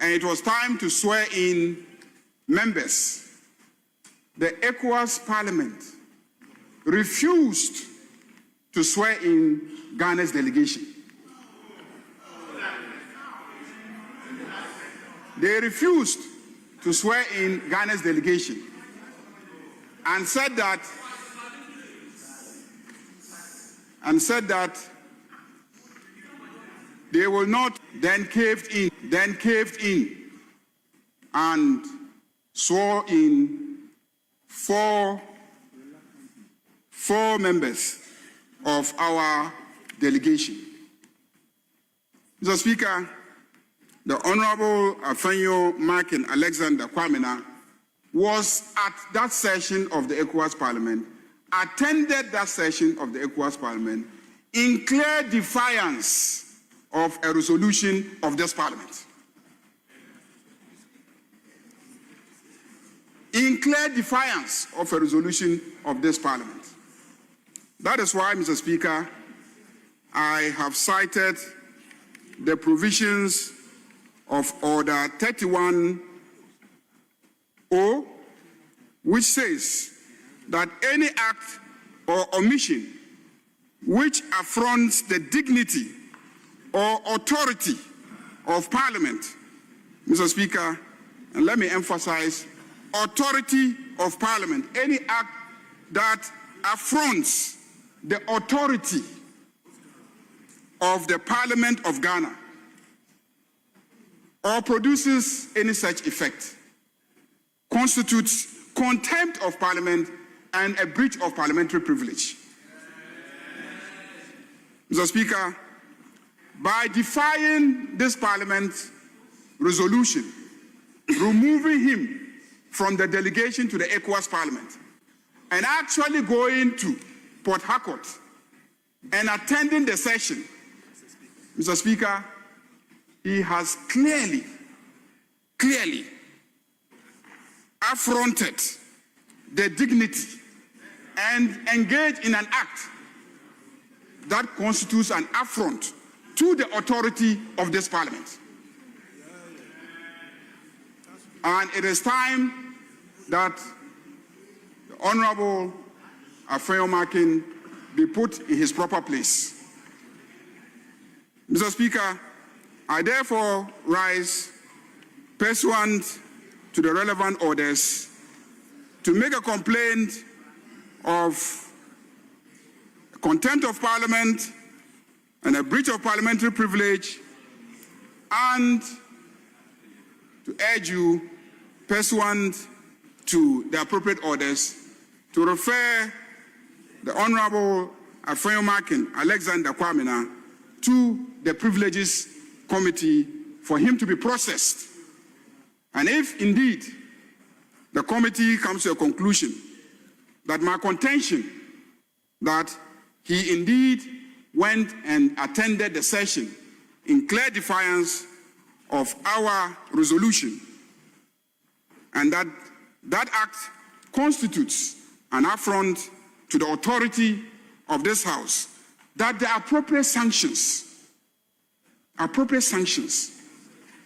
and it was time to swear in members. The ECOWAS Parliament refused to swear in Ghana's delegation. They refused to swear in Ghana's delegation and said that they will not, then caved in and swore in four members of our delegation. Mr. Speaker, the Honorable Afenyo Markin Alexander Kwamina was at that session of the ECOWAS Parliament, attended that session of the ECOWAS Parliament in clear defiance of a resolution of this Parliament. In clear defiance of a resolution of this Parliament. That is why, Mr. Speaker, I have cited the provisions of Order 31-0, which says that any act or omission which affronts the dignity or authority of Parliament, Mr. Speaker, and let me emphasize, authority of Parliament, any act that affronts the authority of the Parliament of Ghana or produces any such effect constitutes contempt of Parliament and a breach of parliamentary privilege. Mr. Speaker, by defying this Parliament resolution, removing him from the delegation to the ECOWAS Parliament, and actually going to Port Harcourt and attending the session, Mr. Speaker, he has clearly affronted the dignity and engaged in an act that constitutes an affront to the authority of this Parliament. And it is time that the Honorable Afenyo Markin be put in his proper place. Mr. Speaker, I therefore rise pursuant to the relevant orders to make a complaint of contempt of Parliament and a breach of parliamentary privilege, and to urge you, pursuant to the appropriate orders, to refer the Honorable Afenyo Markin Alexander Kwamina to the Privileges Committee for him to be processed. And if indeed the committee comes to a conclusion that my contention that he indeed went and attended the session in clear defiance of our resolution, and that that act constitutes an affront to the authority of this House, that the appropriate sanctions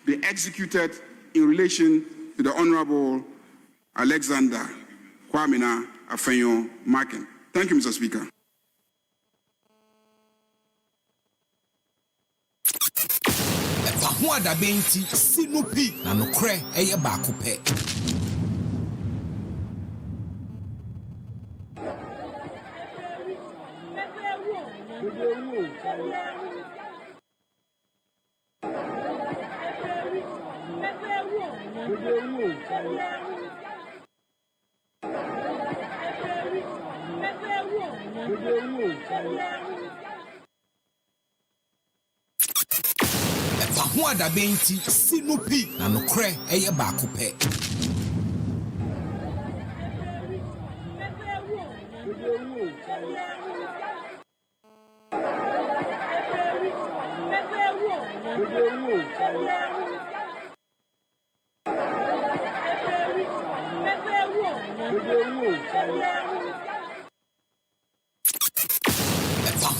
be executed in relation to the Honorable Alexander Kwamina Afenyo Markin. Thank you, Mr. Speaker. Wada benti sinupi na nokre eye baako pe. Wada benti sinupi na nokre eye baako pe.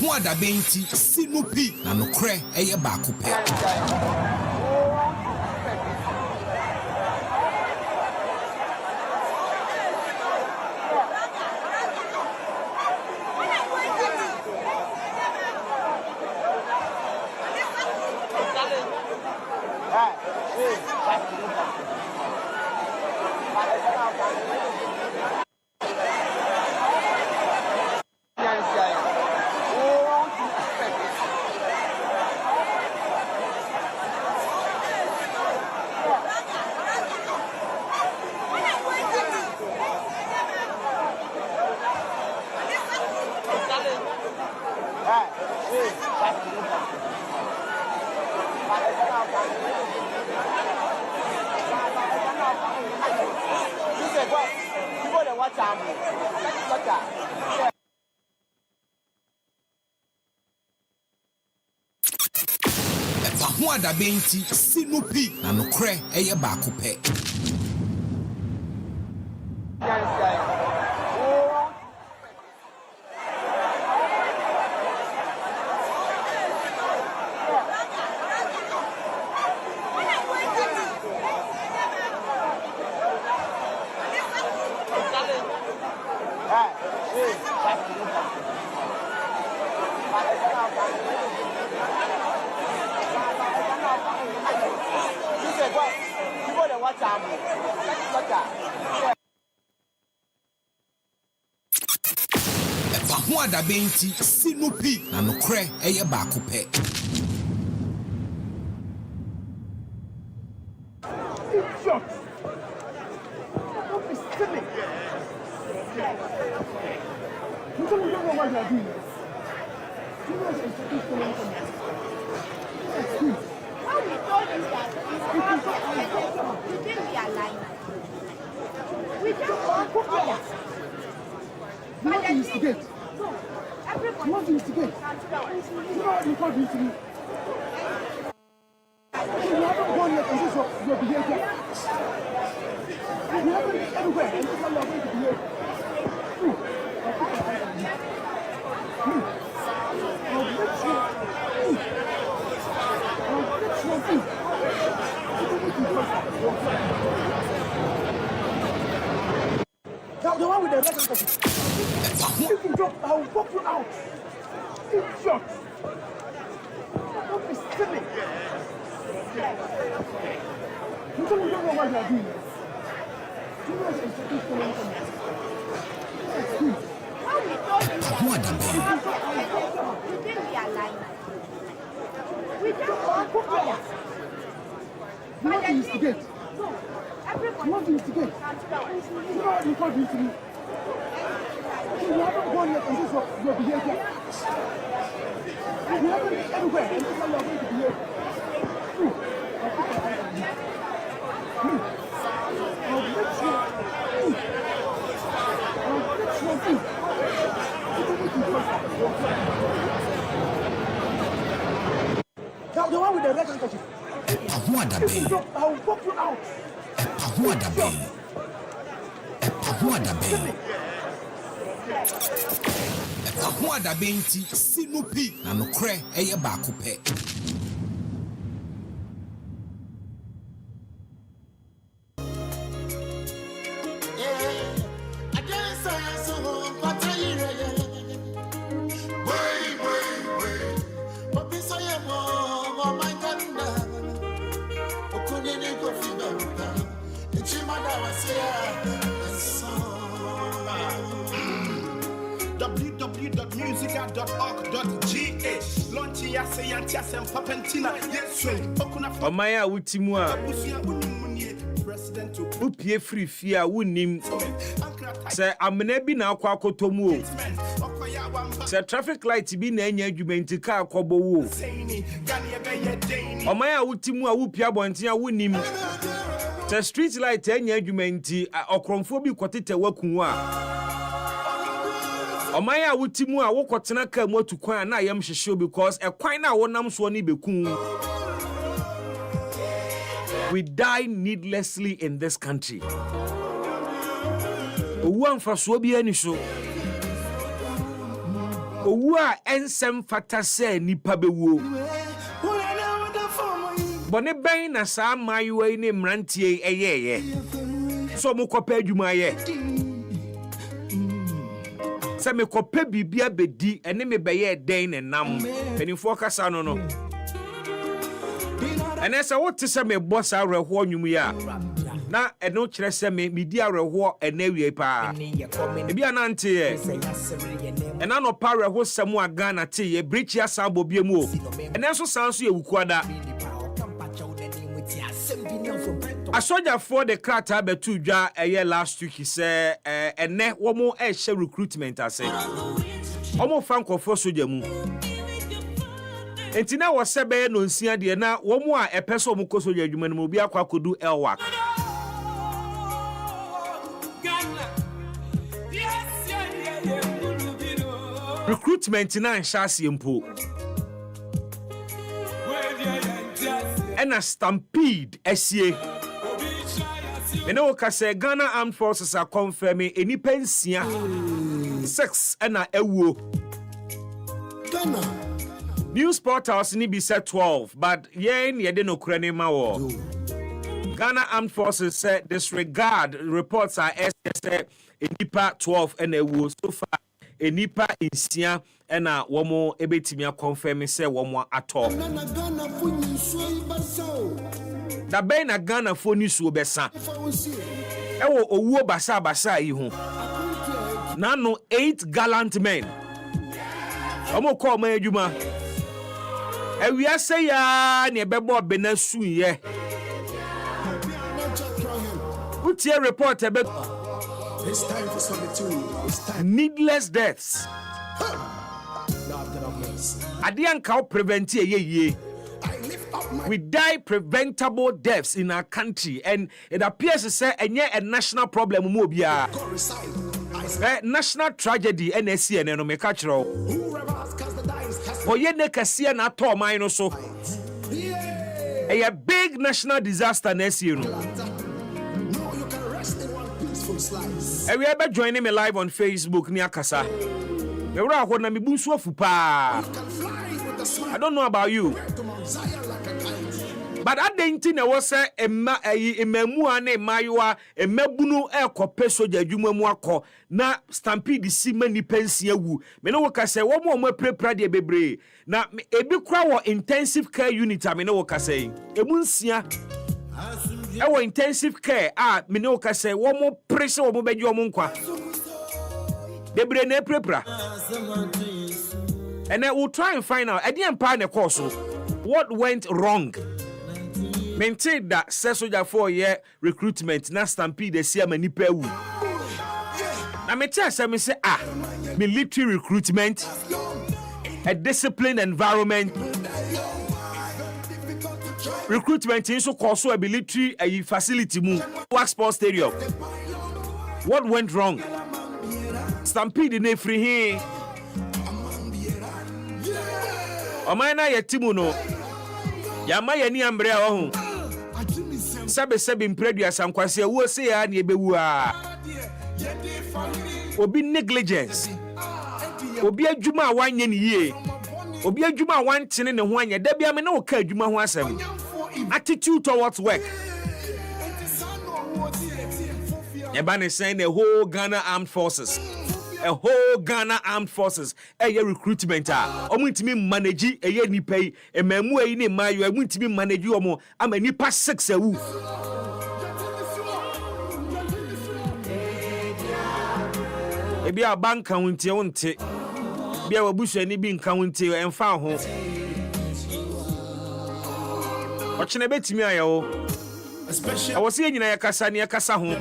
Wada benti sinupi na nokre eye baako pe. Ho adabenti sinupi na nokre eye baako pe. Ho adabenti sinupi na nokre eye baako pe. The one with the red handkerchief. If you drop, I will pop you out. Idiot. Don't be silly. You don't know what you are doing. You know what you're doing. You didn't realize. We just want to fire. You want to instigate. You want to instigate. You know what you call this to me. You haven't gone yet and this is your behavior. You haven't everywhere and this is how you are going to behave. I'll let you. The one with the red handkerchief. If you I will pop you out. Ho adabenti sinupi na nokre eye baako pe. www.musica.org.gh launch ya say antiasem papentina yeso Omaya wutimu a upie free fia wunim se amena bi na akwa akotomu o se traffic light bi na anya adwumenti ka akobo wo Omaya wutimu a upia abontia wunim se street light anya adwumenti okromfo bi kwotete wakun a Omaya wutimu a wokotena ka mu atukwan na yam hwehwe because ekwan na wonam so ni bekun. We die needlessly in this country. Owu amfaso bi ani so. Owu a ensem fata se nipa bewuo. Bone ben na sa mayiwa ni mrantie eyeye. So mokopa adwuma ye. Se me kope bibia bedi ene me beye den ne nam penifo kasa no And as I want to say, my boss, I reward you. Na eno kyerɛ sɛ me di awerɛhoɔ ɛna wie paa ebi anante ɛna no pa awerɛho sɛm a Ghana te ye brechi asan bɔ bie mu o ɛna nso san so yɛ wukuada asogyafoɔ de krataa bɛtu dwa ɛyɛ last week sɛ ɛnɛ wɔn ɛhyɛ recruitment ase wɔn fa nkɔfoɔ sogya mu enti na wɔsɛ bɛyɛ no nsia deɛ na wɔn a ɛpɛ sɛ wɔn kɔ sogya adwuma no mu obi akɔ akɔdu elwak recruitment na nhyase mpo ena stampede esie ene wo kase Ghana Armed Forces are confirming enipa nsia 6 ena ewuo Ghana news portals ni be said 12 but yen ye de no kura ne ma wo Ghana Armed Forces said disregard reports are say enipa 12 ena ewuo so far enipa nsia ena womo ebetimi confirm say womo atọ da ben na Ghana fo ni suo besa ewo owuo basa yi ho na no 8 gallant men womo call ma adwuma awia say ya ne bebo bena suye utie report ebe it's time for solitude. It's time. Needless deaths. Adian cow prevent ye. We die preventable deaths in our country, and it appears to say a national problem mobia. National tragedy NSC and no catchro. Oye ne kasia na to mine so. A big national disaster next year. And we are joining me live on Facebook near Kasa. I don't know about you, but I didn't think I was a memuane mayua a mebunu eko peso ja jumwako na stampede si many pensia wu. Me no waka say one more prepare de bebre. Na ebi kwa wo intensive care unit I me no waka say. Emunsia ewo intensive care me no ka say wo mo pressure wo mo beji wo mo nkwa debre na prepra and then we'll try and find out edi empa na course what went wrong maintain that soldier 4 year recruitment na stampede sia manipa wu na me tell say me say military recruitment a disciplined environment recruitment in so called so a military facility mu work sports stadium. What went wrong? Stampede in free here. Omana yetimu no. Yamaya ni ambre ho. Sabe impredia sankwase wo se ya na ebewu a. Obi negligence. Obi adwuma wanye ni yie. Obi adwuma wantene ne ho anya. Da bia me na wo ka adwuma ho asem. Attitude towards work. Ebane is saying the whole Ghana Armed Forces. A whole Ghana Armed Forces. A recruitment. Omutimi manage a ye ni pay. A memu e ni mayo. A mutimi manage omo. I'm a nipa 6 a woo. Ebi a bank county onte. Be a bush any being county and found home. Watching a bit to me, I was seeing in a casa near Casa home.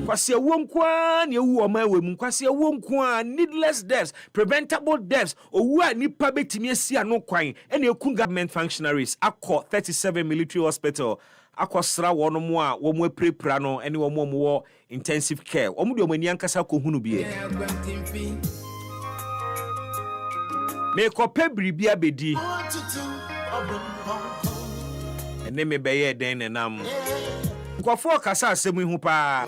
Kwasia wonkwa ne wu oma wem kwasia wonkwa needless deaths preventable deaths owu a nipa betimi asia no kwan ene eku government functionaries akọ 37 military hospital akọsra wono mo a wo mo aprepra no ene wo mo wo intensive care wo mo de omani ankasa ko hunu bie me ko pebri bia bedi ene me beye den nenam nkofo kasa asemu hu pa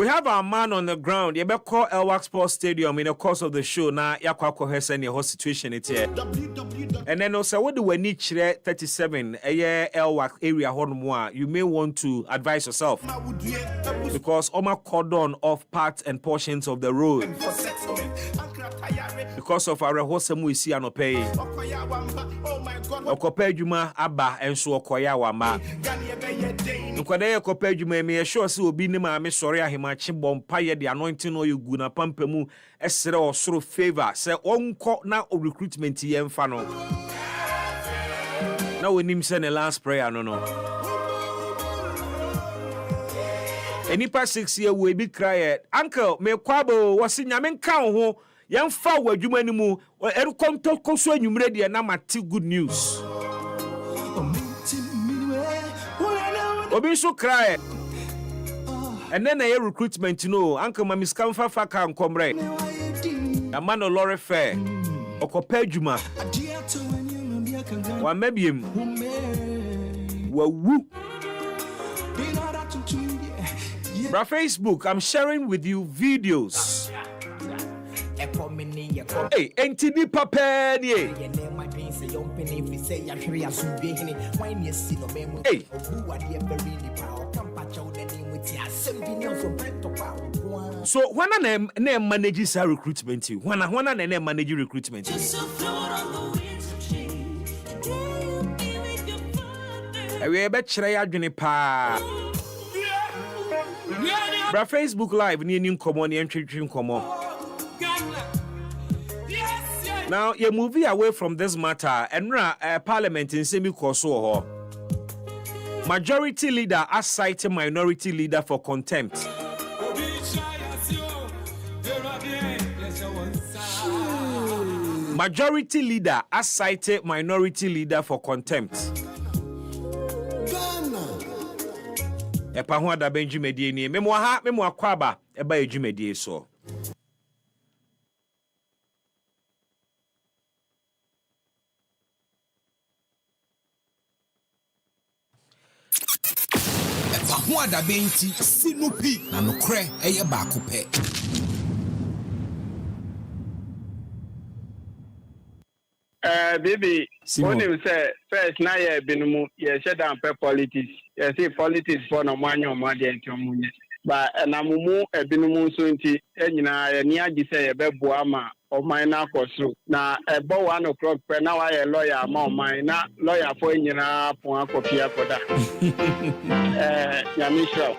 We have our man on the ground. You better call Elwak Sports Stadium in the course of the show. Now, Yakwako has any whole situation it here. And then also, what do we need 37 Elwak area Hornmoa? You may want to advise yourself because Oma cordon off parts and portions of the road because of our hosem we see and pay. Okope Juma Abba and so Okoya Wama. Nkwade Okope Juma me sure see obi ne ma me sori ahemachi bompaye the anointing oil gu na pampemu esere osoro favor say onko na o recruitment yemfa no. Na wonim say the last prayer no. Enipa 6 year we be cry uncle me kwabo wasi nyame nka ho yemfa wadwuma ni mu erukonto koso anwumre de na mate good news. Obi so cry. And then a recruitment, Uncle Mamis Kamfa Faka and Comre. A man of Lorry Fair. Okope Juma. One maybe him. Woo. Bra Facebook, I'm sharing with you videos. Hey, NTD Papa. Hey. So when I name manages our recruitment, when I name manage recruitment. We bet try adwene pa. Bra Facebook live ni nkomo ni ntwetwe nkomo. Now you're moving away from this matter and parliament in semi koso. Majority leader as citing minority leader for contempt. Majority leader as cited minority leader for contempt. Epa ho ada benjumedie ni memo akwaba eba ejumedie so. Ho ada benti sinupi na nokre eye baako pe. Baby, when you say first na ye binumu ye shut down pe politics. Ye say politics for no man your mother and your munye. But na mumu e binumu so nti enyina ye ni agi say ye bebo ama o man na akoso. Na ebo 1 o'clock pe na wa ye lawyer ama o man na lawyer for enyina pon akofia koda. Nyamisha.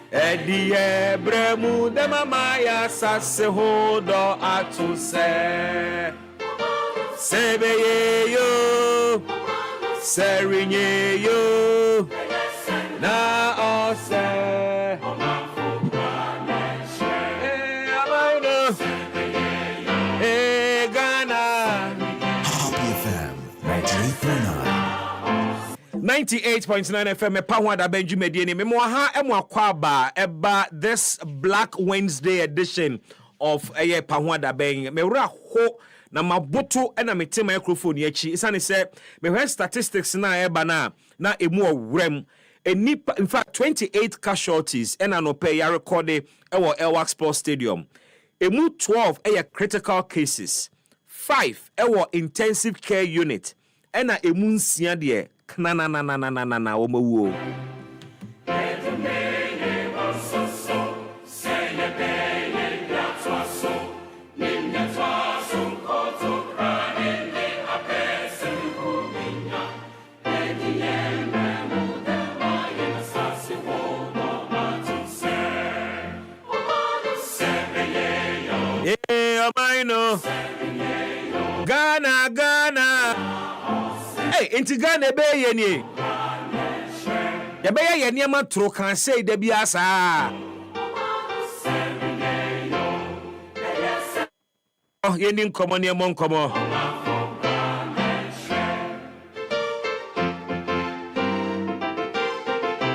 Edie bremu de mamaya sase hodo atuse sebeye yo serinye yo na ose Ghana Happy FM 99.7 98.9 FM Pawada Benjumediani Memoha Emwa Eba this Black Wednesday edition of Pawada Ben Mera Ho na maboto na mete microphone yachi isane say me heard statistics na eba na emu owrem in fact 28 casualties and an pay ya recorded our Elwak Sports Stadium. Emu 12 critical cases, 5 our intensive care unit and a emu nsia de na omowo. Ghana. Hey, inti Ghana be yeni. Ya be yeni ama tro kan say de bi asa. Oh, yeni nkomo ne mo nkomo.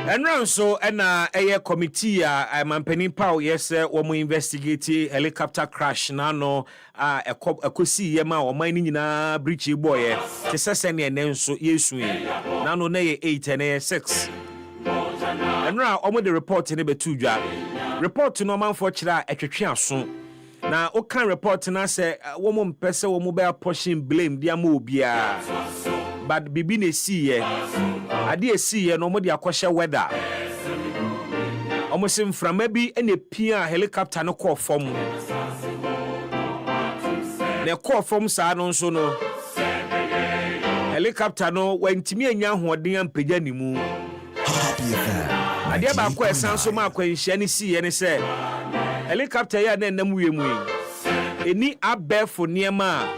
And so na committee mampani paw yes wo mo investigate helicopter crash na no ekosi ye ma o man ni nyina breach boy te sese ne nso yesu na no na ye 8 na ye 6 and now omo the report ne betu dwa report no man for kira etwetwe aso na o kan report na say wo mo mpese wo mo be pushing blame dia ma obia but bibi ne see ye ade esi ye no mo de akwhye weather almost in from maybe any pia helicopter no call from the call from sa no so no helicopter no wentimi anya hoden ampagya ni mu ade ba ko esan so ma akwanhia ni si ye ni se helicopter ya na nam wie mu eni abefo niema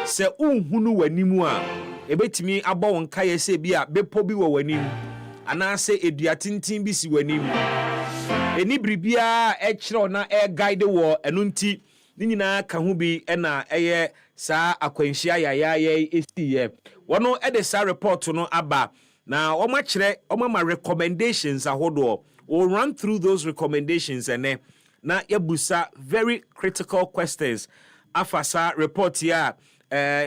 se unhunu wanimu a ebetimi abọ won kaye se bia bepo bi wo wanim ana se edua tintin bi si wanim eni bribia e kire na e guide wo enu nti ni nyina ka hu bi na eye saa akwanhia yayaye esiye wono e de saa report no aba na o ma kire o ma recommendations ahodo we'll run through those recommendations and na yabusa very critical questions afasa report ya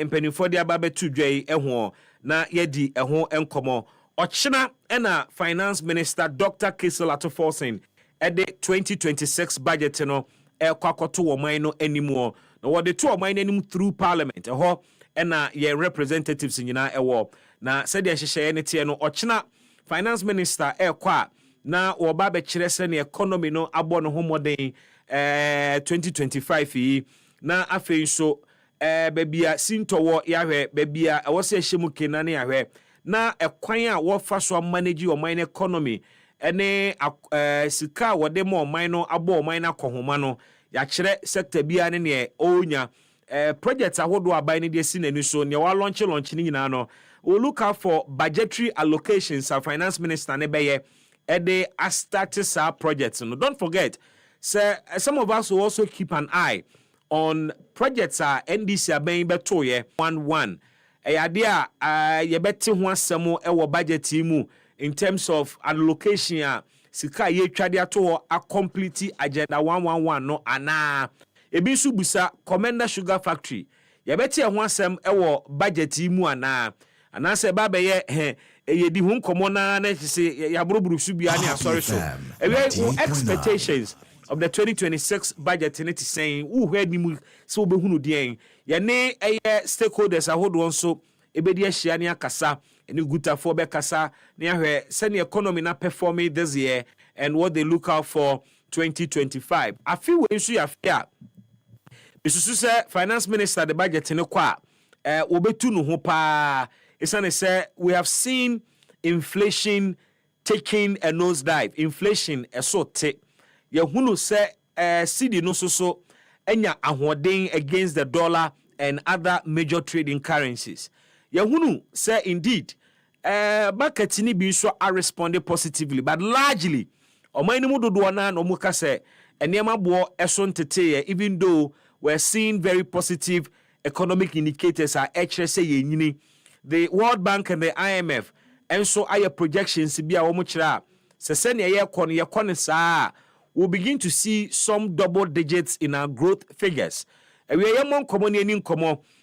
impenifo dia ba betu dwai eho na yedi eho enkomo ochina na finance minister Dr. Kaseɛbɔ forcing at the 2026 budget no kwakoto wo man no animo na wo de to wo man anim through parliament eho na ye representatives nyina ewo na said ya hyehye ne tie no ochina finance minister kwa na wo ba be kire se ne economy no abo no homoden 2025 yi na afei so bebia sintowo yahwe bebia wo se hyemu kenane yahwe na ekwan a wo fa so manage your mine economy ene sika wo de mo mine no abo mine na kohoma no ya kire sector bia ne ne onya project ahodo aban ne de sinani so ne wa launch ni nyina no we look out for budgetary allocations our finance minister ne beye ede start sa projects no don't forget say some of us will also keep an eye on projects NDC aban beto ye 11 eyade ye beti ho asemo e wo budget mu in terms of allocation sika ye twade ato a complete agenda 111 no ana ebi su busa Commander Sugar Factory ye beti ho asem e wo budget mu ana se ba be ye yedi hu nkomo na se ya boroburu su bia ne asori so expectations of the 2026 budget in it is saying who heard me so be hunu den ye ne stakeholders ahodo nso ebedi ahia ne akasa ene gutafo be kasa ne ahwe se ne economy na performing this year and what they look out for 2025 afi we nso ya fia isusu se finance minister the budget ne kwa obetu no ho pa isane say we have seen inflation taking a nosedive inflation esote yehunu se cedi no so enya ahoden against the dollar and other major trading currencies yehunu se indeed market ni bi so are responding positively but largely omani mu dodo na no mu ka se enema bo eso ntete even though we're seeing very positive economic indicators are actually say yenyini the World Bank and the IMF enso aye projections bi a wo mo kira se se ne ye kɔ saa we'll begin to see some double digits in our growth figures. We are among common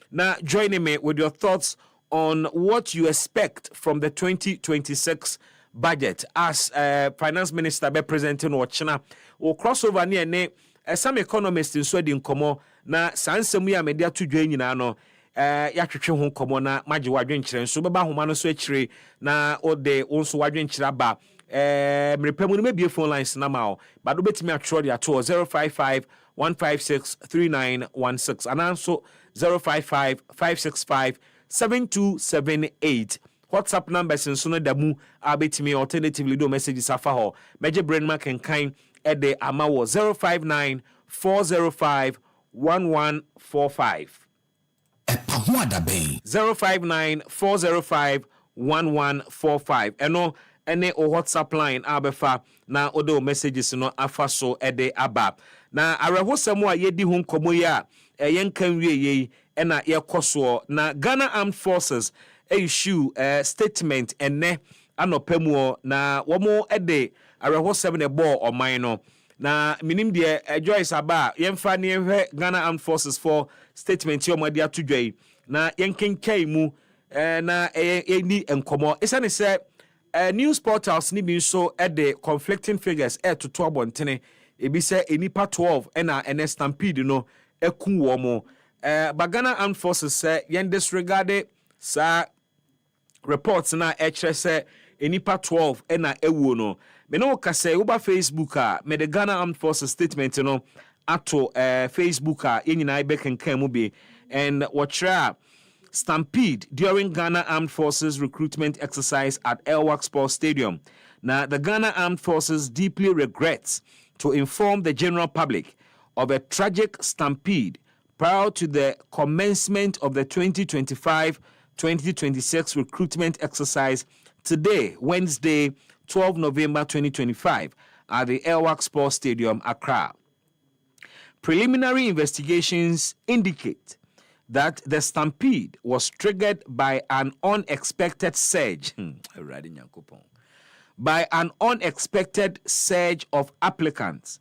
now joining me with your thoughts on what you expect from the 2026 budget as Finance Minister be presenting China. We'll cross over near ne some economists in Sweden komo na sansemu ya media to join na no ya twetwe ho komo na magye wadwen kyerɛ so beba homa no so akyire na ode wonso wadwen kyerɛ ba mrepamu no mebie phone lines na ma o but do betimi atro dia to 055 156 3916 and also 055 565 7278 WhatsApp numbers nso no da mu abetimi alternatively do messages afa ho meje brain mark and kind ede amawo 059 405 1145 059 405 1145 eno ene o WhatsApp line abefa na odo messages no afa so ede aba na arehosam a yedi hu nkomo ya yenkan wieye ena yekoso na Ghana Armed Forces issue statement ene anopamu na womo ede arehosam ne ball oman no na minim de Joyce aba yemfa ne hwe Ghana Armed Forces for statement yo made atudwai na yenkenkai mu na eni enkomo isane se news portals ni bi so the conflicting figures to 12 ebi say enipa 12 ena stampede no ekun wo mo Ghana Armed Forces say yen disregarded sa reports na say enipa 12 ena ewu no me no ka say uba Facebook me the Ghana Armed Forces statement no ato Facebook yenyina ibekenkan mu bi and watchra stampede during Ghana Armed Forces recruitment exercise at Elwak Sports Stadium. Now, the Ghana Armed Forces deeply regrets to inform the general public of a tragic stampede prior to the commencement of the 2025-2026 recruitment exercise today, Wednesday, 12 November 2025, at the Elwak Sports Stadium, Accra. Preliminary investigations indicate that the stampede was triggered by an unexpected surge of applicants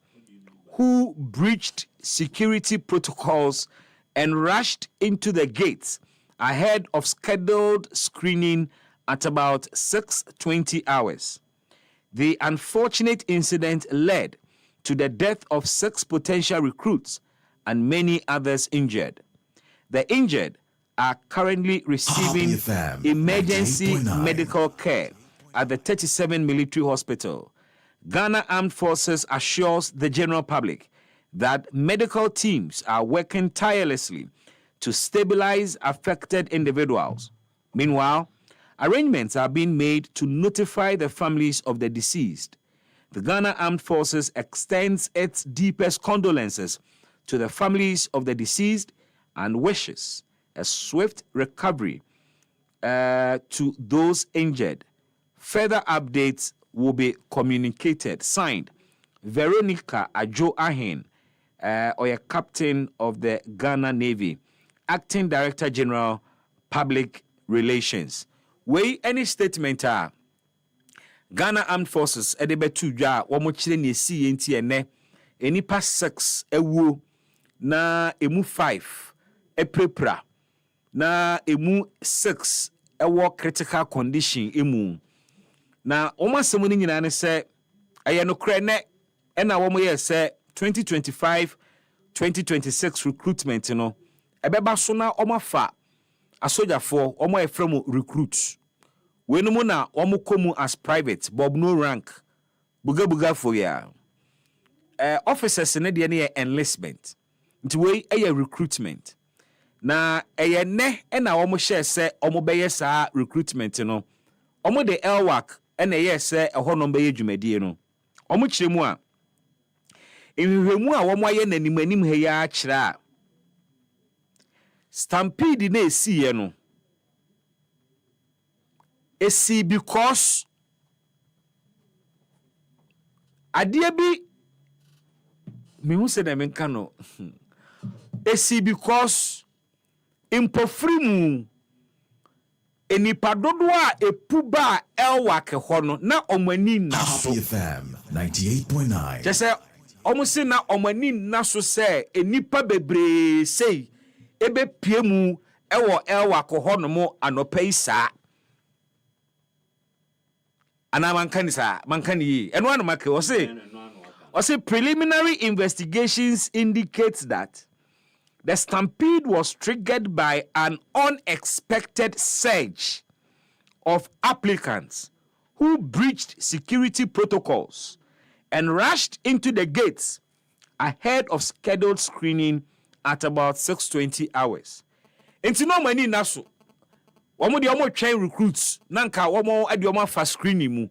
who breached security protocols and rushed into the gates ahead of scheduled screening at about 6:20 hours. The unfortunate incident led to the death of 6 potential recruits and many others injured. The injured are currently receiving emergency medical care at the 37 Military Hospital. Ghana Armed Forces assures the general public that medical teams are working tirelessly to stabilize affected individuals. Meanwhile, arrangements are being made to notify the families of the deceased. The Ghana Armed Forces extends its deepest condolences to the families of the deceased and wishes a swift recovery to those injured. Further updates will be communicated. Signed, Veronica Ajo Ahen, or captain of the Ghana Navy, acting Director General, Public Relations. Way any statement Ghana Armed Forces edebetu dwa womochire ne si enti ene enipa 6 ewu na emu 5 eprepra na emu 6 ewo critical condition emu na omasemu ni nyina ne se aye no kre ne na wo mo ye se 2025-2026 recruitment no ebeba so na omafa asojafo omo efrem recruits we no mu na omo komu as private bob no rank buga for ya officers ne de ne enlistment nti we recruitment na ne na omo share se omo beye sa recruitment no omo de elwak na se eho no beye dwumadie no omo kiremu a ehwehwemu a omo aye nanim he ya kira stampede na esiye no esi because adia bi me hu se na me nka no esi because impofrimu enipa dodo a epuba elwak ho no na omani na so FM 98.9 Jese omusi na omani na so se enipa bebre sei ebe piemu ewo elwak ho no mo anopa isa ana mankani yi eno anu make o say preliminary investigations indicate that the stampede was triggered by an unexpected surge of applicants who breached security protocols and rushed into the gates ahead of scheduled screening at about 6:20 hours. Enti no mani naso. Omo de omo train recruits nanka omo ade omo fa screening mu.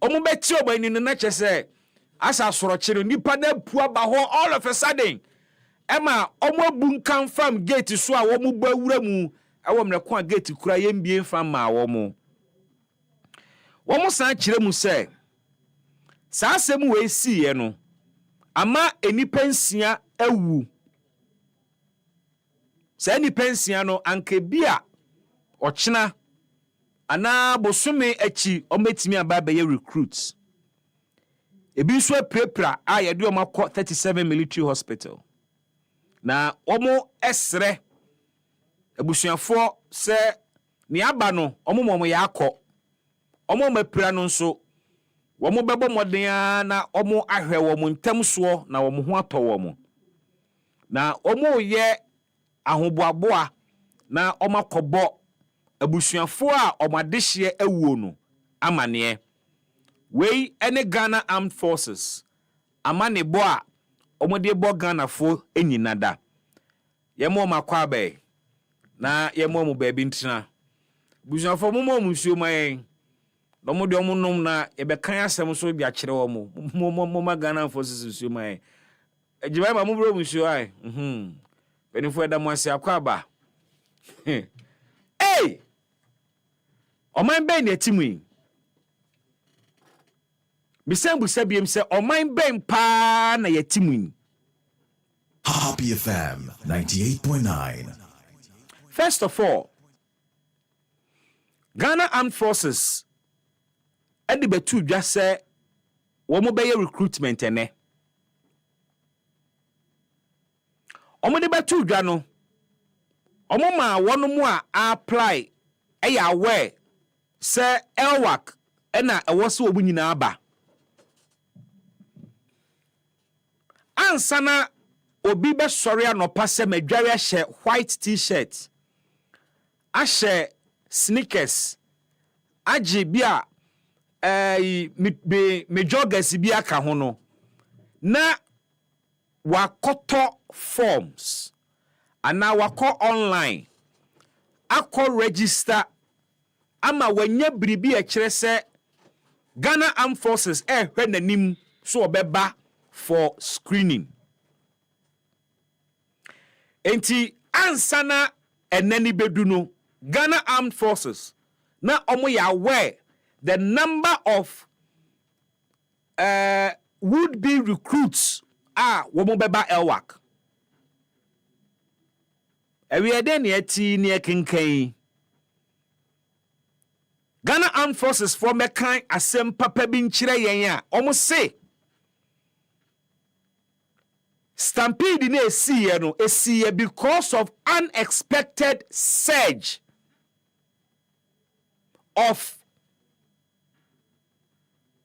Omo beti obani no na chese asa sorochire nipa na pua ba ho all of a sudden. Emma omo bunkan fam gate so a omo ba wura mu ewo mreko a gate kura yembie fam ma omo. Omo san chire mu se sa asem we siye no ama enipa nsia awu. Sa enipa nsia no anke bia ochina ana bosome achi ometimi aba be recruits. Ebi so prepra a yede o makọ 37 military hospital. Na omo esre ebusuafo se ni aba no omo momo ya akọ. Omo mapira no nso womo bebo moden na omo ahwe womo ntam so na womo ho atọ womo. Na omo ye ahoboaboa na omo akọbọ abusuafo a omadehye awuo no amane. Wei ene Ghana Armed Forces amane bo a omode bo Ghana fo enyinada. Yemo makwa be na yemo mu baabi ntina. Busuafo mo musuo mayen. No mo de omonom na yebekan asem so bi akire wo mo Ghana Armed Forces musuo mayen. Ejibai ma mo bro musuo ai. Benifo eda mo ase akwa ba. Hey! Oman be na timu. Bisambu sabiem se oman ben pa na yetimu. Happy FM 98.9 First of all, Ghana Armed Forces edi betu dwa se wo mo be recruitment ene. Omo de betu dwa no. Omo ma wono mu a apply eya aware se elwak ena ewo se obu nyina aba. Ansana obi be sori anopa se madware ahye white t-shirt ahye sneakers agi bia me joggers bia ka ho no na wakoto forms ana wako online akọ register ama wanya bribi a kire se Ghana Armed Forces hwe nanim so obeba for screening. Enti ansana enani bedu no Ghana Armed Forces na omo ya aware the number of would be recruits womo beba elwak. Ewiede ne ati ne kenkan. Ghana Armed Forces for mekan asem papa bi nkyire yen a omo say stampede na esiye no esiye because of unexpected surge of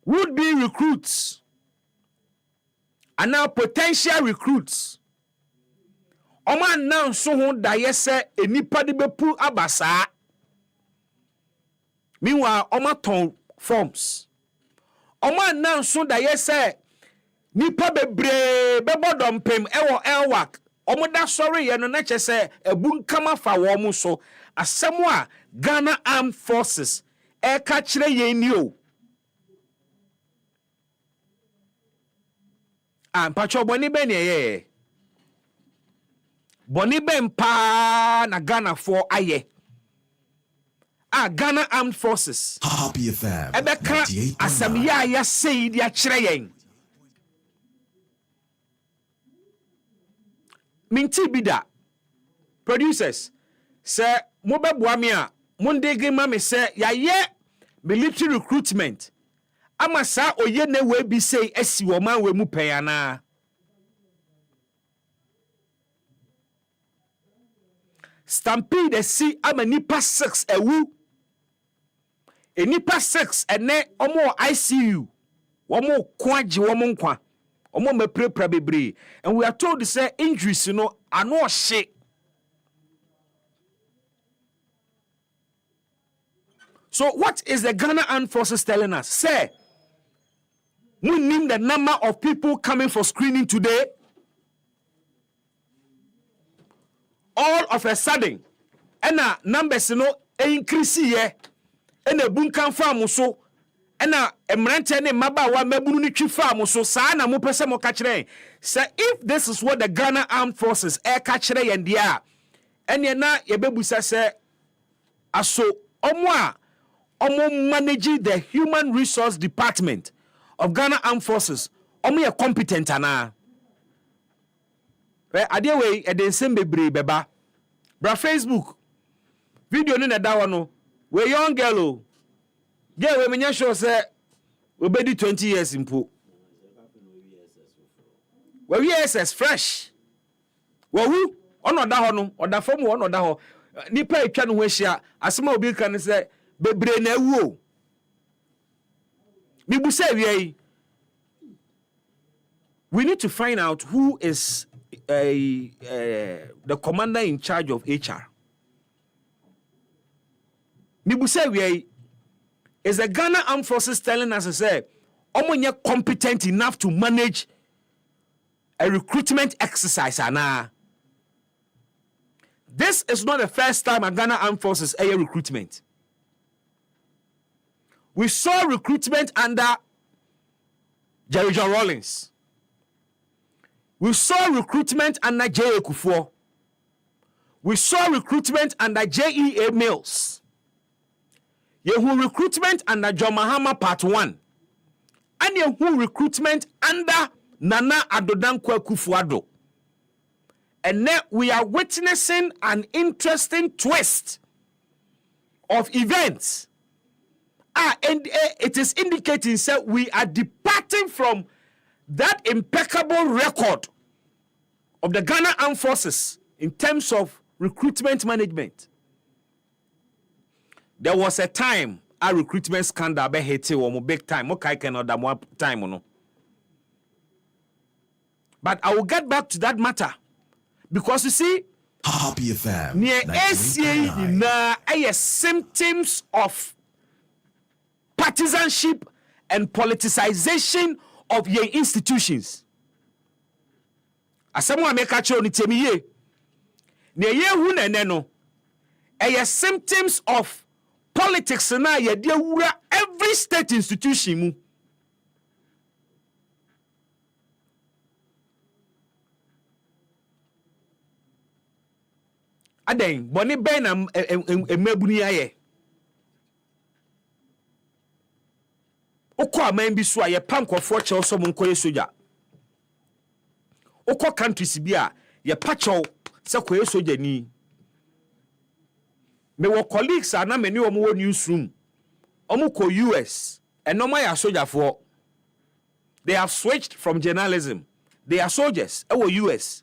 would-be recruits and now potential recruits. Oma now so ho da yese enipa de bepu abasa. Meanwhile, oma ton forms. Oma now so da yese nipa bebre bebodom pem ewo elwak. Omo da sorry ye no na chese ebunkama fa wo mu so asemu a Ghana Armed Forces e ka kire ye ni o. Pacho boni be ne ye. Boni ben pa na Ghana for aye. Ghana Armed Forces. Happy FM. Ebeka asem ya sei dia kire yen. Minti bida producers say mo beboa me a Monday mama say ye military recruitment. Ama sa oye ne we bi say esi wo man we mu peyana. Stampede si ama nipa 6 ewu. Nipa 6 ene omo ICU. Omo kwaji omo nkwa. Omo meprepra bebre. And we are told to say injuries ano hye. So what is the Ghana Armed Forces telling us? Say, we name the number of people coming for screening today. All of a sudden, and numbers increase here. And a bunkan farm so, and a emrante ne maba wa mebunu ni twi farm so saa na mo pese mo kachire. Say if this is what the Ghana Armed Forces kachire yen dia, and ye na ye bebusa say aso omo manage the Human Resource Department of Ghana Armed Forces. Omo competent ana. Ade we e de nsem bebre beba. Bra Facebook. Video ni na da wono. We young girl o. Girl we menya sure say we be 20 years impo. We SS fresh. We hu ono da ho no, oda fam ono da ho. Nipa etwa no ho ahia. Asema obi kan say bebre na ewu o. Mi bu say we need to find out who is the commander in charge of HR. Mi bu say is the Ghana Armed Forces telling us to say omonye competent enough to manage a recruitment exercise ana. This is not the first time a Ghana Armed Forces a recruitment. We saw recruitment under Jerry John Rawlings. We saw recruitment under J.A. Kufuor. We saw recruitment under J.E.A. Mills. Yehu recruitment under John Mahama Part 1. And yehu recruitment under Nana Adodankwa Kufuor. And now we are witnessing an interesting twist of events. And it is indicating that we are departing from that impeccable record of the Ghana Armed Forces in terms of recruitment management. There was a time a recruitment scandal be hit big time. Okay, cannot that more time no. But I will get back to that matter because you see, Happy FM. near ACA na symptoms of partisanship and politicization of your institutions. Asamu make a cho ni temiye. Ne ye hu na no. Symptoms of politics na ye de wura every state institution mu. Aden boni ben na emabuni aye. Oko aman bi so a ye pankofo chew so monko ye soja. Oko countries bi a ye pachew se koye soja ni. Me wo colleagues ana many omo wo newsroom. Omo ko US and no my soja for. They have switched from journalism. They are soldiers. Ewo US.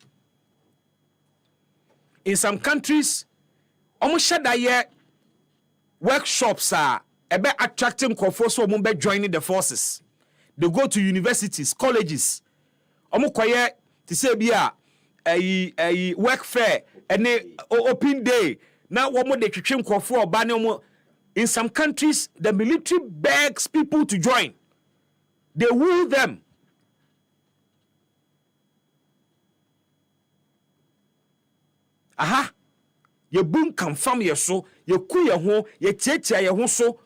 In some countries, omo shada ye workshops are ebe attracting konfo so omo be joining the forces. They go to universities, colleges. Omo koye to say bia a work fair and open day. Now omo de twetwe konfo oba ne omo. In some countries, the military begs people to join. They woo them. Aha. Ye boom confirm ye so, ye ku ye ho, ye tietia ye ho so.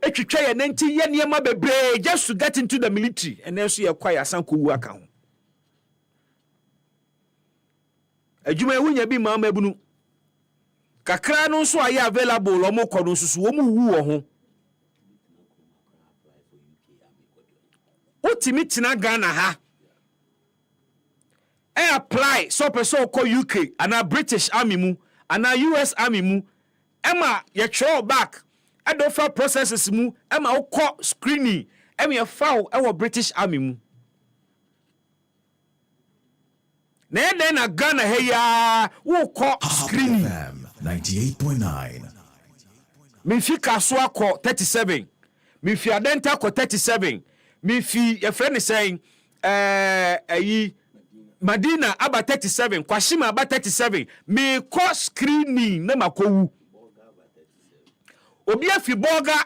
Etwetwa ye nanti ye niema bebre just to get into the military and then so ye kwa ya sanko wu aka ho. Adwuma ewunya bi ma mabunu. Kakra no so aye available omo kono susu omo wu wo ho. Utimi tina Ghana ha. Apply so person ko UK and a British army mu and a US army mu Emma ye throw back adofa processes mu Emma wokɔ screening Emma ye foul ewo British Army mu na eden na Ghana he ya wokɔ screening 98.9 Mifi Kaswa ko 37 Mifi Adenta ko 37 Mifi ye friend is saying ayi Madina aba 37 Kwashima aba 37 me ko screening na makowu obi afi Boga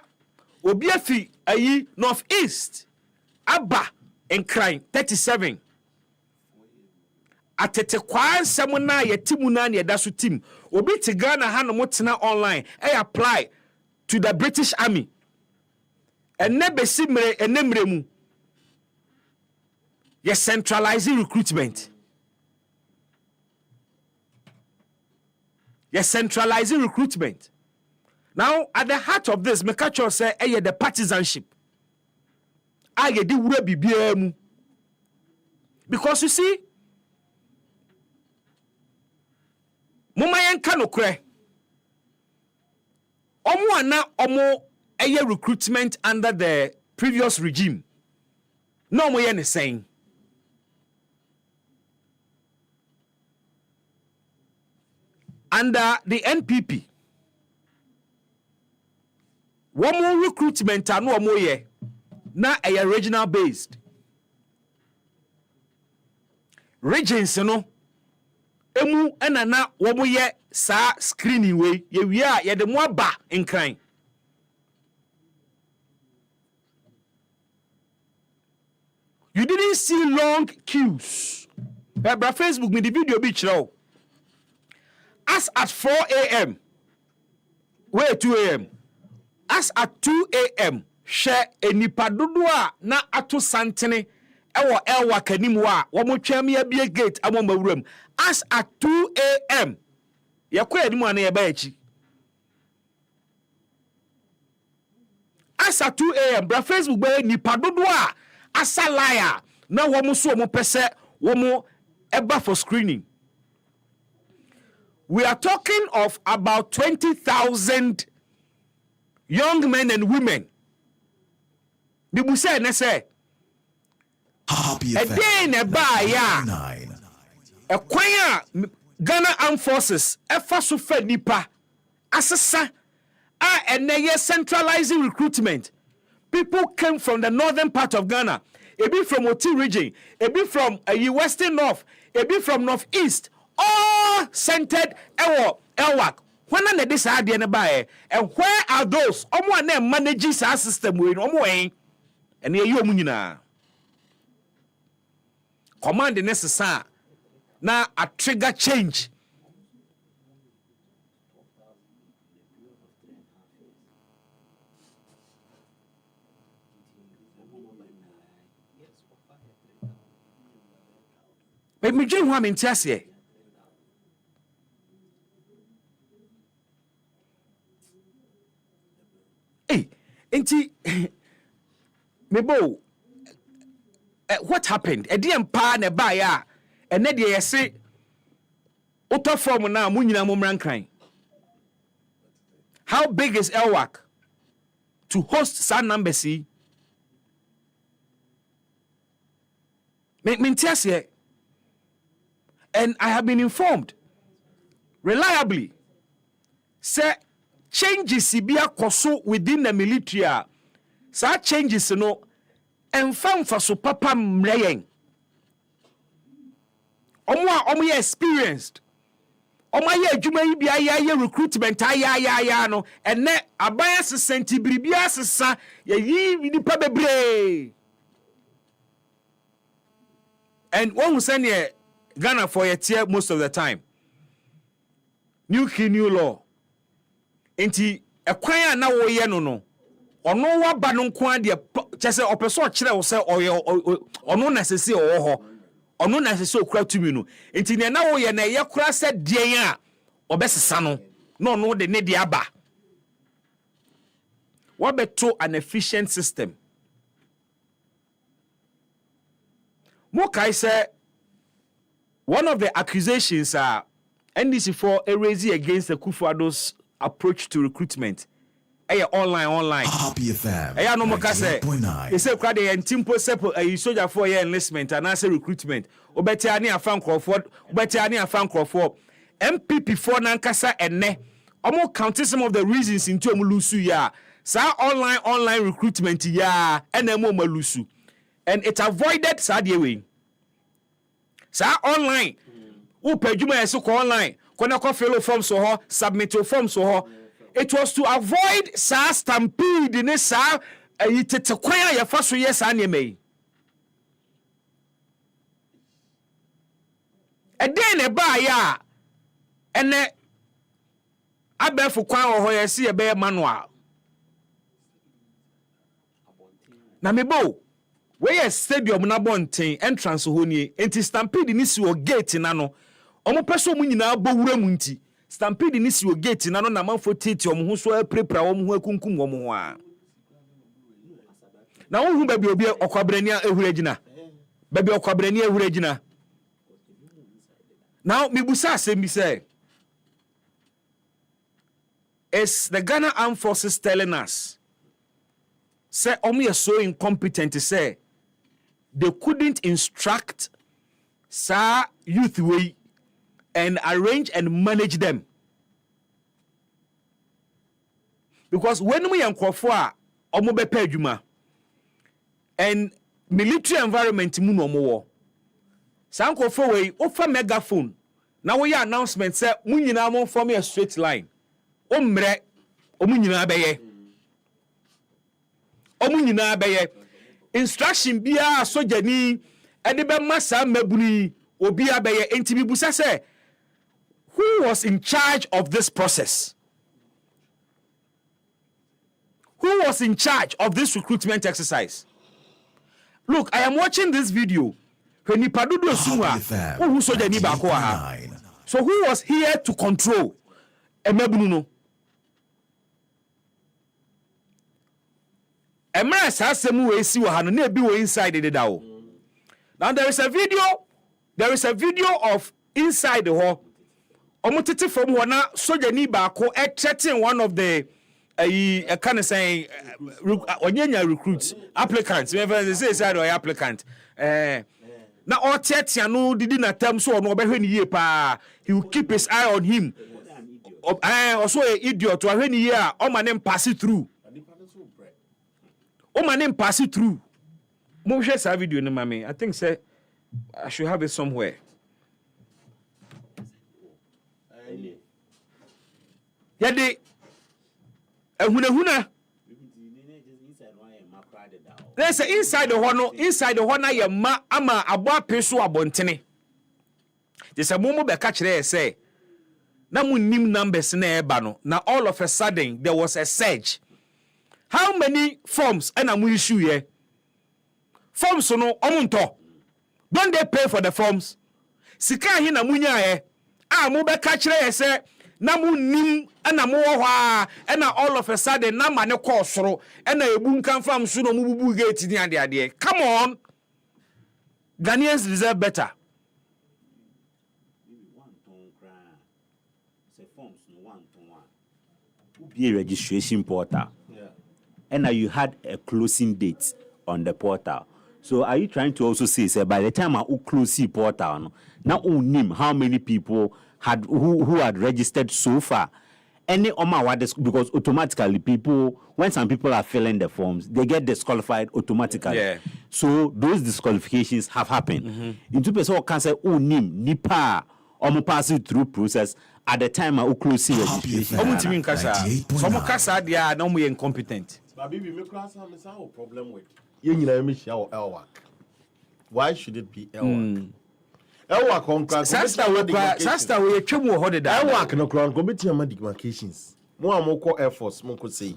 obi afi ayi North East aba enkran 37 atete kwa nsɛm na yɛtimu na ne yɛda so tim obi te Ghana ha no motena online apply to the British Army enne besi mre enemre mu ye centralizing recruitment now at the heart of this me catch you say the partisanship aye di wura bibia mu because you see mama yenka no kre omo ana omo recruitment under the previous regime no mo ye ne saying under the NPP womo recruitment anu omo ye na regional based regions no emu enana womo ye sa screening we ye wi a ye de mo aba nkran you didn't see long queues bra Facebook me the video be chiro as at 4 a.m. wait 2 a.m. as at 2 a.m. share enipa dodo a na ato santene ewo elwa kanimu a womo twam ya bie gate amomawuram as at 2 a.m. yakwa animu ana yeba echi as at 2 a.m. bra Facebook be nipa dodo a asa liar na womo so womo pese womo eba for screening. We are talking of about 20,000 young men and women. Bibu say ne say a day in a bar ya a kwanya Ghana Armed Forces efa so fa nipa asesa and they centralizing recruitment. People came from the northern part of Ghana, a bit from Oti region, a bit from Western North, a bit from Northeast, all centered Elwak. When are this idea and where are those? Omo na manage our system we no more and you munina. Command the necessary na a trigger change. But me dream what in tiase. Hey, enti mebo what happened? E dey mpa na ba ya ene de yese auto form na mu nyina mo mrankran. How big is Elwak to host San Embassy? Mintiase. And I have been informed reliably say changes ibia koso within the military sa changes no enfam fa so papa mreyen omo ye experienced omo ye adwuma yi bia ye recruitment ya no ene aban asesenti biribia asesa ye yi nipa bebre and one who send here Ghana for a tier most of the time. New key, new law. Enti ekwanya na wo ye no. Ono wa ba no kwa de chese opeso kire wo se ono na sese wo ho. Ono na sese okura tumi no. Enti ne na wo ye na ye kura se den a obesesa no. No ono de ne de aba. Wo beto an efficient system. Mo kai say one of the accusations are NDC for a raising against the Kufuado's approach to recruitment. Online. Happy FM. No more say. They say crowd and timpo sepo a soldier for year enlistment and answer recruitment. Obetiani a fan Crawford. MPP for Nankasa and ne. Omo counting some of the reasons into Mulusu ya. Sa online recruitment ya and emo Malusu. And it avoided Sadia way. Sa online. Pejuma esoko online. Kona ko fill forms so ho, submit your forms so ho. It was to avoid sa stampede in sa yitete kwan ya fa so yes aneme. E den e ba ya ene abefu kwan ho yes e be manual. Na mebo we yes stadium na bonten entrance ho ni enti stampede ni si o gate na no. Omo peso mu nyina bowura mu nti stampede ni si o gate na no na manfo titi omo ho so aprepra omo ho akunkum omo ho a na wo hu baby obi okwabrani ehura gina baby okwabrani ehura gina now mibusa asem bi say is the Ghana Armed Forces telling us say omo so incompetent to say they couldn't instruct sa youth way and arrange and manage them. Because when we yankrofo a omo bepa adwuma and military environment mu no mo sankrofo we ofa megaphone na we announcement say mu nyina mo form a straight line o mre omu nyina beye instruction bia sojani ede be masa mabuni obi abeye enti bibusa say who was in charge of this process? Who was in charge of this recruitment exercise? Look, I am watching this video. So who was here to control? Now there is a video of inside the hall. Omotete from wana soja ni baako threatening one of the kind of saying onyenya recruits applicants they say side or applicant na all threatening no didi na term so no obehwe ni ye pa he will keep his eye on him also a idiot to ahwe ni ye a o man pass it through mo share sa video ni mame I think say I should have it somewhere. Yade ehunahuna there's inside the hono ye ma ama abo apeso abontene just a momo be ka kire say na munnim numbers na eba no na all of a sudden there was a surge. How many forms and mu issue here forms no omunto don't they pay for the forms sika hi na munya ye a mo be ka kire say na munnim ana mo ho a na all of a sudden na ma ne call soro na ebu nkan fam so no mububu gate ni ade come on, Ghanaians deserve better. Be a registration portal and now you had a closing date on the portal. So are you trying to also say by the time I close the portal now name how many people had who had registered so far? Any because automatically people, when some people are filling the forms, they get disqualified automatically. Yeah. So those disqualifications have happened. Into person can say nipa pass it through process at the time I close registration. Some kasa they are no more incompetent. Baby, we make us have a problem with. Elwak. Why should it be Elwak? Elwak contract. Sasta we twemu ho de da. Elwak no crown committee on demarcations. Mo amoko Air Force mo ko say.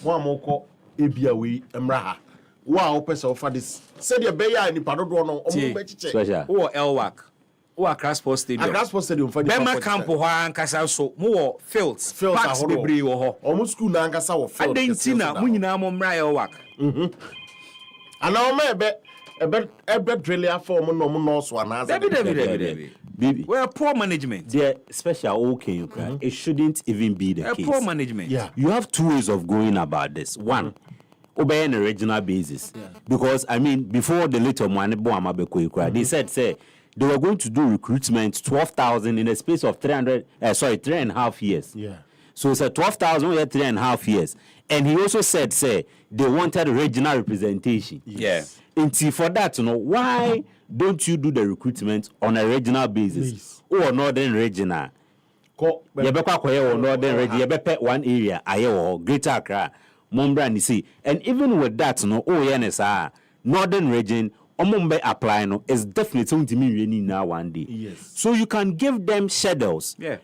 Mo amoko ebia we emra. Wa opesa offer this. Said the beya ni padodo no omo be chiche. Wo Elwak. Wo Accra Sports Stadium. Accra Sports Stadium for the Bema camp ho ankasa so. Mo wo fields. Parks bebre wo ho. Omo school na ankasa wo field. Adentina mo nyina mo mra Elwak. Ana o mebe ebe drill form no no so anaza. Baby. Well, poor management. The special okay, it shouldn't even be the case. Poor management. Yeah. You have two ways of going about this. One, obey on a regional basis. Yeah. Because I mean, before the little money they said say they were going to do recruitment 12,000 in a space of 3.5 years. Yeah. So it's a 12,000 over 3.5 years. And he also said, say, they wanted regional representation. Yes. And for that, why don't you do the recruitment on a regional basis or northern regional? Northern region, one area, Greater Accra, Mombra, and see. And even with that, northern region, Omumbe apply is definitely going to mean now one day. Yes. So you can give them schedules. Yeah.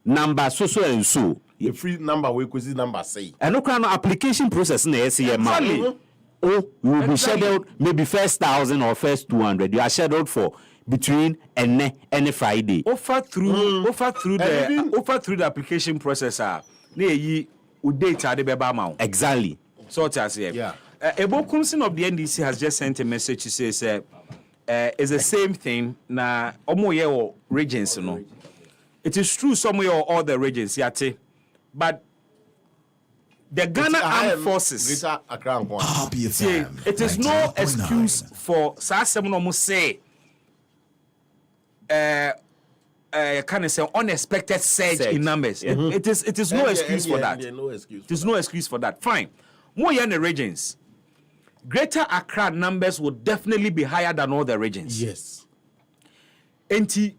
Number so and so. The free number we could see number say. And no kind of application process in the SCM. Oh, you will be scheduled maybe first 1,000 or first 200. You are scheduled for between any Friday. Offer through the application process. Exactly. So yeah. Ebokumsin of the NDC has just sent a message to say it's the same thing na omoye regions no. It is true somewhere or all the regions yate, but the Ghana Armed Forces, it is no excuse for Sasemono say kind of say unexpected surge in numbers. It is no excuse for that. It is no excuse for that. Fine. More in the regions. Greater Accra numbers would definitely be higher than all the regions. Yes. And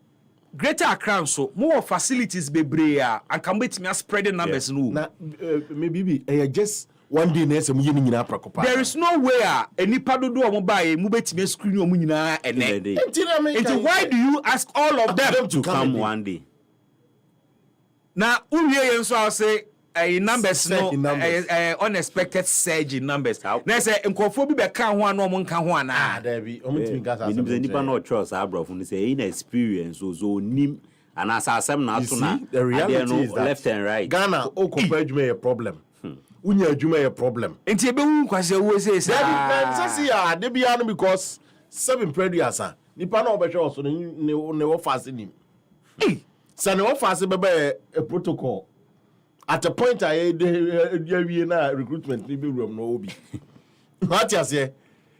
Greater Accra so more facilities be brea and can wait me spreading numbers no. Na maybe just one day next we nyina prakopa. There is no way any padodo omo buy mu betime screen omo nyina ene. Why do you ask all of them to come one day? Now uwie yen so I say numbers no unexpected surge in numbers. Na say nkofo bi be kan ho an omo nka ho ana. There be omo timi gas as. Nipa no trust abrof no say in experience so nim and as asem na to na the reality is that left and right. Ghana o compare adwuma a problem. Unya adwuma a problem. Enti ebe wu kwase wo say say ya de bia no because 7 preduasa nipa na obehwe oso ne wo fast nim. Say ne wo fast bebe a protocol. At a point I na recruitment ni be room no obi. What you say?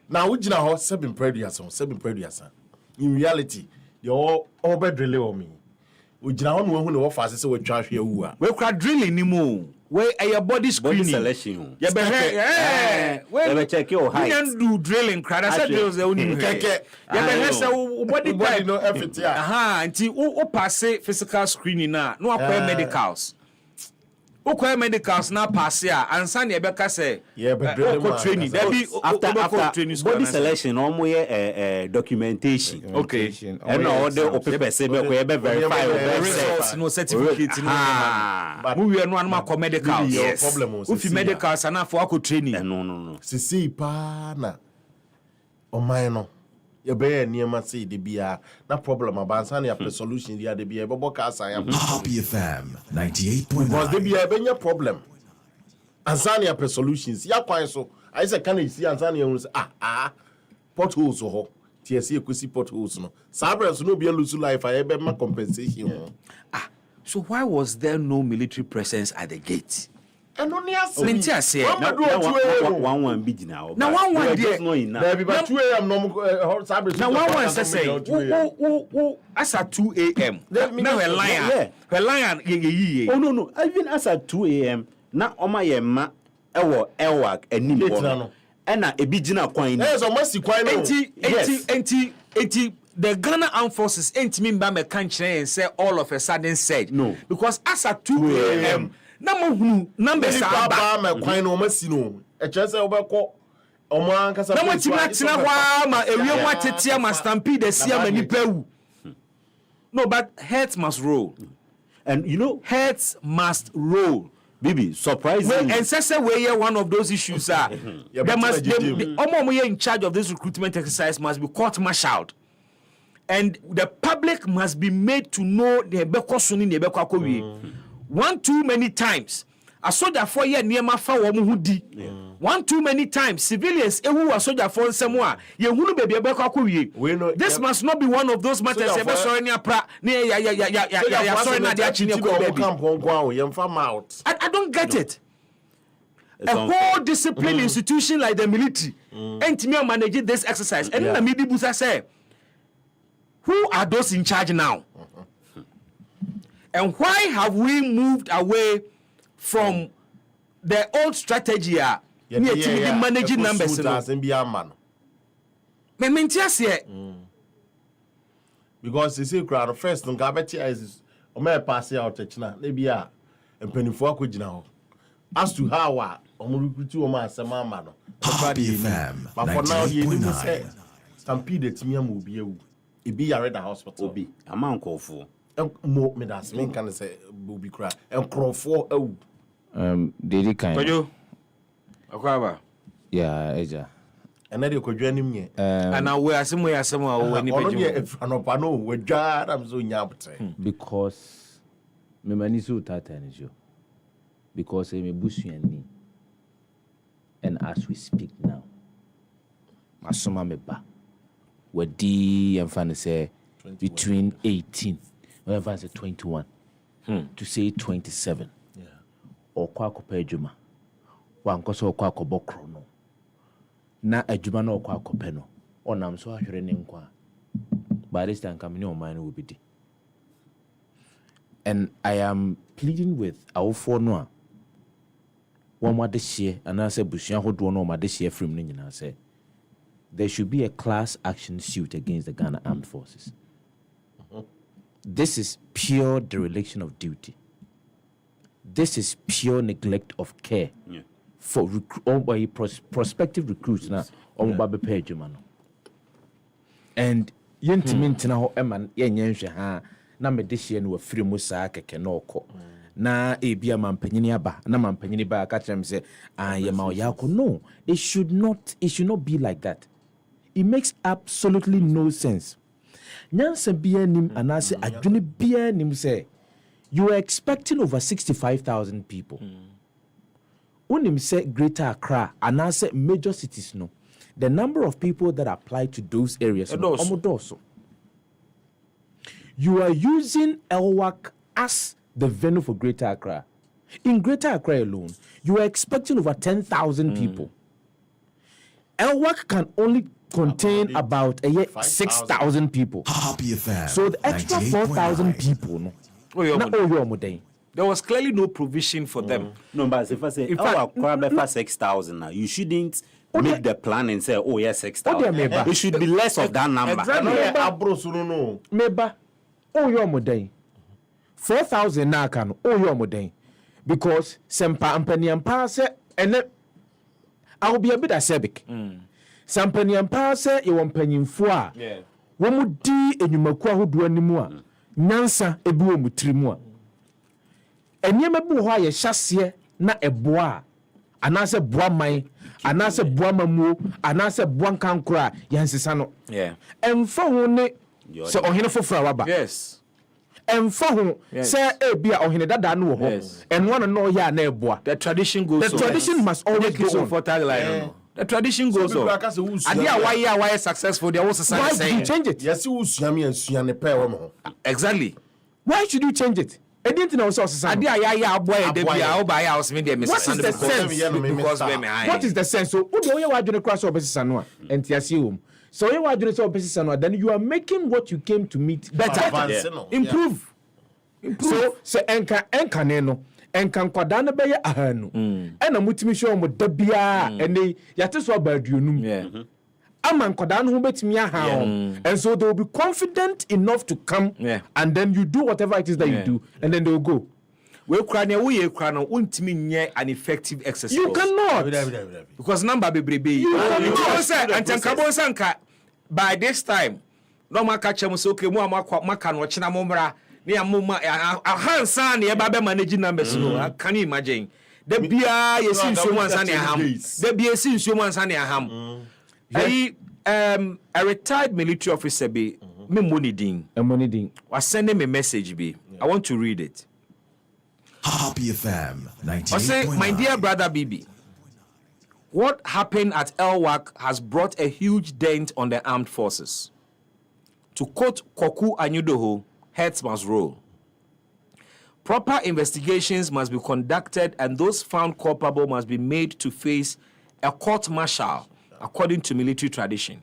Now we jina ho 7 preduasa. In reality, you all be drilling on me. We jina ho no hu ne wo fast say we twa hwe awu a. We kwa drilling ni mo. We your body screening. Body selection. You be check your height. You can do drilling. Crowd say drills they only keke. You be say body type no effort here. Until o pass physical screening na no acquire medicals. Medicals now pass here and send you back say training. There be after training body selection almost documentation. Okay. And all the paper say we verify results no certificate no. But we are no animal medicals. Yes. If you medicals and for training. No. Sisi pa na oman no ye be niema say de bia na problem abansa na ya solution dia de bia be boka asan ya Happy FM 98.9 because de bia be nya problem ansa na ya solutions ya kwan so I say can you see ansa na you say potholes ho TSC ekosi potholes no sabres no bia lose life I be ma compensation. So why was there no military presence at the gate? And only as one big now. Now one there. There be 2 a.m. no now one say who as at 2 a.m. Now a lion ye. Oh no even as at 2 a.m. na oma ye ma ewo elwak enim bo and na ebigina kwan ni so masi kwan no enti the Ghana Armed Forces ain't mean by me country and say all of a sudden said no because as at 2 a.m. na mo numbers are ba me kwan no masi no e kire say obekọ omo ankasa na mo tina hwa ma ewie mo atete ma stampede sia ma nipa wu no but heads must roll and you know heads must roll. Bibi, surprisingly. And say we one of those issues are there must be in charge of this recruitment exercise must be court-martialed. And the public must be made to know the one too many times a soldier for ye niema fa wo ho di one too many times civilians ewu a soldier for nsemo a ye hunu baby e be kwa wie this must not be one of those matters e be sorry ni apra ni ya sorry na dia chi ni ko baby I don't get it. A whole discipline institution like the military ain't me managing this exercise and na me di busa say who are those in charge now? And why have we moved away from the old strategy managing numbers? Because you see, crowd first, and Gabeti is a pass out maybe a penny for Kujina. As to how recruit some man. But for now, you say stampede to me will be a red hospital. Be a man call for. More me that's me can say booby cry and crow for did he kind you Aquaba? Yeah, Eja. And then you could join him. And now we are somewhere when you we're jar, I'm so yapte. Because me manisu tatan is you. Because I'm a bushy and me. And as we speak now, Masoma meba. We're D and fan say between 18. Whenever I say 21 to say 27 or kwako pejuma wankoso kwako bokro no na adwuma na kwako pe no onam so ahwere ne nkwa by this time coming on mine will be di. And I am pleading with our four no one more this year and I say busua hodo no ma this year from no nyina say there should be a class action suit against the Ghana Armed Forces. This is pure dereliction of duty. This is pure neglect of care for prospective recruits now. And yentimintina ho eman yenyenhwe ha na medehie no afiri mu saa keke no okọ na ebia mampanyini aba na mampanyini ba ka kyerem say yema oyako. No, it should not be like that. It makes absolutely no sense. Nyansa bia nim anase adwene bia nim say you are expecting over 65,000 people. Unim say Greater Accra anase major cities no. The number of people that apply to those areas no, you are using Elwak as the venue for Greater Accra. In Greater Accra alone, you are expecting over 10,000 people. Elwak can only contain about 6,000 people. So the extra 4,000 people, there was clearly no provision for them. No, but if I say, for 6,000 now, you shouldn't make the plan and say, oh, yes, 6,000. It should be less of that number. Exactly. Meba, oh, you're modern. 4,000 now can, oh, you're modern. Because Sempa and Penny and Pass, and then I'll be a bit acerbic. Sampany and pass you want penny for. One would D and you make who do any more. Nansa a boom with 3 more. And you may be why a chassis, not a bois. And as a bois my, and as a bois mamu, and as a bois can cry, Yansisano. Yeah. And for one, so on here for flower. Yes. And for whom, say a beer on here that I know. And one and no ya neighbor. The tradition goes. The tradition must always go for tagline. The tradition goes on. And why successful? They also why did you change it? Yes, exactly. Why should you change it? I didn't know so. What is the sense? What is the sense? So, who do you want to cross over Sanua and Tiasium? So, you want to cross over Sanua, then you are making what you came to meet better. Improve. So, enka neno. And can kwadana be ahanu and a mutimi show mo dabia and they yatis about you aman kwadana who bet me and so they will be confident enough to come and then you do whatever it is that you do and then they will go. We untimi nye an effective exercise. You cannot because number be and by this time no maka chemu so okay mu amaka no china momra a hansan ne ba be manage numbers no can you imagine the bia yesin so wansa ne aham the bia yesin so wansa ne aham a retired military officer be me money din was sending me message be I want to read it. Happy FM I say, my dear brother Bibi, what happened at Elwak has brought a huge dent on the armed forces. To quote Koku Anyudoho, heads must roll. Proper investigations must be conducted and those found culpable must be made to face a court-martial according to military tradition.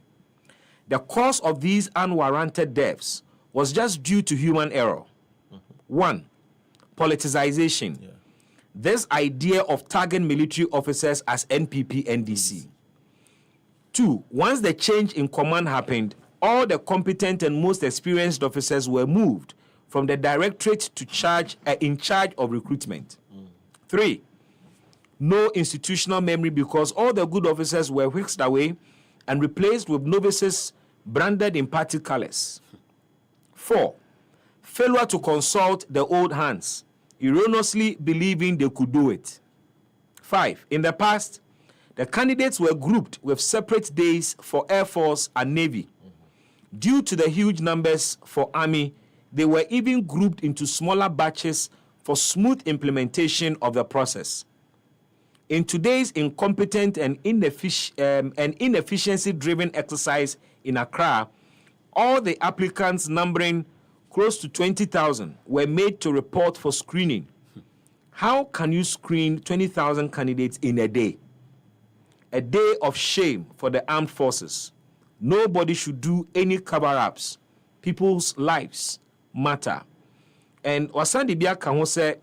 The cause of these unwarranted deaths was just due to human error. 1. Politicization. This idea of tagging military officers as NPP NDC. 2. Once the change in command happened, all the competent and most experienced officers were moved from the directorate to in charge of recruitment. 3. No institutional memory because all the good officers were whisked away and replaced with novices branded in party colors. 4. Failure to consult the old hands, erroneously believing they could do it. 5. In the past, the candidates were grouped with separate days for Air Force and Navy. Due to the huge numbers for Army, they were even grouped into smaller batches for smooth implementation of the process. In today's incompetent and inefficiency-driven exercise in Accra, all the applicants numbering close to 20,000 were made to report for screening. How can you screen 20,000 candidates in a day? A day of shame for the armed forces. Nobody should do any cover-ups. People's lives matter. And Wasandi Biaka said,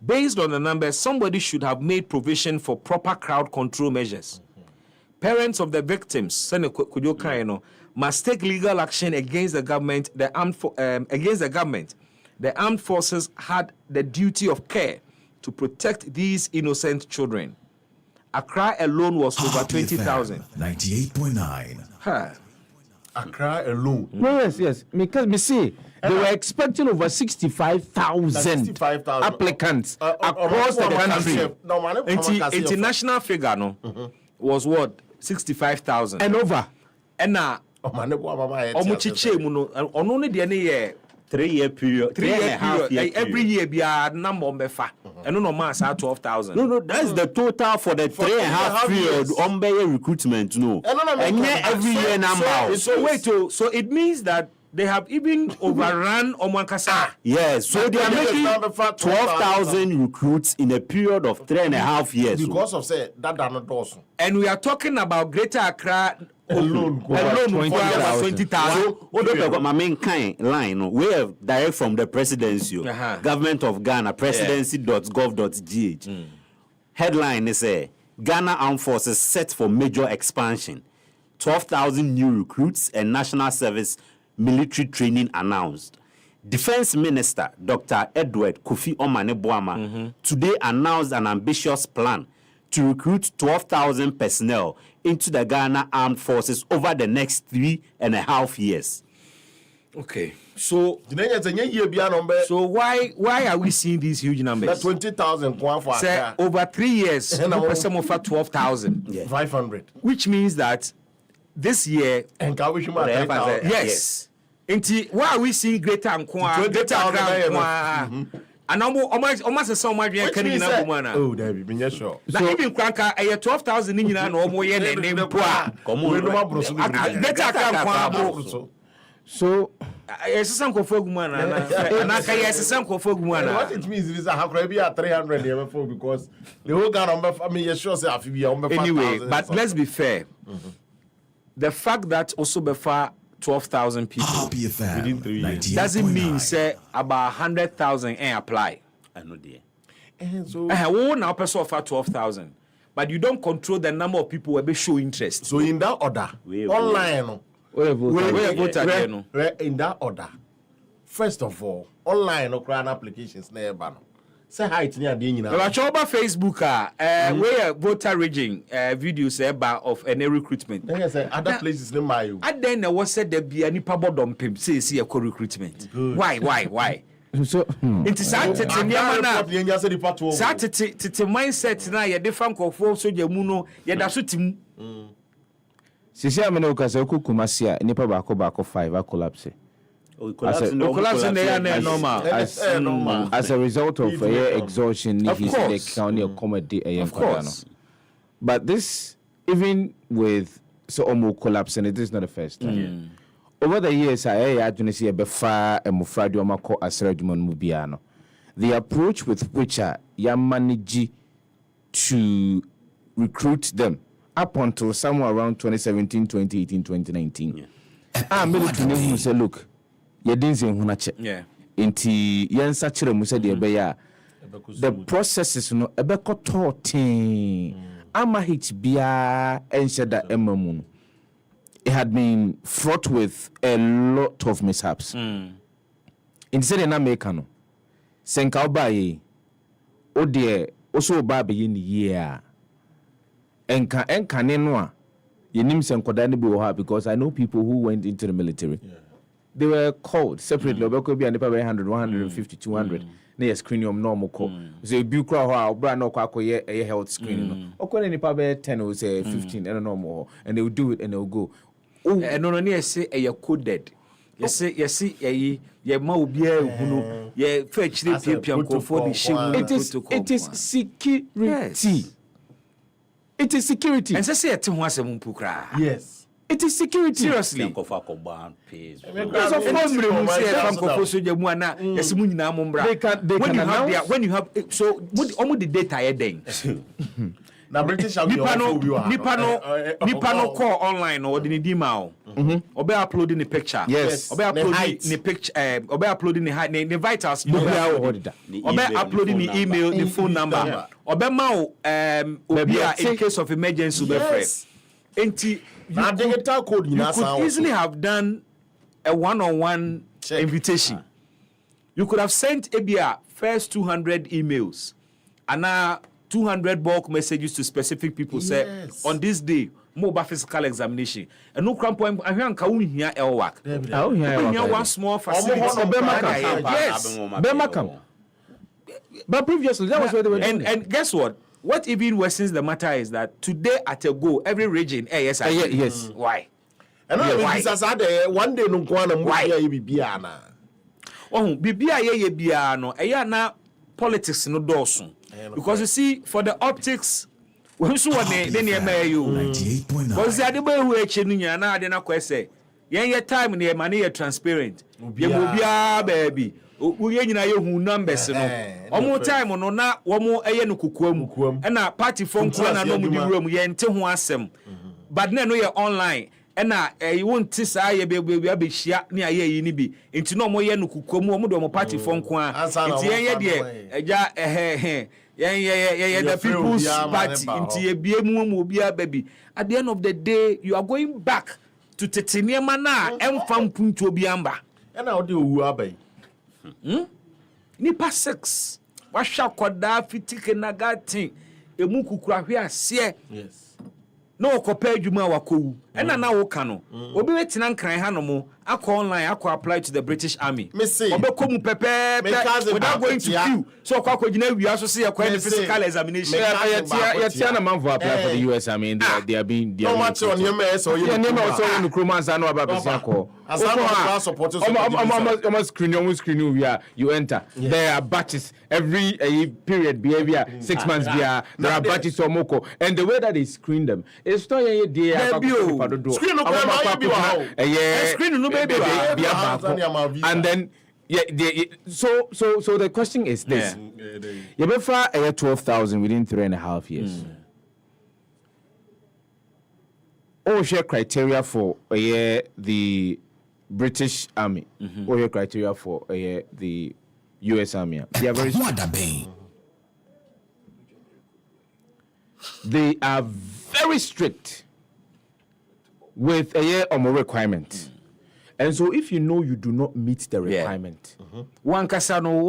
based on the numbers, somebody should have made provision for proper crowd control measures. Parents of the victims, must take legal action against the government. The armed forces had the duty of care to protect these innocent children. Accra alone was over 20,000. 98.9. Accra alone. Yes. Because me see, they were expecting over 65,000 applicants across the country. International figure was what? 65,000 and over. And now, only the 3-year period. 3-year period. Every year be a number on befa. And no mass at 12,000. No, that's the total for the 3.5 period on recruitment. No, and every year number. So it means that they have even overrun Omankasa. Yes, so they are making 12,000 recruits in a period of 3.5 years. Because of say that are not also. And we are talking about Greater Accra alone 20,000. My main kind line, we have direct from the presidency, government of Ghana, presidency.gov.gh. Headline is Ghana Armed Forces set for major expansion. 12,000 new recruits and national service military training announced. Defense Minister Dr. Edward Kofi Omane-Boama today announced an ambitious plan to recruit 12,000 personnel into the Ghana Armed Forces over the next 3.5 years. Okay, so why are we seeing these huge numbers? 20,000 say over 3 years, person offer 12,000, 500, which means that this year and yes. Why are we seeing greater and greater and almost so much can you know? Oh, David, be sure. So even Kranka, 12,000 in no more yen and name poor. So, it's some Kofogman and I can some Kofogman. What it means is how could I be at 300 before because the whole Ghana, I mean, sure, anyway, but let's be fair. The fact that also before 12,000 people within 3 years doesn't mean say about 100,000 apply. I know there. So now person offer 12,000, but you don't control the number of people who will show interest. So in that order, online, in that order, first of all, online applications never. Say hi to me. But over Facebook, where voter rigging videos of any recruitment. Other places name my. And then there was said there be any pabo dumping see a recruitment. Why? So it is mindset now. You different for so you muno. You da so tim. Sisi amene ukasa kukumasia nipa bako 5 a collapse. collapse in the normal. As a result of exhaustion, of course. Of course. But this, even with so collapsing, it is not the first time. Over the years, I actually see a befa and mufradi omako asrejumon mubiano. The approach with which you manage to recruit them up until somewhere around 2017, 2018, 2019. I made it to know who say, look, you didn't say hunache. Yeah. Inti yan sachire mu said the processes no ebeko tortin ama hit bia ensheda emamu. It had been fraught with a lot of mishaps. Instead na make no senka obaye ode oso ba be yin year enka ne no a yenim senkoda ne bi wo ha because I know people who went into the military. They were called separately. Obeko bi anipa 100, 150, 200. Na ye screening normal call. So bi kra ho a obra no kwa akoye a health screening no. Okone nipa be 10 or say 15 and no more. And they will do it and they will go. No ne say e coded. Yes ye ma obi a ehunu ye fa chire piapia nkofo de shemu. It is security. Yes. It is security. And say ete ho asem mpu kra. Yes. It is security. Seriously. Because of course when you have so almost the data then. Now British nipa no call online or the email. Obe uploading the picture. Yes. Obe uploading the picture. Obe uploading the vitals. Obe uploading the email, the phone number. Obe mao in case of emergency. Yes. You could easily have done a one-on-one invitation. You could have sent ABR first 200 emails and now 200 bulk messages to specific people. Say on this day, mobile physical examination. And no cramp point. I hear Kaun here work. One small facility. Yes, Bemakam. But previously, that was where they were doing. And guess what? What even worsens the matter is that today at a go, every region, yes. Why? And why? One day, no one why Bibiana. Oh, Bibia, na politics no dosun. Because you see, for the optics, when you then you may you. 98.9. Because the other way we actually na adena kwese. Your time near money transparent. Bibia baby. We nyina ye hu numbers no omo time no na womo eye no kukuam na party phone ko na no mu di room ye nte ho asem but na no ye online na you won't say ye be abehia na ye yi ni bi enti no mo ye no kukuam omo do mo party phone ko a enti ye de eja ye the people's party enti ye bie mu obi ababi at the end of the day you are going back to teteniema na emfa mpuntu obi amba na odi owu abai nipa 6 washa koda fitike nagati emu kukura hwe ase yes no okopa adwuma wakowu ena na wo ka no obi wetina nkran ha no mo akọ online akọ apply to the British Army obekomu pepe without going to queue so akọ gina wi aso se yakọ any physical examination yeah na man for apply for the US Army they are being no matter on your mess or you no kroma san no ababesi akọ almost screen you enter there are batches every period behavior 6 months there are batches omoko and the way that they screen them is to ye dey screen no screen no baby and then so the question is this you befa 12,000 within 3.5 years share criteria for the British Army or your criteria for the US Army. They are very strict. They are very strict with a requirement. And so if you know you do not meet the requirement, one kasano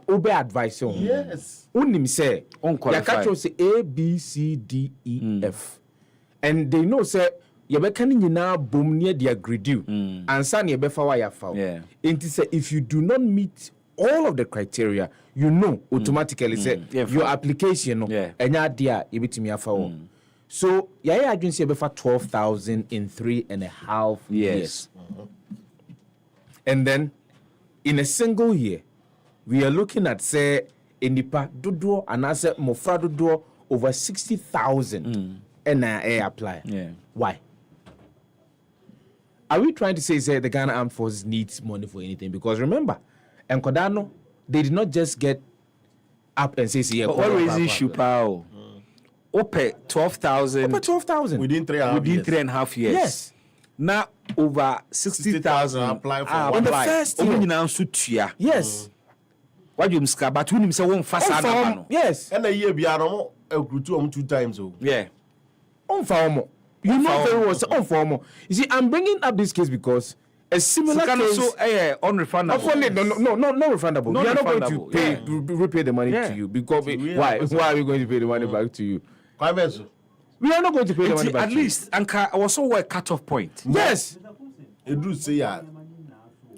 ube advice on. Yes. Unim say ya say A B C D E F. And they know say you be can nyina bom near their grade and san you be fa wa ya fa. It say if you do not meet all of the criteria, you know automatically say your application enya dia e betimi afa wo. So yaya agency be for 12,000 in 3.5 years. And then in a single year, we are looking at say enipa dodo and as a mofra dodo over 60,000 and apply. Yeah. Why? Are we trying to say the Ghana Armed Forces needs money for anything? Because remember, Nkodano, they did not just get up and say, yeah, what is the issue, pal? Ope 12,000. Over 12,000 Within 3.5 years. Yes. Now over 60,000 apply for on the first year. Yes. Why you mska? But when you say one fast yes. And a year beyond recruit 2 times. Yeah. On formal. You know very well. On formal. You see, I'm bringing up this case because a similar case. So, unrefundable. No refundable. We are not going to pay repay the money Yeah. to you because why are we going to pay the money back to you? We are not going to pay the money back at least Anka also a cut-off point. Yes. It do say yeah.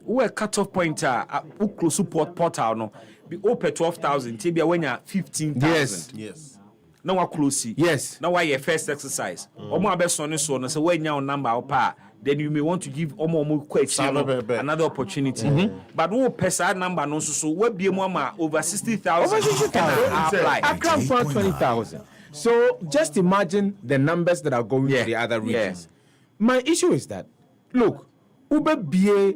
We cut-off point who close support portal no be open 12,000 tibia when you 15,000. Yes. Now we close. Yes. Now why your first exercise. Omo abeso so say when your number opa then you may want to give omo question another opportunity. But who pesa number no so we be more over 60,000. Over 60,000. Apply. Accra for 20,000. So just imagine the numbers that are going to the other regions. My issue is that look, Uber BA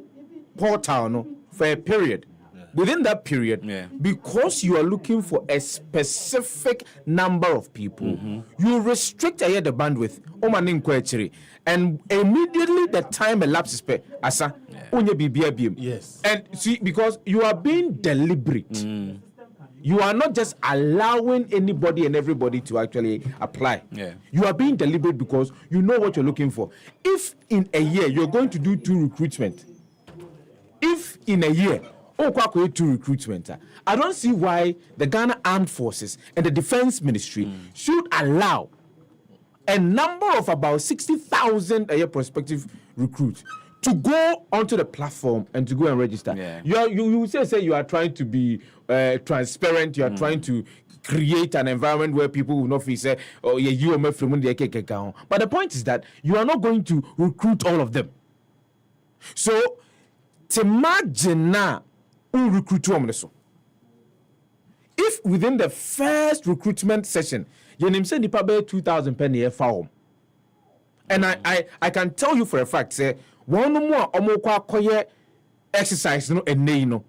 portal no, for a period. Within that period, because you are looking for a specific number of people, you restrict the bandwidth. And immediately the time elapses, yes. And see, because you are being deliberate. You are not just allowing anybody and everybody to actually apply. You are being deliberate because you know what you're looking for. If in a year you're going to do 2 recruitment, if in a year, to recruitment, I don't see why the Ghana Armed Forces and the Defense Ministry should allow a number of about 60,000 a year prospective recruits to go onto the platform and to go and register. You say you are trying to be transparent, you are trying to create an environment where people will not feel say, oh yeah, you are my friend. But the point is that you are not going to recruit all of them. So to imagine now recruit if within the first recruitment session you name say nipa be 2,000 penny farm, and I can tell you for a fact say one more omo exercise no and no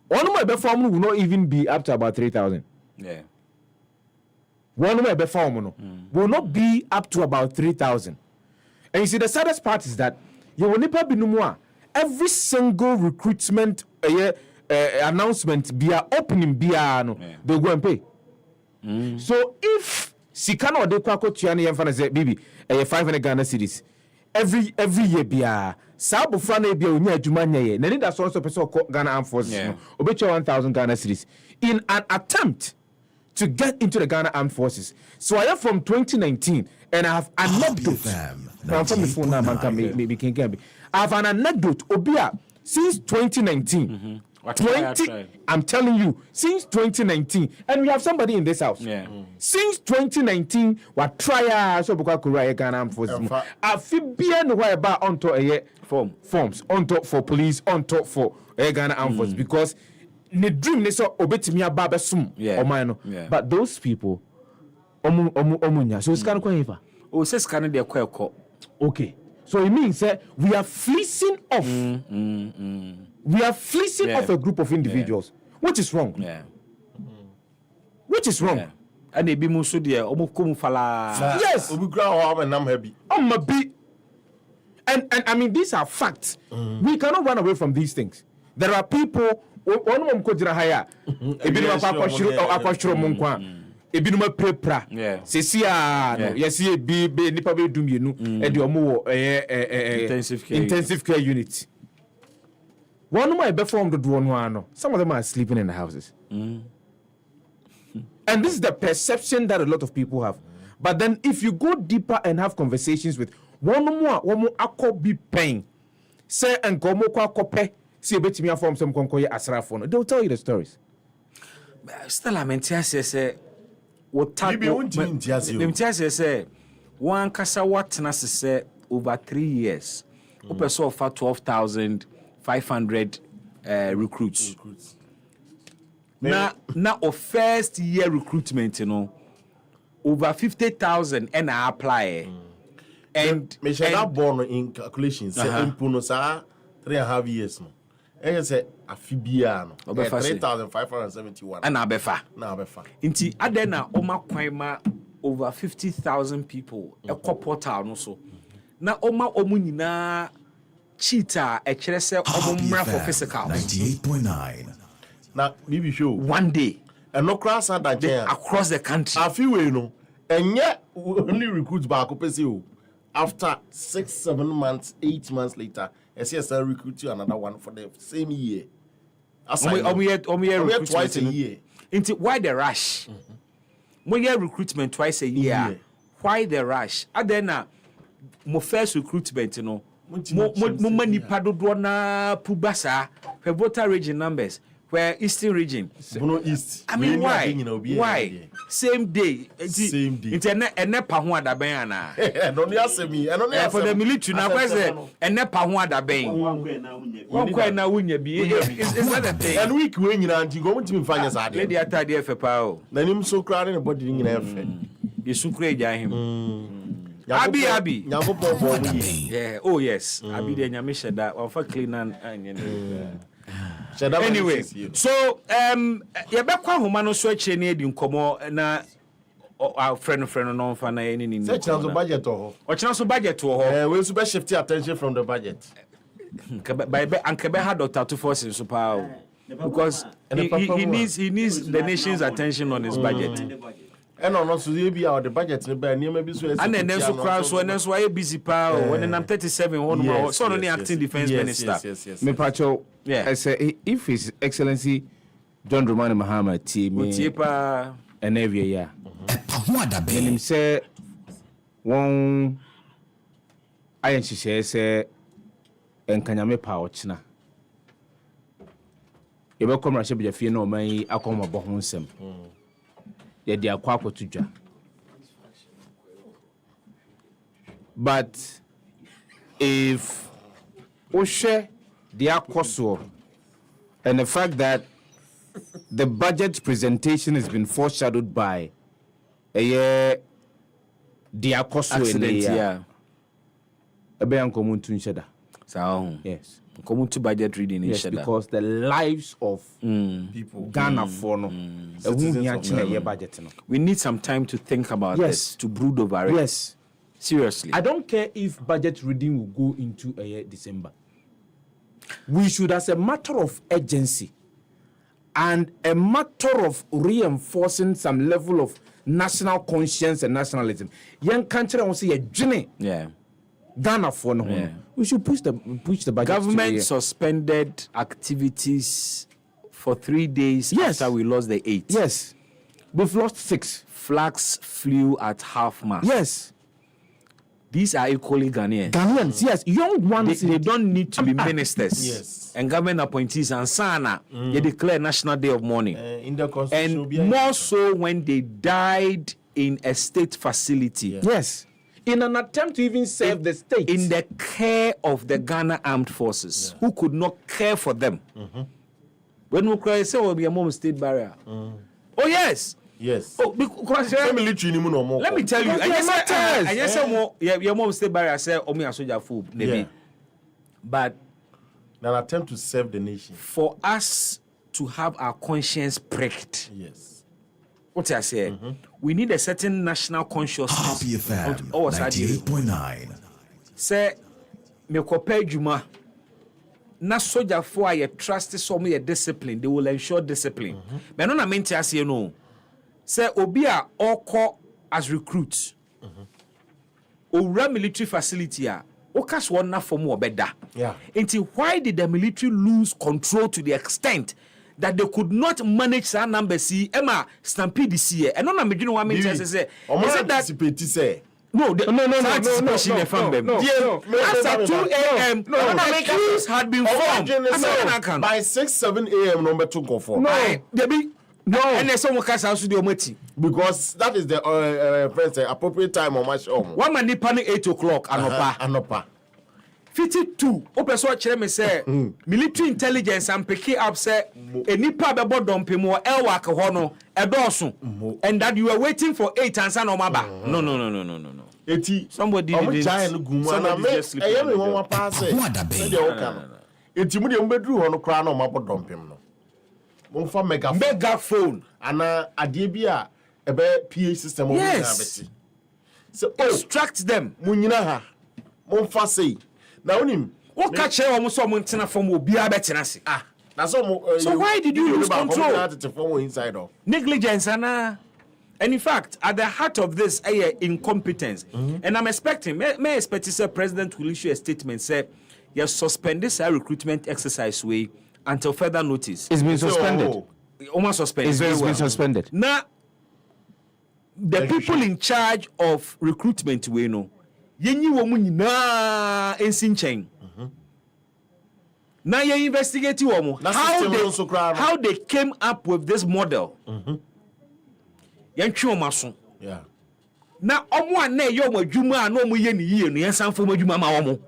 one more be farm will not even be up to about 3,000. One more be farm no will not be up to about 3,000. And you see the saddest part is that you will nipa be no more every single recruitment announcement be opening they go and pay. So if Sikano de Kwako Tiani and say baby 500 Ghana cedis every year bia Sabu Frane be unya jumanya ye that's also person Ghana Armed Forces obecha 1,000 Ghana cedis in an attempt to get into the Ghana Armed Forces. So I am from 2019 and I have an anecdote. I'm from the phone now, man. I have an anecdote obia since 2019. I'm telling you, since 2019, and we have somebody in this house. Since 2019, what try so because Korea Ghana Armed Forces. Afibia no why about onto a forms onto for police onto for Ghana Armed Forces because the dream they saw obetimi ababa sum but those people omunya so scan kwa eva o se scan de kwa okay, so it means that we are fleecing off we are fleecing off a group of individuals which is wrong. Which is wrong. And ebi mu so de omokom fala. Yes, obi kura ho am nam habi and I mean these are facts. We cannot run away from these things. There are people one mom ko jira haya ebinuma akwashiro monkwa ebinuma prepra sesia no yesi be nipa be dumienu e de omo wo intensive care unit. One more be formed the one. Some of them are sleeping in the houses. And this is the perception that a lot of people have. But then if you go deeper and have conversations with one more akko be paying say and go mo kwa kope see betimi form some konkoye asrafo, they'll tell you the stories. Still lamentia say what type say one kasa what na say over 3 years. Person offer 12,500 500 recruits. Now of first year recruitment, over 50,000 and I apply. And me share that born in calculations. Say impuno sa 3.5 years no. I say afibia no. 3,571. And abefa. Na abefa. Inti adena oma kwema over 50,000 people a portal no so. Na oma omu nyina cheater e kire se omo mra for physical 98.9. Na bibi show one day and no cross and across the country. Afi we no. Enye only recruit back pese o. After 6, 7 months, 8 months later, SSL recruit you another one for the same year. Recruitment twice a year. Into why the rush? When you recruitment twice a year, why the rush? And then my first recruitment, mo money padodo na pubasa for voter region numbers. Where Eastern region. East. I mean, why? Why? Same day. Same day. It's a nepa who ada ben na. For the military now, where's a nepa who ada ben? One kwe na unya bi. Is that the thing? And week when you anti go to me find us at. Lady atade fe pa o. Na nim so crowd in body in efe. Yesu kure ja him. Abi. Yeah. Oh yes. Abi de nyame sheda. Wa fa clean and anyway, so yebekwa homa no so akire na edi nkomo na our friend no fa na any ni. Say chance budget ho. O chance budget ho. We super shift attention from the budget. Ankebe had Dr. Tuforce so pa because he needs the nation's attention on his budget. And on so be our the budget ne ba near maybe so. And then so crowd so and so I busy pa when I'm 37 one so only acting defense minister. Yes. Me pacho, yeah. I say if His Excellency John Dramani Mahama me pa and every year. Pahuada And him say one I say enkanyame pa ochina. Ebe komra she be fie na o man akoma bo ho nsem. They are quite to jar. But if Oshe the Akoso and the fact that the budget presentation has been foreshadowed by a year the Akoso accident, yeah. A beyan common to Shada. So yes. Come to budget reading in yes, because the lives of people Ghana for no budget. We need some time to think about this, to brood over it. Yes. Seriously. I don't care if budget reading will go into a year December. We should, as a matter of urgency and a matter of reinforcing some level of national conscience and nationalism, young country won't say a journey. Yeah. Ghana for no. Yeah. We should push the budget. Government suspended activities for 3 days after we lost the 8. Yes. We've lost 6. Flags flew at half mast. Yes. These are equally Ghanaians. Ghanaians, yes. Young ones. They don't need to be ministers. Yes. And government appointees and sana. They declare National Day of Mourning. In the constitution. And more so when they died in a state facility. Yeah. Yes. In an attempt to even save the state. In the care of the Ghana Armed Forces, who could not care for them. When we cry, say, will be a mom state barrier. Oh, yes. Yes. Oh, because let me tell you, I say, your mom state barrier, say, oh, me a soldier fool, maybe. But an attempt to save the nation. For us to have our conscience pricked. Yes. What I say, we need a certain national consciousness. Happy FM 98.9. Say, me kope juma. Na soja for a trust some a discipline. They will ensure discipline. Me no na menti ase no. Say obi a oko as recruits. Owura military facility a okas one na form obeda. Yeah. Until why did the military lose control to the extent that they could not manage that number? See, Emma stampede this year. And no, I'm beginning one minute. Say, that no, after 2 a.m. queues had been formed. By 6, 7 a.m. number 2 go for. No, no, and there's someone cast out to the ometi because that is the appropriate time on my show. One man nipping 8 o'clock. Anopa. 52 opeso kire me say military intelligence am pick up say enipa bebo dompe mo elwak ho no edoso and that you are waiting for 8 answer no maba no eti somebody did just sleep me won pass e dey o kan eti mu de mbeduru ho no kra na o mabo dompem no mo fa megaphone ana ade bi a ebe PA system o na beti so extract them munyina ha mo fa sei na onim what catch them so mo ntena form obi abetena se na so why did you lose control inside of negligence and in fact at the heart of this incompetence and I'm expecting may expect the president will issue a statement say you suspend this recruitment exercise way until further notice. It's been suspended. Almost suspended. It's been suspended. Now the people in charge of recruitment we know yenyi wo mu nyina ensin chen now you investigate how they came up with this model yentwe omaso yeah na omo an na ye omo adwuma na omo ye ni yie no yensan fo adwuma ma omo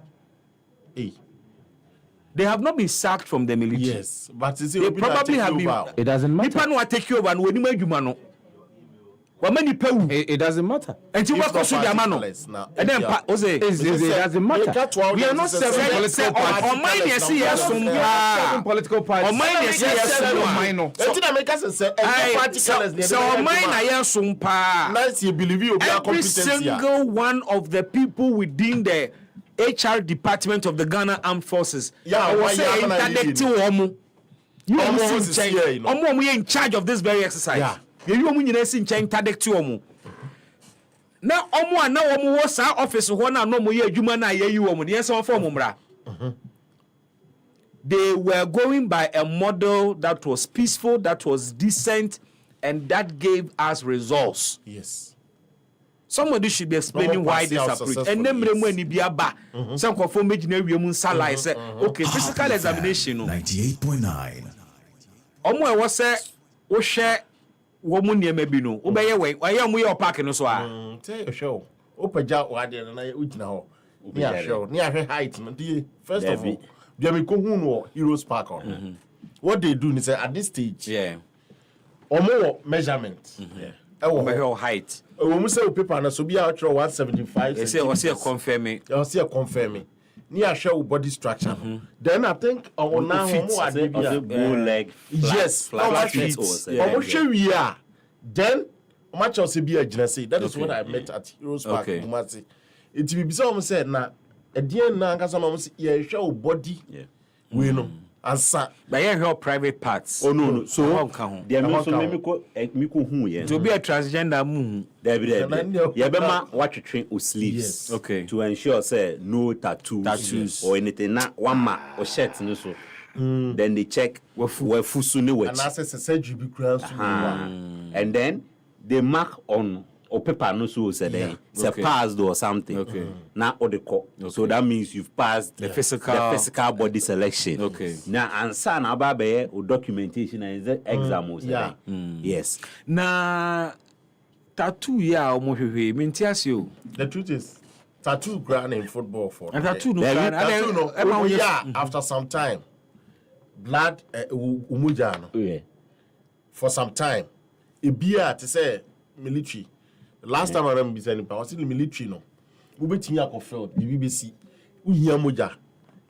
they have not been sacked from the military. Yes, but they probably have been. It doesn't matter. Nipa no take you over no woni adwuma no it doesn't matter. And you work also the man. And then it doesn't matter. We are not serving political parties. On mine yes yes political parties. On mine yes yes. So on mine yes pa. Nice you believe you be a every single one of the people within the HR department of the Ghana Armed Forces. Yeah, was interdicting omo. You omo in charge of this very exercise. Yeah. You omo nyina si nchen interdict omo. Na omo ana omo wo sa office ho na no mo ye adwuma na ye yi omo de yes on form mra. They were going by a model that was peaceful, that was decent, and that gave us results. Yes. Somebody should be explaining why this approach. And then when be aba, some conform na wiem nsala say, okay, physical examination. 98.9. Omo e wo say wo hwe wo mu niam bi no, wo be ye we, aye omo ye park no so a. Tell you show. Opaja wa de na ye ugina ho. Ni a show, ni a height no dey first of all. Bia me ko hu no Heroes Park on. What they do is say at this stage. Yeah. Omo measurement. Yeah. Omo height. We say paper na so be out 175. They say was here confirming. Was here confirming. Near show body structure. Then I think on now the bow leg. Yes, flat feet. Show we are. Then much also be a genesi. That is what I met at Heroes Park. It will be so said na at the end na nkasa no say yeah show body. We know. Answer. But you have private parts. Oh no. So there me so me ko hu ye. To be a transgender mu. There be ma watch train o sleeves. Yes. Okay. To ensure say no tattoos or anything na one ma or shirt no so. Then they check where fusu ne and access surgery be crown. And then they mark on or paper no so say then say passed or something. Okay. Now or the call. So that means you've passed the physical body selection. Okay. Now answer na ba be o documentation and exam or say yes. Na tattoo ya omo hwehwe menti ase o. The truth is tattoo grand in football for. And tattoo no after some time blood umuja no. Yeah. For some time e bia to say military. The last time I remember saying I was in the military no. We be tinya ko field BBC. Uhia moja.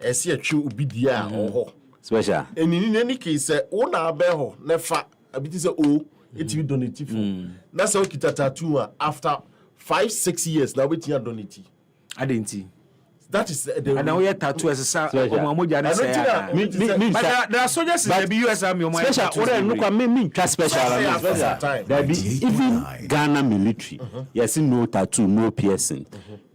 E se atwe obi dia ho. Special. And in any case one abe ho nefa abiti say oh it will donate for. That's how kita tattoo after 5-6 years now we tinya donate. Adenti. That is the and now we tattoo as a moja na say. But there are soldiers in the US Army. Special. What look at me special. There be even Ghana military. Yes, no tattoo, no piercing.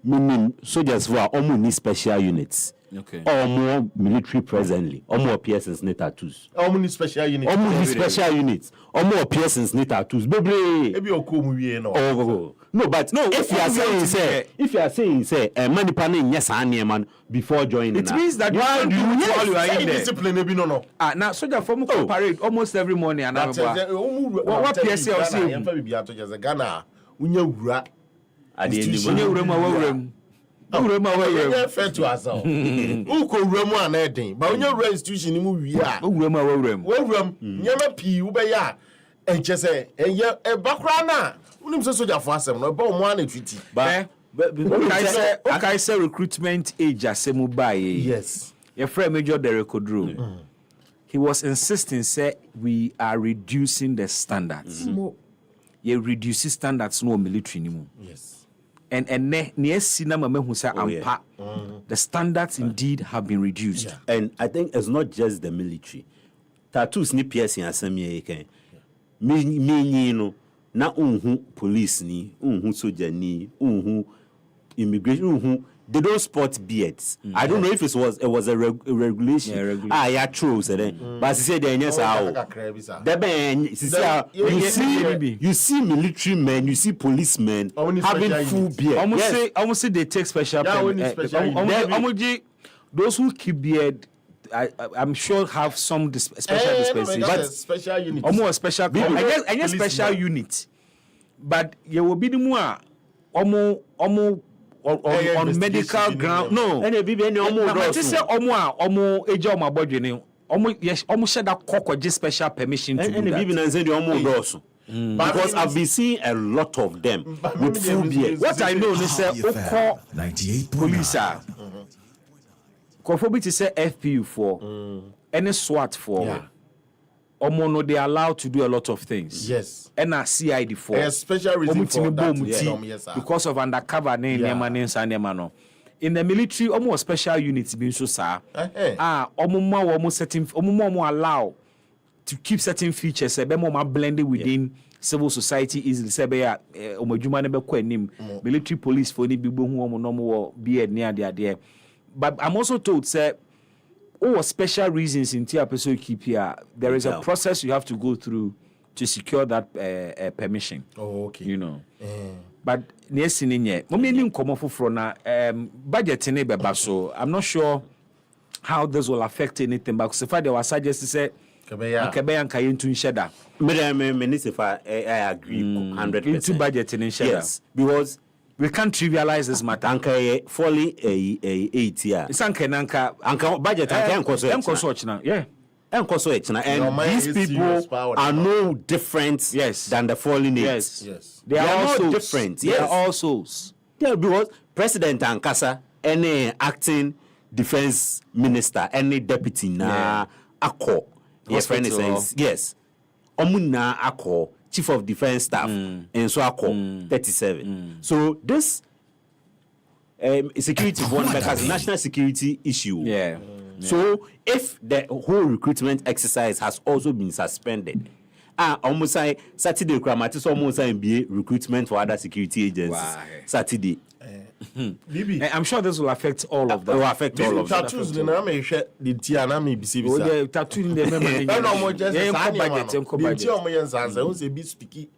Meaning soldiers who are almost need special units. Okay. Or more military presently. Or more piercings, need tattoos. Almost special units. Almost special units. Or more piercings, need tattoos. Baby. Maybe you come we no. No, but no. If you are saying say, money panning yes man before joining. It means that why do you are in there? Discipline no. Now soldier form parade almost every morning and what PSA or say? Ghana. Unya wura. Unya wura. fair to us. Who could run one anything? But when you're institution, you move here. Never pee, Ubaya, and just say, and you're a background. Unim so just for some, no, but one at 50. But I say recruitment age asemu baye. Yes. Your friend Major Derek Odro. He was insisting say we are reducing the standards. You reduce standards no military anymore. Yes. And near cinema who say ampa. The standards indeed have been reduced. Yeah. And I think it's not just the military. Tattoos ni piercing asemi eken. Me no na police ni, soldier ni, immigration they don't sport beards. I don't know if it was a regulation. Yeah, true. But she said yes, you see military men, you see policemen having full beard. Almost say they take special. Those who keep beard, I'm sure have some special dispensation. But special unit. Almost special. I guess special unit. But you will be the more on medical ground. No. And be any just say omo age omo body ni. Omo share that cock just special permission to do that. And be say the omo because I've been seeing a lot of them with full beard. What I know is say oko 98 police are. Conformity to say FPU for any SWAT for. Omo no they are allowed to do a lot of things. Yes. And a CID for. A special reason for that. Because of undercover name no. In the military, almost special units being so sir. Omo allow to keep certain features. Blended within civil society easily. Military police for any people who no beard near there. But I'm also told say. Special reasons in Tia Peso keep here. There is a process you have to go through to secure that permission. Oh, okay. You know. But yes, in yet. Mommy come off from budget in so I'm not sure how this will affect anything. But so far there was suggested say Kabeya Kayin to Sheda. I agree 100%. Into budget in Sheda. Yes, because we can't trivialize this matter. Anka fully a 8 year. It's anka budget now. Yeah. And these people are no different than the fallen aids. Yes. They are also different. Yes. They are all souls. Yeah, because President Ankasa, any acting defense minister, any deputy na ako. Yes, friend says yes. Omuna ako. Chief of Defense Staff, and so I call 37. So this security board has a national security issue. Yeah. So if the whole recruitment exercise has also been suspended, almost say Saturday, almost be recruitment for other security agencies. Wow. Saturday. I'm sure this will affect all of them. Will affect all of them. Tattoos the name share the Tiana me be the tattoo in the memory. No just speaking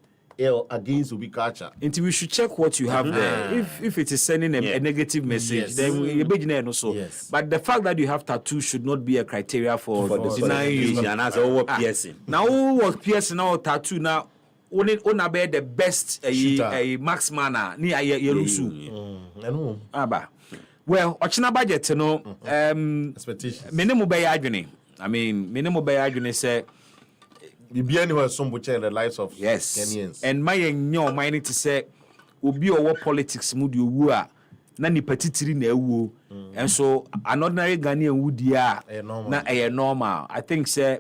against Obi culture. Until we should check what you have there. If it is sending a negative message, then we be so. Yes. But the fact that you have tattoo should not be a criteria for denying you. And as over piercing. Now who was piercing now tattoo now? Only be the best a marksman ni yerusu. Aba. Well, ochina budget no expectations. Minimum be adwene. I mean, minimum be adwene say Bibiani was some butcher the lives of Kenyans. And my nyo mind to say obi owo politics mu de owu a na ni patitiri na ewu. And so an ordinary Ghanaian would na normal. I think say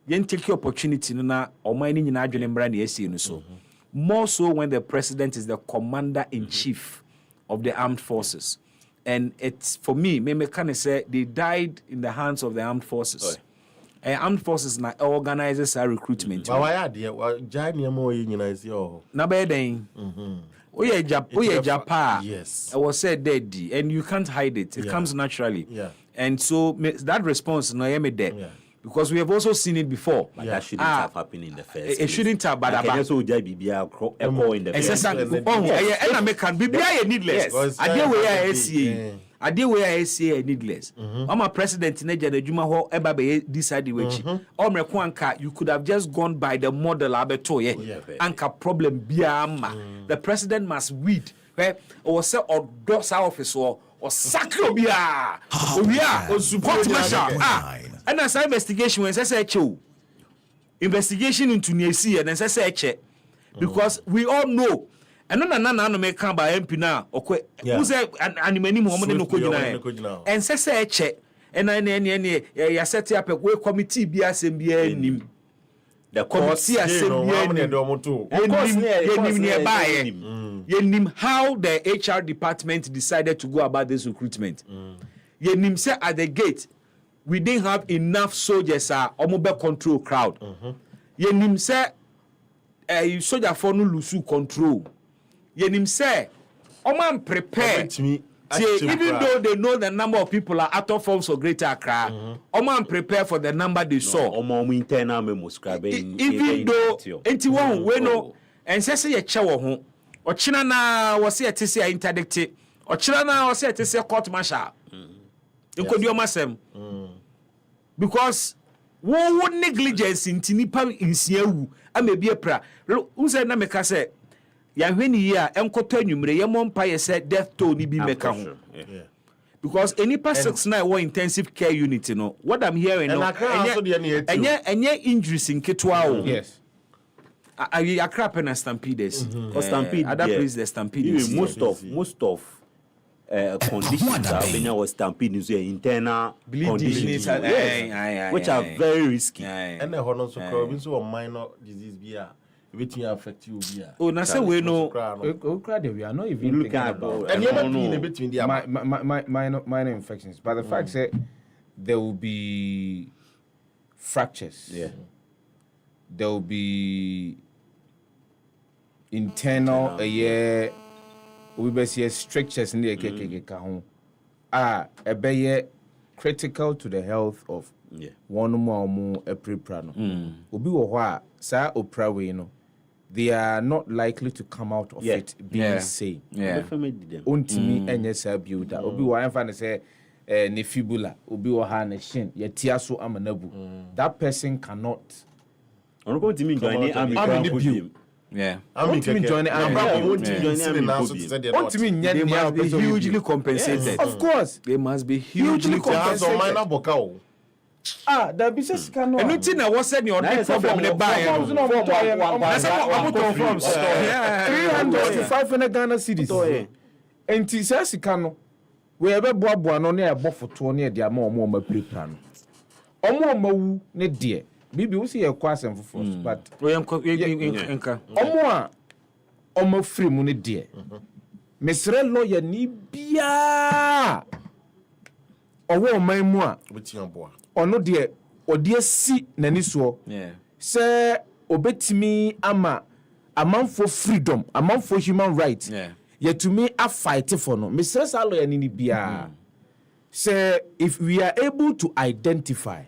yen take your opportunity na omani nyina adwene mbra na esi no so. More so when the president is the commander in chief of the armed forces. And it's for me can say they died in the hands of the armed forces. Armed forces na organizes our recruitment. But why are there? Na be den. Oye Japan. Yes. I was said dead, and you can't hide it. It comes naturally. Yeah. And so that response no me there. Yeah. Because we have also seen it before. But that shouldn't have happened in the first place. It shouldn't have, but in the first and I make BBI needless. I did where I say needless. I'm a president in the Juma Hall, Eba decide which. You could have just gone by the model Abetoye. Anka problem biama. The president must weed. Or say or dosa office or ɔsakra obiara owia court martial and as investigation when say chew investigation into nesi and say check because we all know and na no make come by MP now okay who say animani mo no kojina and say check and ya set up a committee bi asem bi anim the committee asem bi anim how the HR department decided to go about this recruitment yenim say at the gate we didn't have enough soldiers omobe control crowd yenim say soldier for no lose control yenim say oman prepare even though they know the number of people are out of forms for Greater Accra, Oman prepare for the number they saw. Internal memos even though enti we know and say ye chewo ho. Ochina na was here to say interdict. Ochina na was here to say court martial. Nkodi omasem. Because wo negligence inti nipa insia wu amebi epra. Unse na meka say ya hweni ya enkoto anwumre ye mompa ye say death toll ni bi meka ho because any past 69 were intensive care unit no what I'm hearing no enye injuries in ketwa o yes I crap and stampedes stampede other place the stampedes most of conditions that was stampede so internal conditions which are very risky and the horn so a minor disease be everything affect you here. Oh, na say we know. We are not even thinking about. And you never between the minor infections, but the fact that there will be fractures. Yeah. There will be internal we be see strictures in the KKK. A be critical to the health of one more a pre-prano. Obi wo hwa sa opra we no. They are not likely to come out of it being sane. Untimi enye sa builder. Obi wa emfa say ne fibula, obi wa ha ne shin, ye tia so amanabu. That person cannot. I'm going to mean join army. Yeah. I'm join army. They must be hugely compensated. Of course. They must be hugely compensated. The business cannot. And nothing was said on the problem they buy. Yeah. 300 to 500 Ghana cedis. And Tisasi cano. We ever boa no near Boffoto near the Amoma pre-plan. Omo ne dear. Bibi we see a question for force, but we am Omo free money dear. Mesre lawyer ni bia. Owo man mo with your boy. Ono de odi si nani so say obetimi ama amanfo freedom amanfo human rights yetumi a fight for no Mr. Salo ya nini bia say if we are able to identify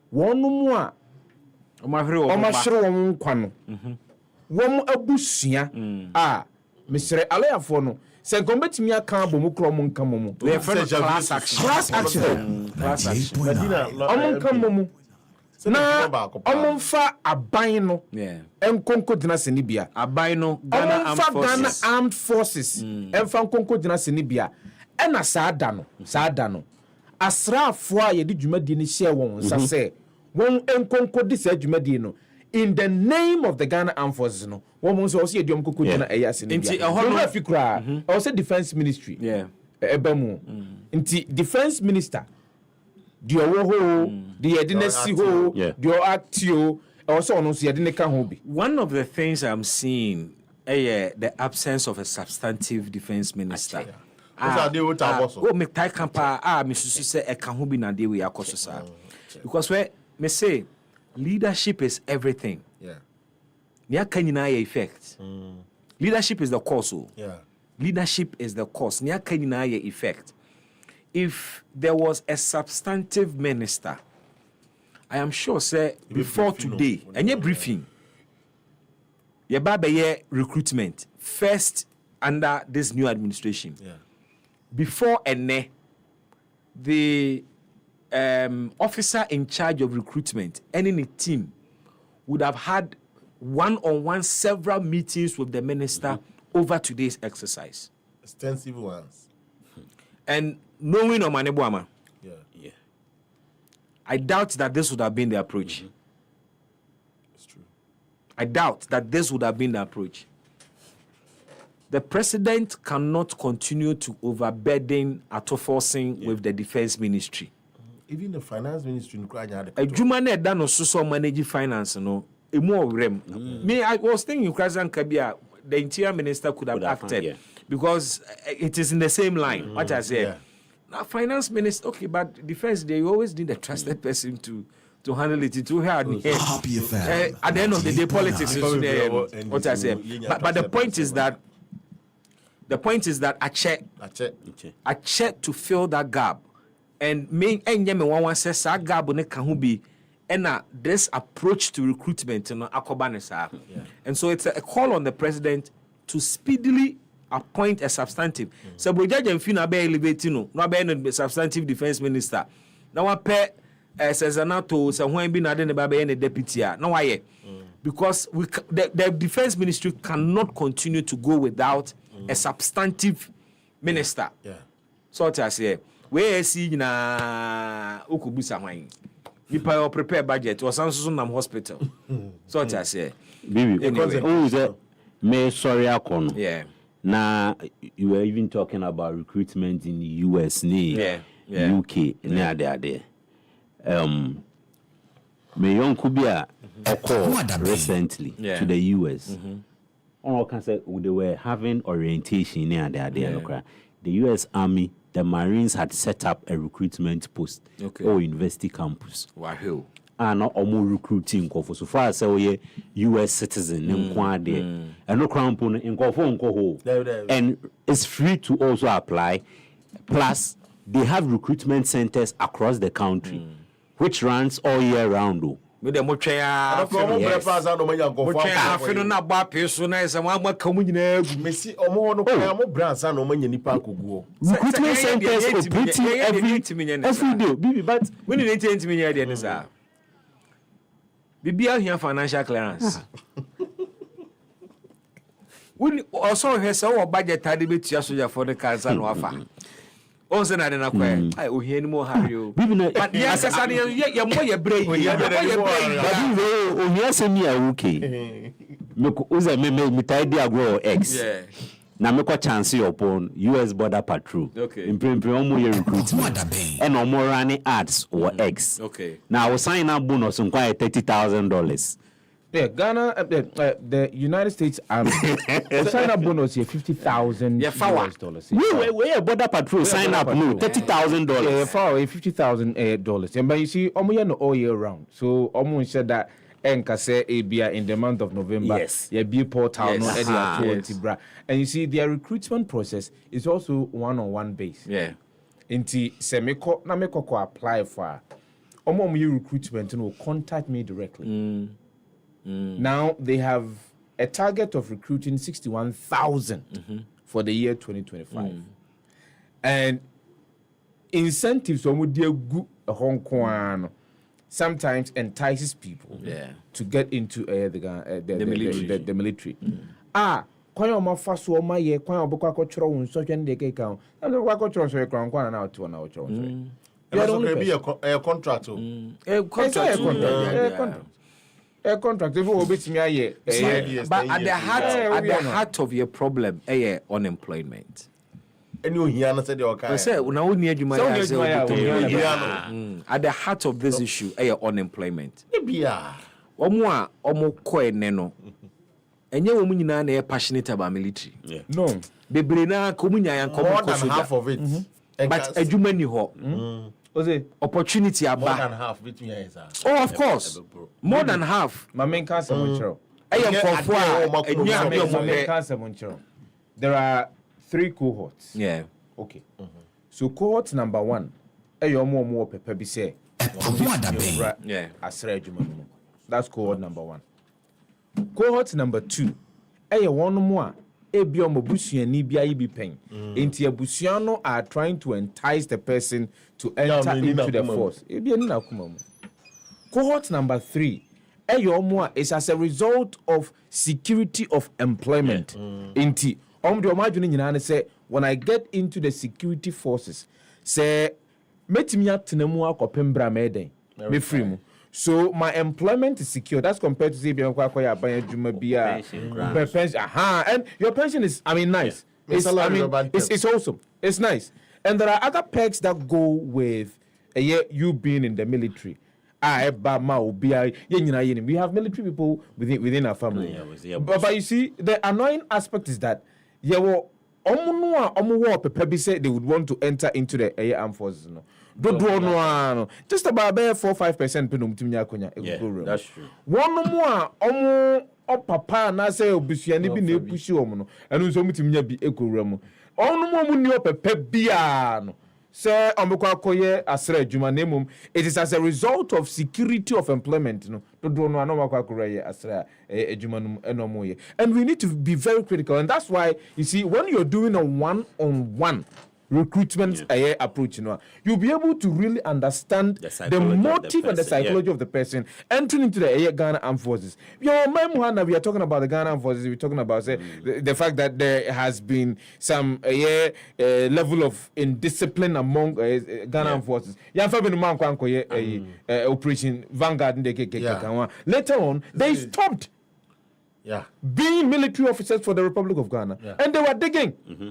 one mu a omahre wo nkwa no wo abusua a Mr. Aloya for no say gombetimi aka bomu kro mo nka mo we class action Omunkamomu na omunfa aban no enkonko dina senibia aban no Ghana Armed Forces enfa nkonko dina senibia ena saada no asrafo a yedi dwumadi ni hye won sase won enkonko di sa dwumadi no in the name of the Ghana Armed Forces no won so yedi omkoko dina eya senibia nti eholo afikura o say defense ministry ebamu nti defense minister the ho the edinesi ho the actio also on so yedineka ho bi. One of the things I'm seeing the absence of a substantive defense minister. Me tai kampa me susu say e ka ho bi na de we akoso sa. Because where me say leadership is everything. Nya kan nyina ya effect. Leadership is the cause. Leadership is the cause. Nya kan nyina ya effect. If there was a substantive minister, I am sure, say, before today, any briefing, your baba recruitment first under this new administration. Before the officer in charge of recruitment, any team would have had one-on-one several meetings with the minister over today's exercise. Extensive ones. And knowing Omane Boama, Yeah. I doubt that this would have been the approach. It's true. I doubt that this would have been the approach. The president cannot continue to overburden Atofo with the defense ministry. Even the finance ministry in Ukraine. A Juma done also manage finance, no. More rem. Me, I was thinking President Kabia, the interior minister could have acted because it is in the same line. What I say. Now, finance minister, okay, but defense, they always need a trusted person to handle it. Too hard. At the end of the day, politics is there. What I say. But the point is that. The point is that I check to fill that gap, and me and Yemi one says that gap on can be, and this approach to recruitment, and so it's a call on the president to speedily appoint a substantive. So we judge and feel be elevating no be substantive defense minister. Now I pay says anato so when be na dey be deputy now why because the defense ministry cannot continue to go without a substantive minister. So I say, where see na ukubusa hwan. Nipa prepare budget or some nam hospital. So I say, baby, anyway. Me sorry akono. Yeah. Now you were even talking about recruitment in the US, UK, near there. Me young Kubia recently to the US. Can say they were having orientation near there. The U.S. Army, the Marines had set up a recruitment post or university campus. Wow. And almost recruiting so far as a U.S. citizen and no crown and it's free to also apply. Plus, they have recruitment centers across the country, which runs all year round. With the Mochea, recruitment centers operating every day. But when you need to me, Bibi here financial clearance. When also has our budget had to be for the cars and offer. Also, I don't know. I will hear more. But yes, you're more brave. Yes, me okay. Look, me idea grow X. Now make a chance upon US border patrol. Okay. In recruitment and no more running ads or X. Okay. Now we sign up bonus on quite $30,000. Yeah, Ghana, the United States Army, the sign-up bonus here $50,000. We a border patrol sign up no $30,000. Yeah, $50,000. And but you see, almost all year round. So almost said that Kaseɛbɔ in the month of November. Yes. Yeah, be portal and you see their recruitment process is also one-on-one base. Yeah. Inti semeko na meko ko apply for. You recruitment will contact me directly. Now they have a target of recruiting 61,000 for the year 2025, and incentives Hong Kong sometimes entices people to get into the military. Kwa ma faso ma ye kwa obokwa ko choro won so hwe ndeke kan na ko choro so ekran kwa na oto na choro so a contract. A contract if obetimi aye but at the heart of your problem unemployment. Any here na said okay say una woni adwuma at the heart of this issue unemployment bia omo ko ene no enye wo nyina na passionate about military. No bebre na ko munya yan ko more than half of it. But adwuma ni ho opportunity aba. More than half between years. Oh, of course. More than half. My main cancer monchero. There are 3 cohorts. Yeah. Okay. So cohort number 1, more pepe be say. Yeah. That's cohort number 1. Cohort number 2, one more. Busuani bia be paying. Inti abusuano are trying to entice the person to enter into the force. Cohort number 3, is as a result of security of employment. Inti the imagine nyina say when I get into the security forces, say, metimi atena mu akopem bra meden. Me free mu. So my employment is secure. That's compared to say be akoya aban adwuma bia pension. And your pension is nice. Yeah. It's awesome. It's nice. And there are other perks that go with you being in the military. We have military people within our family. But you see, the annoying aspect is that they would want to enter into the armed forces. Just about 4-5%. That's true. One more, papa na say obusuani bi na epushi omo no enu nso mutimi bi ekoram onu mo mu ni opepe bia no say omekwa koye asra adwuma na emum it is as a result of security of employment no do no amakwa koye asra adwuma no enomo ye. And we need to be very critical, and that's why you see when you're doing a one-on-one recruitment approach, you'll be able to really understand the motive and the psychology of the person entering into the Ghana Armed Forces. We are talking about the Ghana Armed Forces. We're talking about the fact that there has been some level of indiscipline among Ghana Armed Forces. Operation Vanguard. Later on, they stopped being military officers for the Republic of Ghana, and they were digging. Mm-hmm.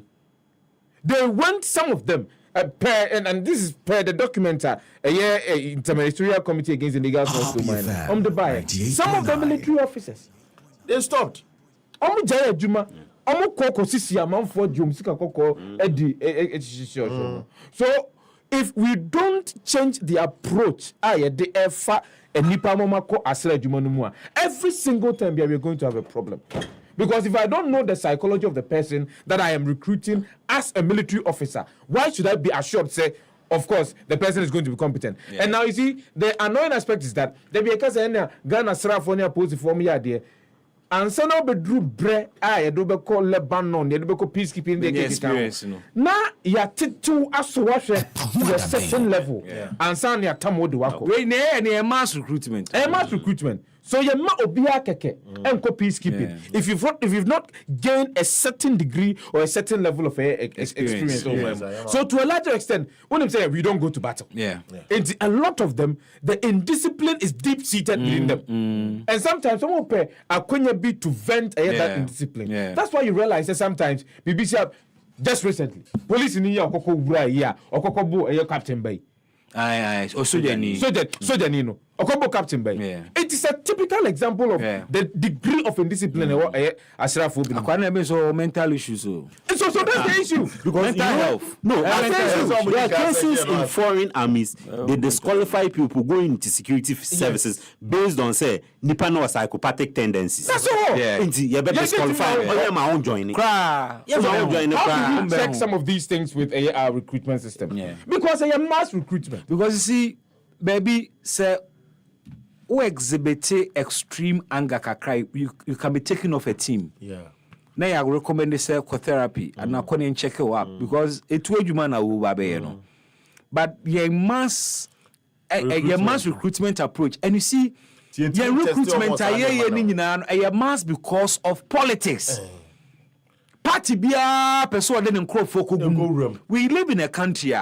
They went, some of them, and this is per the document, Interministerial Committee Against Illegal Forced Mining, on the buy. Some of the military officers, they stopped. Jaya Juma, Koko Sisi Amanfo Jumsika Koko Edi. So, if we don't change the approach, every single time we are going to have a problem. Because if I don't know the psychology of the person that I am recruiting as a military officer, why should I be assured, say, of course, the person is going to be competent? Yeah. And now you see, the annoying aspect is that there be a case in Ghana Sarafonia post for me idea. And so now be drew bre I do be call Lebanon, you do be call peacekeeping the experience. Now ya titu aso to a certain level. And so ya tamo do wako. We ne mass recruitment. Mass recruitment. So you ma obia keke and co peacekeeping. If you've not gained a certain degree or a certain level of experience. So to a larger extent, when I'm saying we don't go to battle. And a lot of them, the indiscipline is deep seated within them. And sometimes someone pay a be to vent that indiscipline. That's why you realize that sometimes BBC just recently police in here or Captain Bay. Soja Nino. Okobo Captain Bay. It is a typical example of the degree of indiscipline so mental issues. So that's the issue. Because mental health. No, there are cases in foreign armies. They disqualify people going into security services based on say nipa no psychopathic tendencies. That's all. You better disqualify. My own joining. How do you check some of these things with our recruitment system? Because I am mass recruitment. Because you see, baby, say who exhibit extreme anger kakra, you can be taken off a team. Now I recommend psychotherapy and I can check you up because it will you man no. But your mass recruitment approach, and you see your recruitment a mass because of politics. Party bia person den nkro foko gum. We live in a country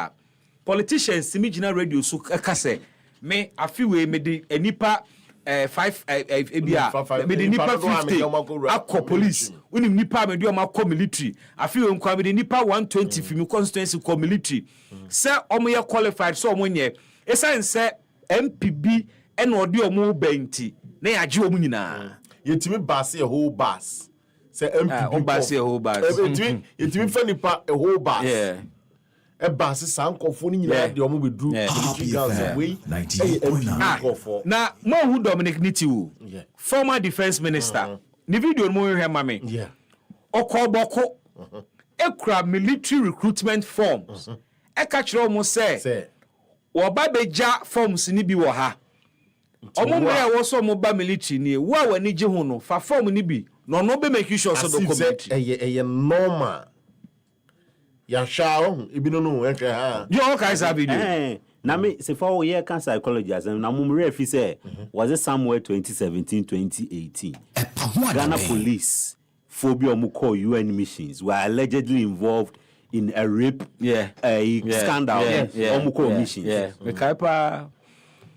politicians simigina radio so kase me afiwe me de enipa 5 ebia me de nipa 50 akọ police unim nipa me de o makọ military afiwe nkwa me de nipa 120 fi me constituency ko military se omo ye qualified so omo nye esan se MPB ena odi omo benti na yaje omo nyina yetimi bass a whole bass say MPB bass a whole bass yetimi fa nipa a whole bass a bass sankofo ni nyina de omo bedru we 98.9 na mo hu Dominic Nitiwu former defense minister ni video mo hwe mame okoboko ekura military recruitment forms e ka kire omo say wo ba beja forms ni bi wo ha omo mo ya wo so mo ba military ni wo a wani je hu no fa form ni bi no be make sure so do community eye normal ya shawo ibino no enhwe ha yo kai sa video na me se for year can psychology as na mum refi say was it somewhere 2017 2018 Ghana police phobia mu call UN missions were allegedly involved in a rape scandal. Commission.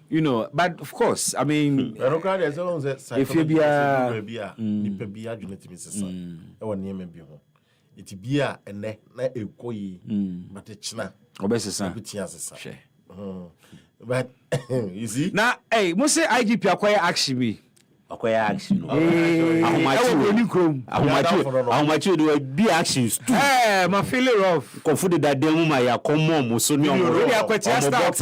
You know, but of course, I mean, if you be a it be a ene na ekoyi but china obesesa but you see now hey mo say IGP akwaya action bi ahomachi do be actions too my feeling rough confunded that dem ma ya come mo so ni really akwati start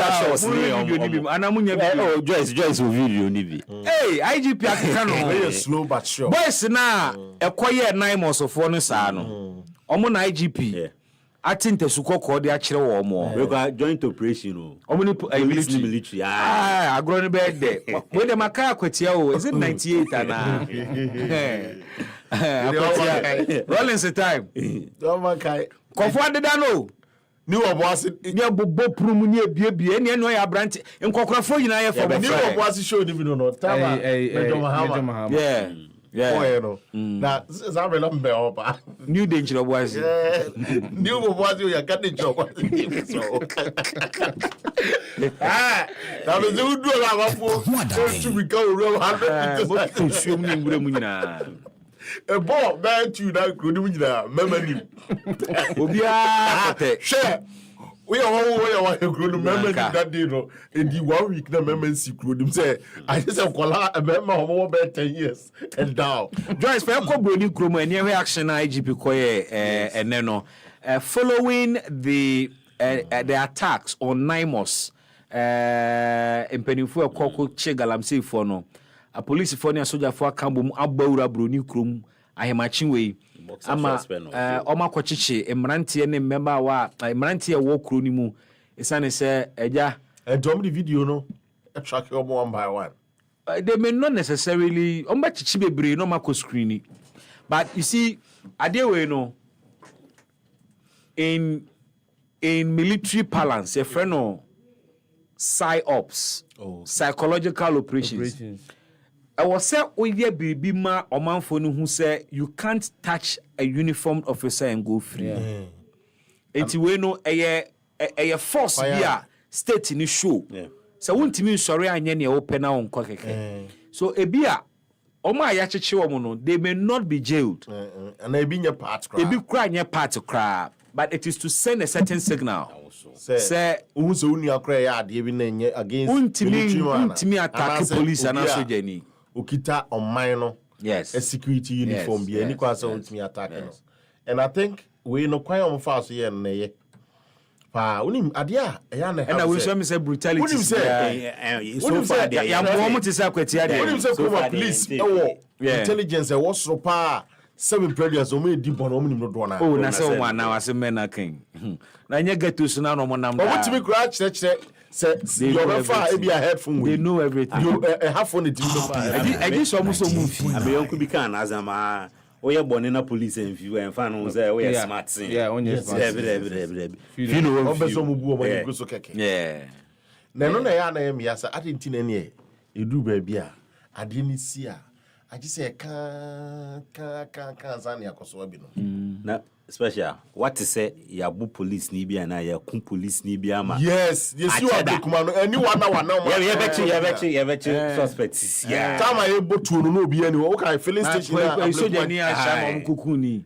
oh Joyce video ni bi hey IGP akeka no very slow but sure boys na ekoye 9 months no saa no omo na IGP atinta sukoko de akire wo omo we go joint operation o omo ni military agro ni be de we de maka akwati o is it 98 na rolling the time don't makai kofo adeda no ni wo boss ni bobo prum ni ebiebie ni eno ya branch nkokrafo nyina ye for ni wo boss show ni bi no tama Major Mahama yeah no na zabe no mbe opa new danger boys new boys you can the job so na me do la wafo to be go real 100% shum ni ngure mu nyina e bo ba tu na kroni mu nyina mama ni obia kote share we are kroni mama ni that day no in the 1 week na mama si kroni say I just have kola mama omo be 10 years and down Joyce for ko broni kromo any reaction na IGP koye eneno following the attacks on Naimos empenifo ekoko che galamsey for no a police for na soldier for akambo mu abawura broni krom ahemachi we ama oma kwachiche emrante ne member wa emrante wo kroni mu isane se eja dom the video no track one by one they may not necessarily chichi bebre no mako screen but you see adewe no in military parlance a friend no psyops psychological operations. I was say oye bibi ma omanfo no hu say you can't touch a uniformed officer and go free. Enti we no eye force bia state ni show. So wontimi nsori anye ne open na onko keke. So ebia omo aya cheche omo no they may not be jailed. And ebi nye part cry. Ebi kra nye part cry, but it is to send a certain signal. Say unso uni akra ya ade bi na nye against untimi attack police and soldier ni. Okita online no. Yes. A security uniform bi any kwasa untimi attack no. And I think we no kwan on fast here na ye. Pa unim ade a ya na and we show me say brutality. Unim say so far there ya mo ti say kwati ade. Unim say kuma police intelligence e was so pa 7 predators o me di bon o munim no do na. Oh na say one now as men na king. Na nye get to na no mo nam. But what me cry chire say your far e be a headphone they know everything. You have phone it I just almost so move. Abeyonku bi kan azama oye bone na police and view and fan on say we smart thing. Yeah, on your smart. You know obeso mu bu o ma go so keke. Yeah. Na no na ya na em ya sa adenti na ne edu ba bia ade ni si a agi say kan za na yakoso abi no. Na special what is say yabu police ni bia na ya kun police ni bia ma. Yes, you see what kuma no anyone na you bet suspects. Yeah. Time I able to no be any o kan filling station na so je ni asha mo kukuni.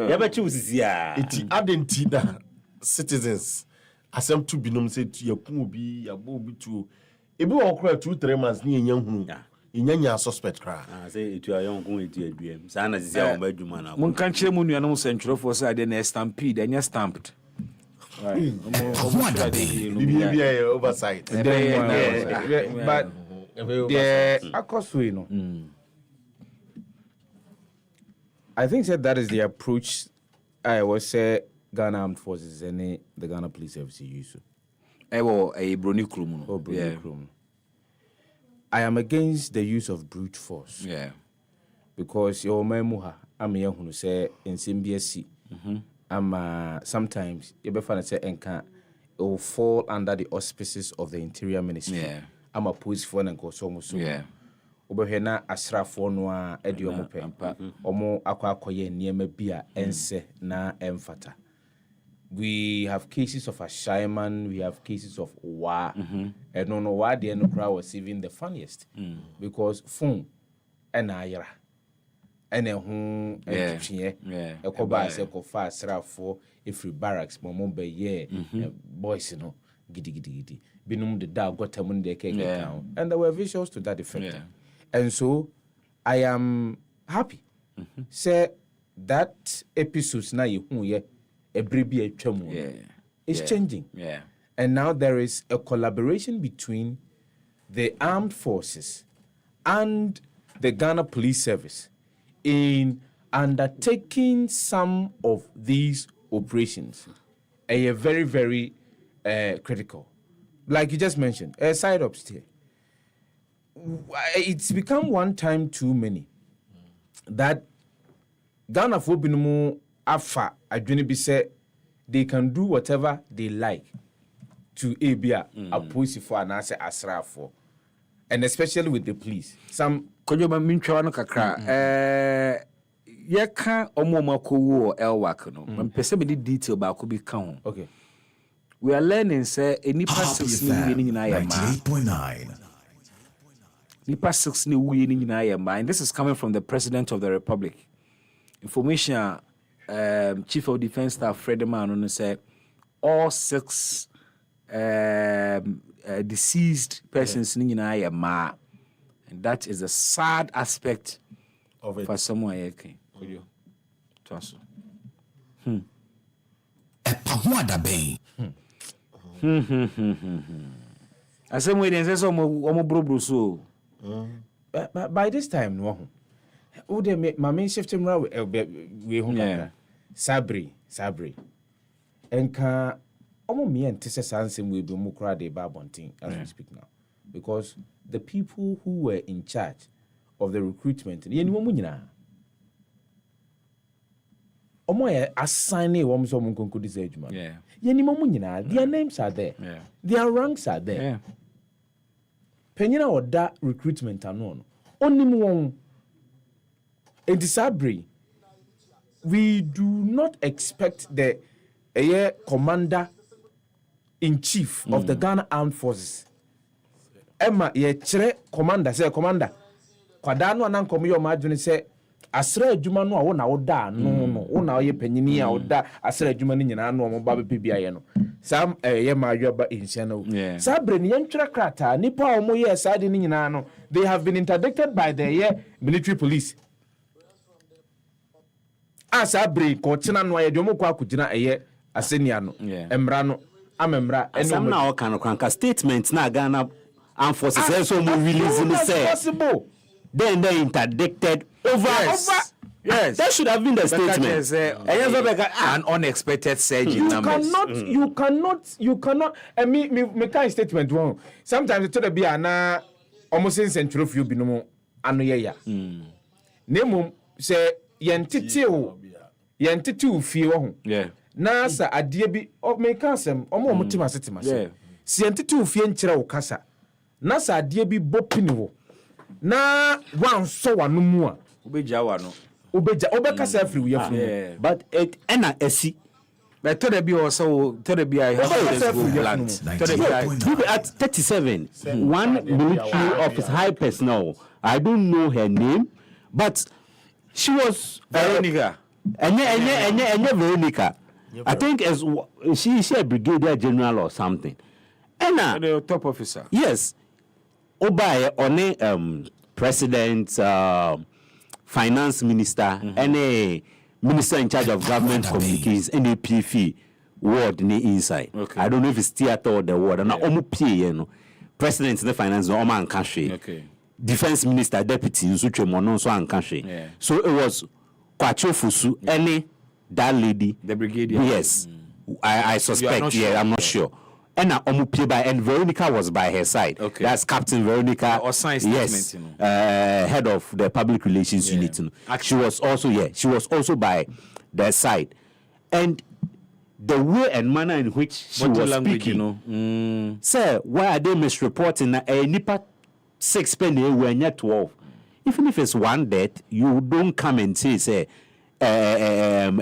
You bet you ya. It adenti da citizens asem to binom say yakun obi yabo obi to ebi won kra 2-3 months ni enya hunu. Inyanya suspect cry. Say it you are young go edu aduam. Sa na sisi a badwuma na. Mun kan kire mu nuanom centrofo say ade na stampede enya stamped. Right. Be oversight. But the Akosui no. I think that is the approach I was say Ghana Armed Forces and the Ghana Police Service use. Ewo a broni krum no. Broni krum. I am against the use of brute force. Yeah. Because your memoha, I'm a young who say in CBSC. Sometimes you be find say it will fall under the auspices of the Interior Ministry. Yeah. I'm a police for and go so. Yeah. Obehena asra for no edi omo pe. Omo akwa akoye niema bia ense na emfata. we have cases of Ashaiman, we have cases of Wa. And on Wa, the end crowd was even the funniest. Because phone and Ayra. And a home and a coba se ko fast for every barracks, Momombe, boys, you know, giddy. Binum the dog got a Monday cake down. And there were visuals to that effect. And so I am happy. Say that episodes now you it's changing. And now there is a collaboration between the armed forces and the Ghana Police Service in undertaking some of these operations. Are very, very critical. Like you just mentioned, a side upstairs. It's become one time too many that Ghana for binumu afa adwene bi say they can do whatever they like to abia aposifo and ase asrafo, and especially with the police. Some Kojoma mintwa no kakra yeka omomakowo elwak no mpese me detail ba ko bi ka ho. Okay. We are learning say enipa 6 ni nyina ya ma 98.9. nipa 6 ni wuye ni nyina ya ma, and this is coming from the President of the Republic. Information Chief of Defense Staff Fred Manu said all 6 deceased persons ni nyina ya ma, and that is a sad aspect of it for someone yake. Koyo twaso Epahuada Bay. asem we dey say omo brobro so. By this time no who they my main shift him we hu Sabri enka omo me ntese sansem we be mu kra de ba bontin as we speak now, because the people who were in charge of the recruitment ye ni mo nyina omo ye assign e wom so mo nkonko dis adwuma ye ni mo nyina, their names are there, their ranks are there. Penyina oda recruitment ano onim won Sabri. We do not expect the commander in chief of the Ghana Armed Forces. Emma ye chere commander say commander kwada no anan komo yo madwene say asra adwuma no a wo na wo da no wo na ye panyini a wo da asra adwuma no nyina no mo ba be bia ye no sam ye madwa ba insia no Sabre ne yentwere krata nipa o mo ye sade no nyina no, they have been interdicted by the military police. Sabre ko china no ye dwomo kwa kugina asenia no emra no amemra some na o kan kranka statement na Ghana Armed Forces so mo release ni say possible. Then they interdicted over. Yes, that should have been the statement. An unexpected surge in numbers. You cannot. And me kind statement wrong. Sometimes it to be ana almost in century few binomo ano ya. Nemu say yentiti fie wo. Yeah. Na sa adie bi me kansem omo mutima setima se. Si yentiti fie nkyere wo kasa. Na sa adie bi bopini wo. Na wan so wanu mu a obeja wano obekasa free we from, but it ena esi but to the be also to the be I have at 37 one military office high personnel, I don't know her name, but she was Veronica Veronica. I think as she a brigadier general or something, and the top officer. Yes. Obaye on president, finance minister, and a minister in charge of government communications, and a PF word in the inside. Okay. I don't know if it's theater or the word. And now, president in the finance, no man country. Okay. Defense minister, deputy, Nsuche Mono, so and country. So it was Kwacho Fusu, any that lady, the brigadier. Yes, I suspect. Yeah, I'm not sure. And and Veronica was by her side. Okay. That's Captain Veronica. Or science yes, head of the public relations unit. She was also by their side, and the way and manner in which she was speaking, sir, why are they misreporting? Nipa 6 penny when you're 12. Even if it's one death, you don't come and say But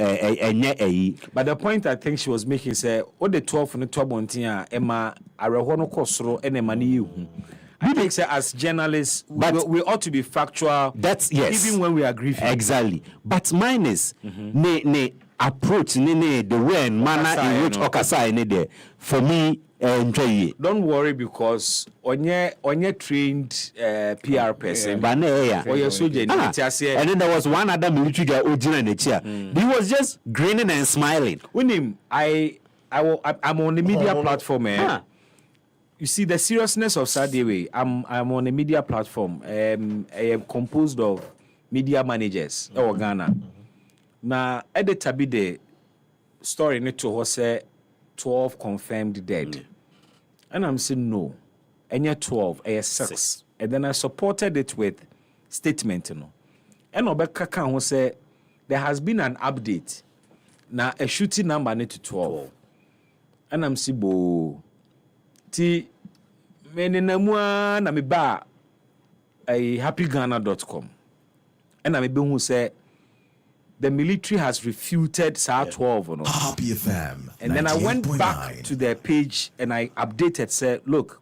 the point I think she was making is all the 12 and the 12 Emma Arehono Kosro and Emma you. I think say, as journalists, we ought to be factual. That's yes. Even when we agree. Exactly. But mine is ne approach the way and manner in which Okasa in there. For me, enjoy it. Don't worry because on your trained PR person, or your soldier. And then there was one other military guy in the chair. He was just grinning and smiling. With him, I'm on the media platform. You see the seriousness of Saturday. I'm on a media platform. I am composed of media managers in Ghana. Now, at the Tabide story, need to say 12 confirmed dead, and I'm saying no. And yet 12, 6. And then I supported it with statement, And Obeka can say there has been an update. Now a shooting number need to 12, and I'm saying bo. Ti menenamua na me ba happyghana.com and I be who say the military has refuted SAR 12 Happy FM. And then I went back to their page and I updated said look,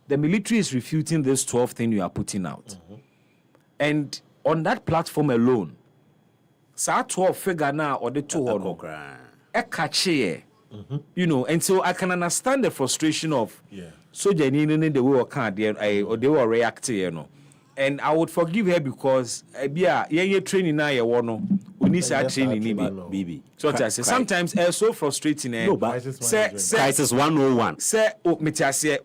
the military is refuting this 12 thing you are putting out. And on that platform alone SAR 12 figure now or the 2 e catchy. You know, and so I can understand the frustration of soldier in the way or they were reacting, And I would forgive her because training now we need training baby. So I say sometimes it's so frustrating. Crisis 101. Say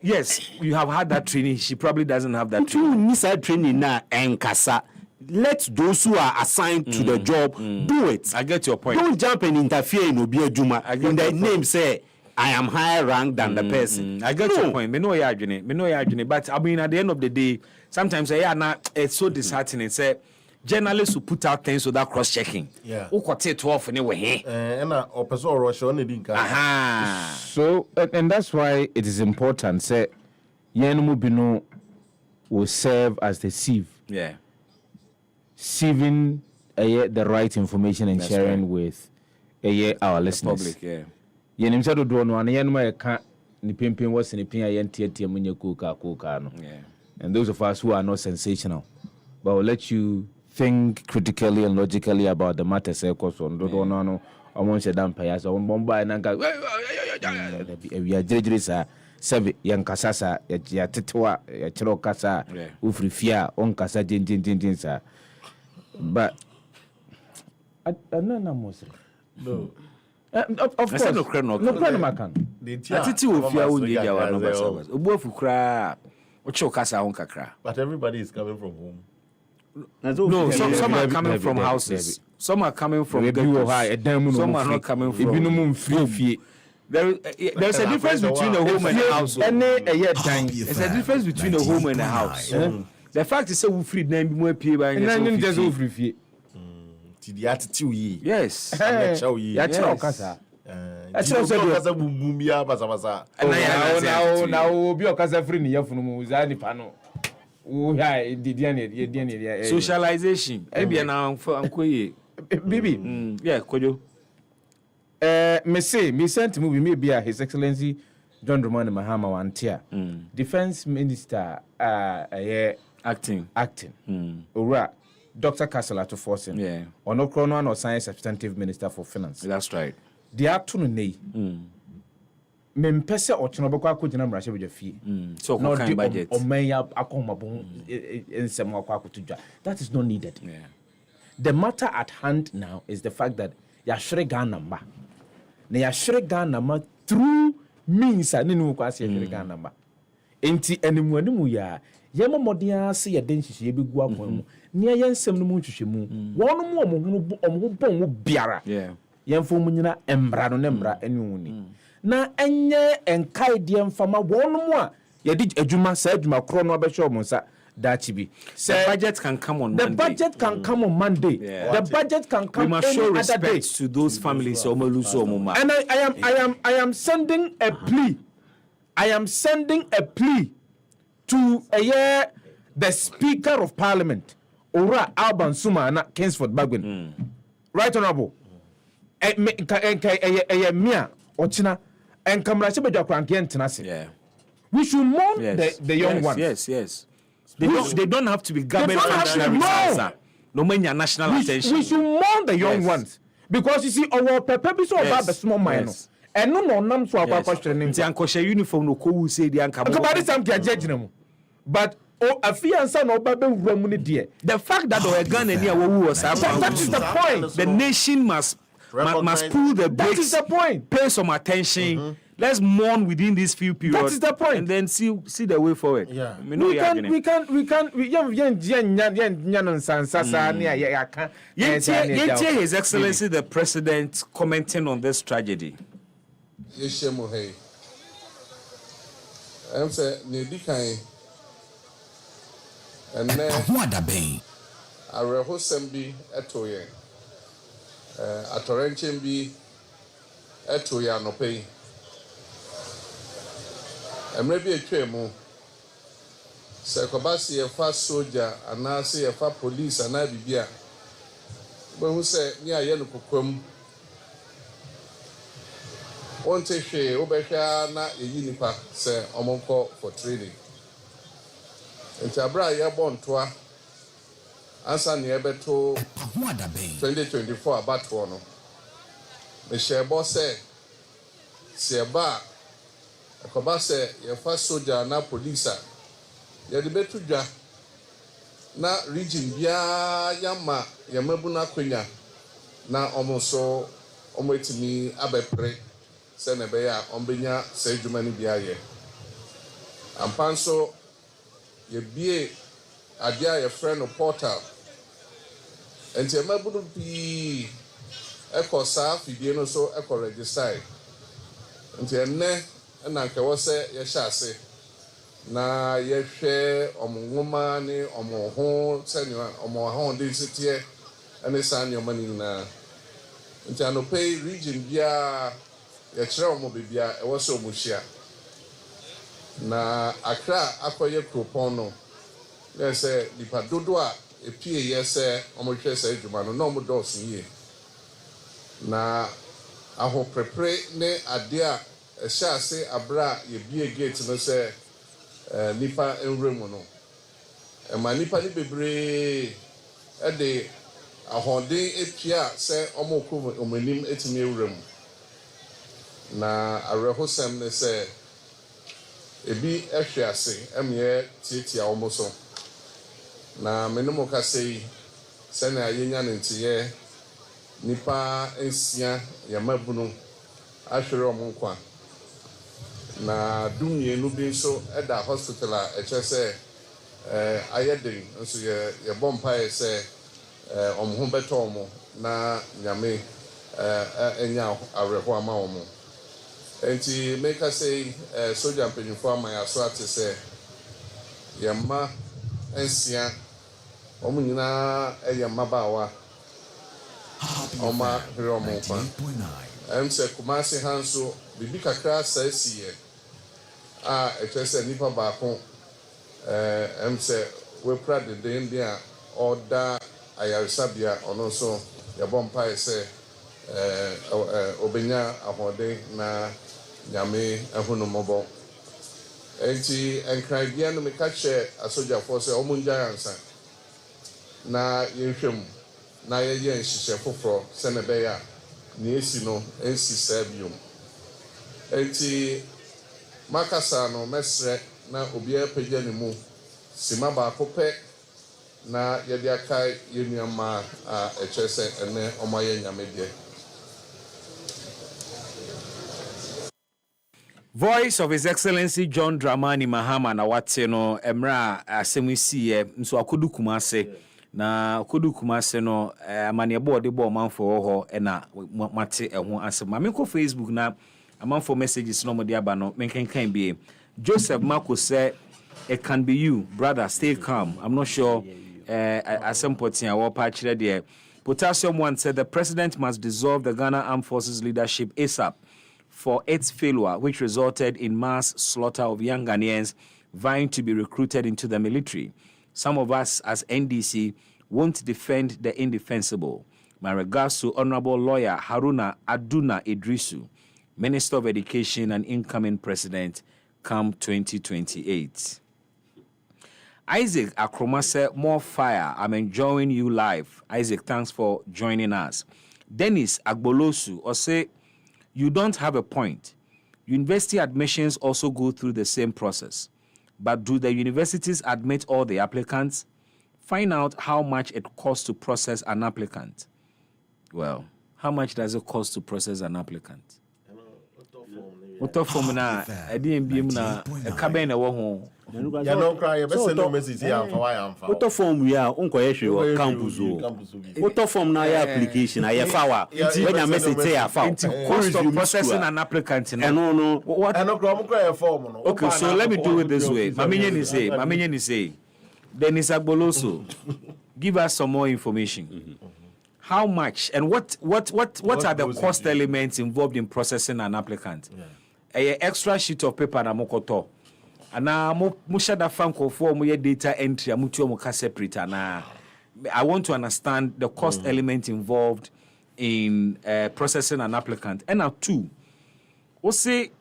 yes, you have had that training. She probably doesn't have that training. You need that training now and kasa. Let those who are assigned to the job do it. I get your point. Don't jump and interfere in Obi Ejuma. In the name say, I am higher ranked than the person. I get your point. Me know you're arguing. But I mean, at the end of the day, sometimes it's so disheartening. Say, journalists who put out things without cross-checking. Yeah. Who got it 12 anyway? So, and that's why it is important. Say, Yenumu Bino will serve as the sieve. Yeah. Sieving the right information and sharing with our listeners. Public, yeah. Yenim said do no an yenma ka ni pimpin was ni pin ayen tietie munye kuka no. Yeah. And those of us who are not sensational but will let you think critically and logically about the matter say cause on do no omon she dan paya so on buy na nka we are jejere sebe yankasa sa ya tetewa ya chiro kasa ufri fia on kasa jinjin sa. But no mostly. No. Of course. I said no crano. No crano makan. Atiti wo fia wo nyeja wa no basa. Obuafu kra. Ocho kasa on kakra. But everybody is coming from home. No, some are coming from houses. Some are coming from some are not coming from. There's a difference between a home and a house. There's a difference between a home and a house. The fact is, we free them more people. And then just over free. The attitude, yes. That's now be a casa free near from Muzani Pano. Oh, yeah, did socialization. Maybe now for Uncle Baby, yeah, could you? Me sent movie maybe His Excellency John Dramani Mahama Wantia, Defense Minister, acting. Ora, Dr. Kaseɛbɔ to force him. Yeah. Or no Chrono or Science Substantive Minister for Finance. That's right. The afternoon nay. Mempese or Chinobako Kujina Rasha with your fee. So no budget. Or may Akomabon in some Tuja. That is not needed. Yeah. The matter at hand now is the fact that Yashregan number. Yashregan number through means I didn't quasi Yashregan number. Enti animu ya. Yema modia se yeden hihye be gu akwan mu ne yensem no mu hwehwe mu wonu mu omhobon wo biara yemfo mu nyina embra no ne mbra aniwuni na enye enkai de mfama wonu mu a yedi adwuma sa adwuma kro no abehwe omonsa dachi bi the budget can come on the Monday. Budget can come on Monday. The budget can come. We must show respect to those families. And I am sending a plea. I am sending a plea to the Speaker of Parliament, Ora Alban Suma and Kingsford Bagwin. Right Honorable. Mia Ochina and Kamrache Bedakrankian Tenase. Yeah. We should mourn Yes. the young ones. Yes. They don't have to be government functionaries. No many national attention. We should mourn the young ones. Because you see, our purpose about the small minor. And no nam so our question. Nti uniform no ko say the anka. Akabari sam kia judge them. But afiansa no ba be wura mu ne de. The fact that our Ghana ni awu was that is the point. The nation must pull the brakes. That is the point. Pay some attention. Let's mourn within these few periods. That is the point. And then see the way forward. Yeah. We can His Excellency the President commenting on this tragedy. I'm saying, Nedikai and then I rehearsal be etoye, a torrential be etoya no pay. And maybe a tremo. Sakobasi a fast soldier and now say a fast police and I be here. When we say near yellow cucum. One take share over here na a unipa say omonko for training. And Tabra ya born toa answer near beto 2024 about one. The share boss say, Siaba. Akoba se ye fa soldier na police ye de betudwa na region bia yama ye mabuna kwenya na omoso omwetimi abepre se ne be ya ombenya se dwuma ni bia ye ampanso ye bie adia ye friend no portal enti mabunu bi ekosa fidie no so eko register enti enne na nke wo se ye hyase na ye hwe omwoma ni omho sani omho de sitie ene san yo mani na nti anope region bia ye kire omo bebia e wo se omuhia na akra akoye kropon no ye se dipa dodo a epie ye se omo hwe se adwuma no na omo dos yie na aho prepare ne ade a Shase abra ye bie gate no say nipa enremu no e ma nipa ni bebre e de ahode epia say omoko omanim etimi ewremu na arehosem ne say ebi ehwe ase emye tietia omoso na menemo ka sei se na yenya ntiye nipa ensia ya mabunu ahwere omonkwa na dumie no bi so eda hospital a eche ayedin nso ye bompa ye se omho beto omo na nyame enya areho ama omo enti make say soldier penyufo ama ya so ate se ye ma ensia omo nyina eyema bawa oma hwere omo kwa se kumasi hanso bibi kakra sa siye etese nipa baako se we prad de India order ayarisabia ono so ya bompa ese obenya ahode na nyame ahunu mobo enti enkrabia no meka che asoja force omunja ansa na yehwem na yeye nhihye foforo se ne be ya ni esi no ensi sabium enti makasa no mesre na obi apagya ne mu sima ba kope na yede akai yenuama a echese ene omaye nyamede. Voice of His Excellency John Dramani Mahama na wate no emra asemusiye nso akodu kumase na akodu kumase no amane board bo manfo ho na mate eho asem ma me ko Facebook na amanfo messages no mo de aba no menkenkan bi Joseph Marco say it can be you brother, stay calm. I'm not sure asempotia wo pa kire de Potassium One said the president must dissolve the Ghana Armed Forces leadership ASAP for its failure, which resulted in mass slaughter of young Ghanaians vying to be recruited into the military. Some of us as NDC won't defend the indefensible. My regards to Honorable Lawyer Haruna Aduna Idrisu, Minister of Education and incoming President, come 2028. Isaac Akroma said, more fire. I'm enjoying you live. Isaac, thanks for joining us. Dennis Agbolosu or say, you don't have a point. University admissions also go through the same process. But do the universities admit all the applicants? Find out how much it costs to process an applicant. Well, how much does it cost to process an applicant? What form na ADMBM na kabe na wo ho. Ya no cry, you best no message here for why am fa. What form we are unko yehwe campus o. What form na your application aye fawa. When your message say afa. Cost of processing an applicant no. What no cry form no. Okay, so let me do it this way. Mamenye ni say. Dennis Agboloso, give us some more information. How much and what are the cost elements involved in processing an applicant? A extra sheet of paper na mokoto. Ana mo shada fanko for mo data entry amutu mo ka separate ana. I want to understand the cost element involved in processing an applicant. And now two, we'll say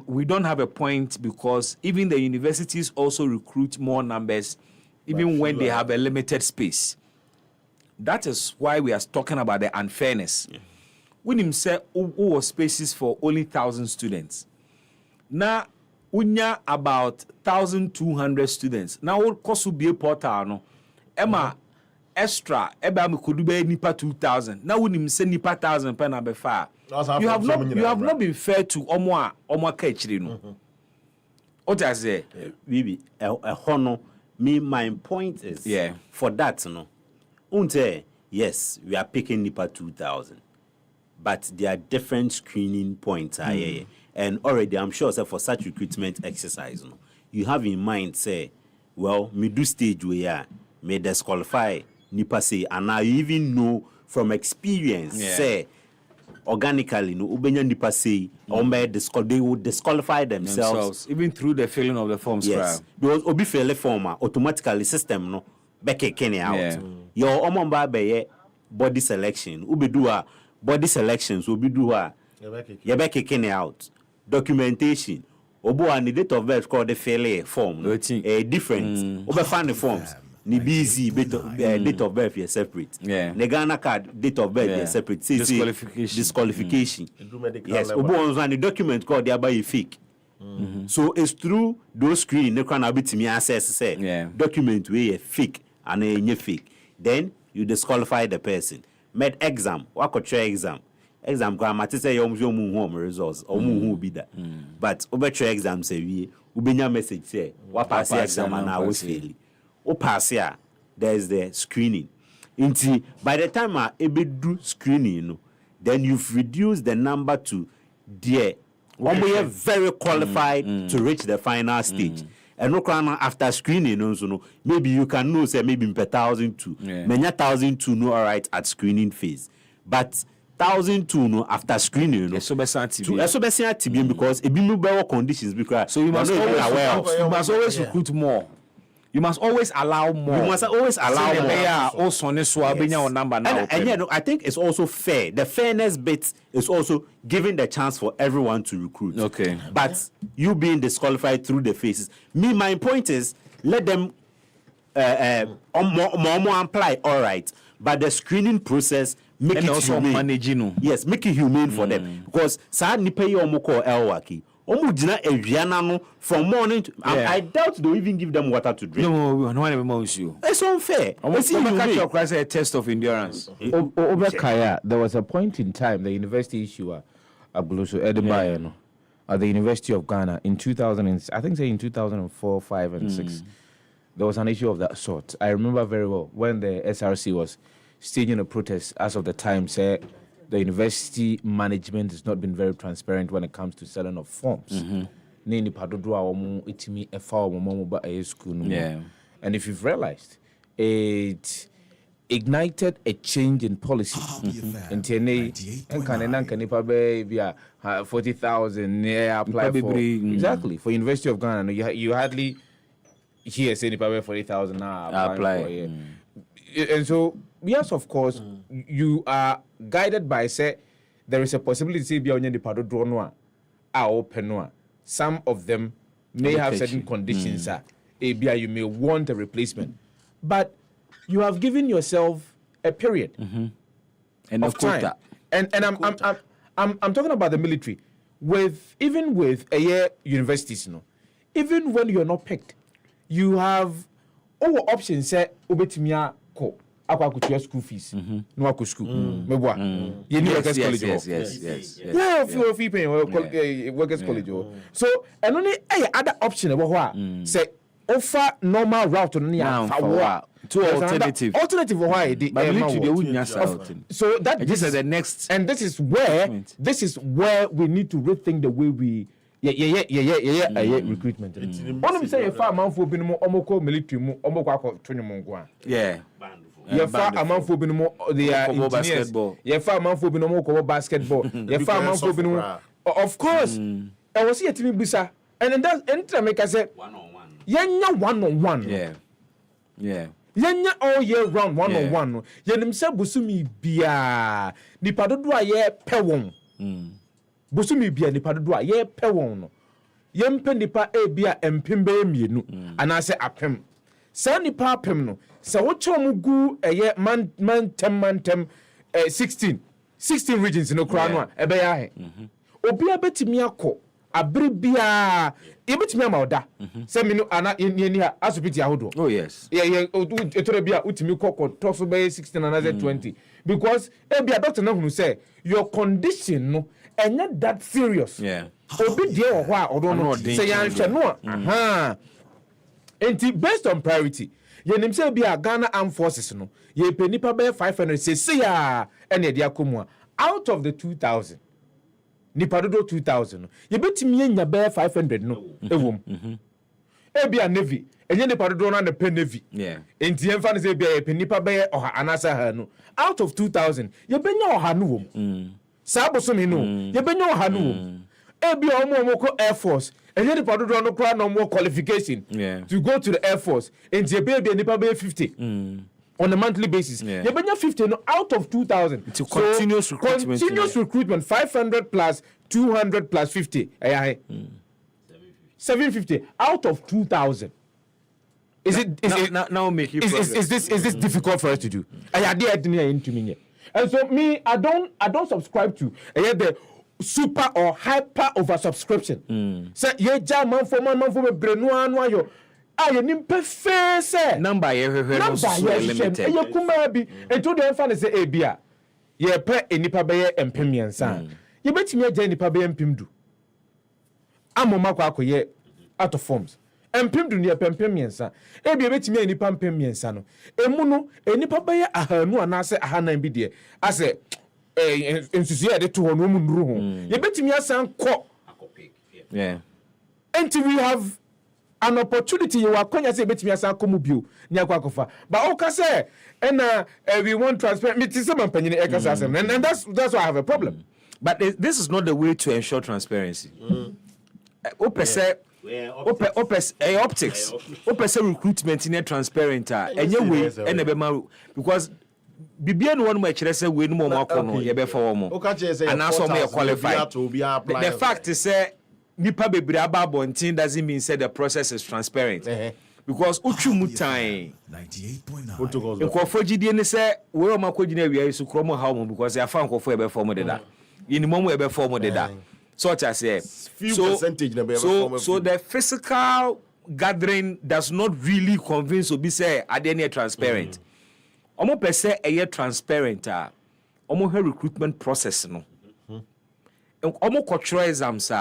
we don't have a point because even the universities also recruit more numbers even when they have a limited space. That is why we are talking about the unfairness. When him say who spaces for only 1,000 students. Now unya about 1,200 students. Now what cost will be a portal no? Emma extra eba me could be nipa 2,000. Now when him say nipa 1,000 pen be far. You have not been fair to omo kechiri no. What I say? Bibi a hono me my point is for that no. Unte, yes, we are picking nipa 2,000. But there are different screening points. And already, I'm sure for such recruitment exercise, you have in mind, say, well, me do stage where may disqualify nipa say, and I even know from experience, say, organically, no, ubenya nipa say, they would disqualify themselves. Even through the filling of the forms. Yes, because obi fill the form, automatically system, no, back kenny out. Your omamba be body selection, ubi do body selections will be do yebeke kenny out. Documentation. Obo and the date of birth called the failure form. Different. Obe find the forms. Ni busy date of birth is separate. The Ghana card date of birth is separate. Disqualification. Yes. Obo and the document called thereby fake. So it's through those screening they can ability me access say document where fake and a fake. Then you disqualify the person. Med exam, what exam grammar to say your home results or who be that. But over exam say we ubenya message say what pass exam and I was failing. O pass here, there's the screening. By the time I able do screening, then you've reduced the number to there. We are very qualified to reach the final stage. And no crime after screening, no, maybe you can know say maybe 1,002. Many 1,002 no all right at screening phase, but 1,002 no after screening no. So because it be no better conditions because so you must always recruit more. You must always allow more. You must always allow more. Also, number now. And I think it's also fair. The fairness bit is also giving the chance for everyone to recruit. Okay. But you being disqualified through the phases. My point is, let them more apply, all right. But the screening process make and it also humane. managing. Yes, make it humane for them. Because sa ni pay omoko elwaki. From morning to I doubt they'll even give them water to drink. No one you. It's unfair. It's a test of endurance. Over Kaya, there was a point in time the university issuer Abuluso Edinburgh at the University of Ghana in 2000, I think say in 2004, 5 and 6. There was an issue of that sort. I remember very well when the SRC was staging a protest as of the time said the university management has not been very transparent when it comes to selling of forms. And if you've realized, it ignited a change in policy. And 40,000 apply for exactly for University of Ghana. You hardly hear say 40,000 now apply. And so yes, of course, you are guided by say there is a possibility say be on the pado drone are open. Some of them may have certain conditions. ABI, you may want a replacement, but you have given yourself a period of time. And I'm talking about the military. Even with a year universities, even when you're not picked, you have all options. Say ubetimia ko akwa school fees. No akwa school. Mebwa. You need workers college. Yes. Yeah, if you pay workers college. So and only other option about say offer normal route on two alternative for why the so that this is the next, and this is where we need to rethink the way we recruitment. One of say far man for been more military mu omoko akọ far a man for been more the engineers far man for been more basketball far man for been of course I was here to be bisa and that and make us say one-on-one. Yenya all year round one-on-one. Yenim se busumi bia nipa dodo a ye pe won. Busumi bia nipa dodo a ye pe won no. Yempe nipa e bia empem be mienu anase apem. Sa nipa apem no. Se wo chomu gu eye man tem 16 regions no kra no a ebe ya he. Obi abetimi akọ abere bia ebetimi amawda se minu ana ni ha asopiti ahodo. Oh yes. Etore bia utimi kokko toso be 16 and 20 because bia doctor na hunu say your condition no enya that serious. Obi die wo ho a odo no say yan hwe no aha. Enti based on priority yenim say bia Ghana Armed Forces no ye pe nipa be 500 say ya ene dia komu out of the 2000 nipa dodo 2000 ye betimi enya be 500 no ewom ebia navy enye nipa dodo na pe navy enti emfa ne say bia ye pe nipa be oha anasa ha no out of 2000 ye benya oha no wom sa bosomi no ye benya oha no wom ebia omo ko air force enye nipa dodo no kra no more qualification to go to the air force enti ebia nipa be 50 on a monthly basis. You been 50 no, out of 2,000. To continuous recruitment. Continuous recruitment, 500 plus 200 plus 50. 750 out of 2,000. Now make you is this difficult for us to do? And so me, I don't subscribe to the super or hyper over subscription. So man for brenu yo. Nimpe face number limited. Ye kuma bi ento de fa ne se ebia ye pe enipa be ye empemiensa ye betimi agya enipa be empimdu amoma kwa akoye out of forms empimdu ne empemiensa ebia betimi enipa empemiensa no emu no enipa be ye ahanu anase ahanan bi de ase ensusu ye de to ho no mu nuru ho ye betimi asan ko until we have an opportunity you are going to say betimi asa komu bio ni akwakofa but o ka say we want transparency me tise man panyine e ka say and that's why I have a problem. But this is not the way to ensure transparency. Optics recruitment in transparent anyway enebe because bibia no one ma kire say we no mo akono ye be fa wo mo and also mo qualified. The fact is say nipa bebre ababontin doesn't mean say the process is transparent because uchumu time 98.9 nkofo gidie ne say we o makogina awia isu kromo ha mo because ya fa nkofo e be form deda yinimomu e be form deda such as few percentage na be form so the physical gathering does not really convince obi say ade na transparent omo pese e transparent omo he recruitment process no omo control exams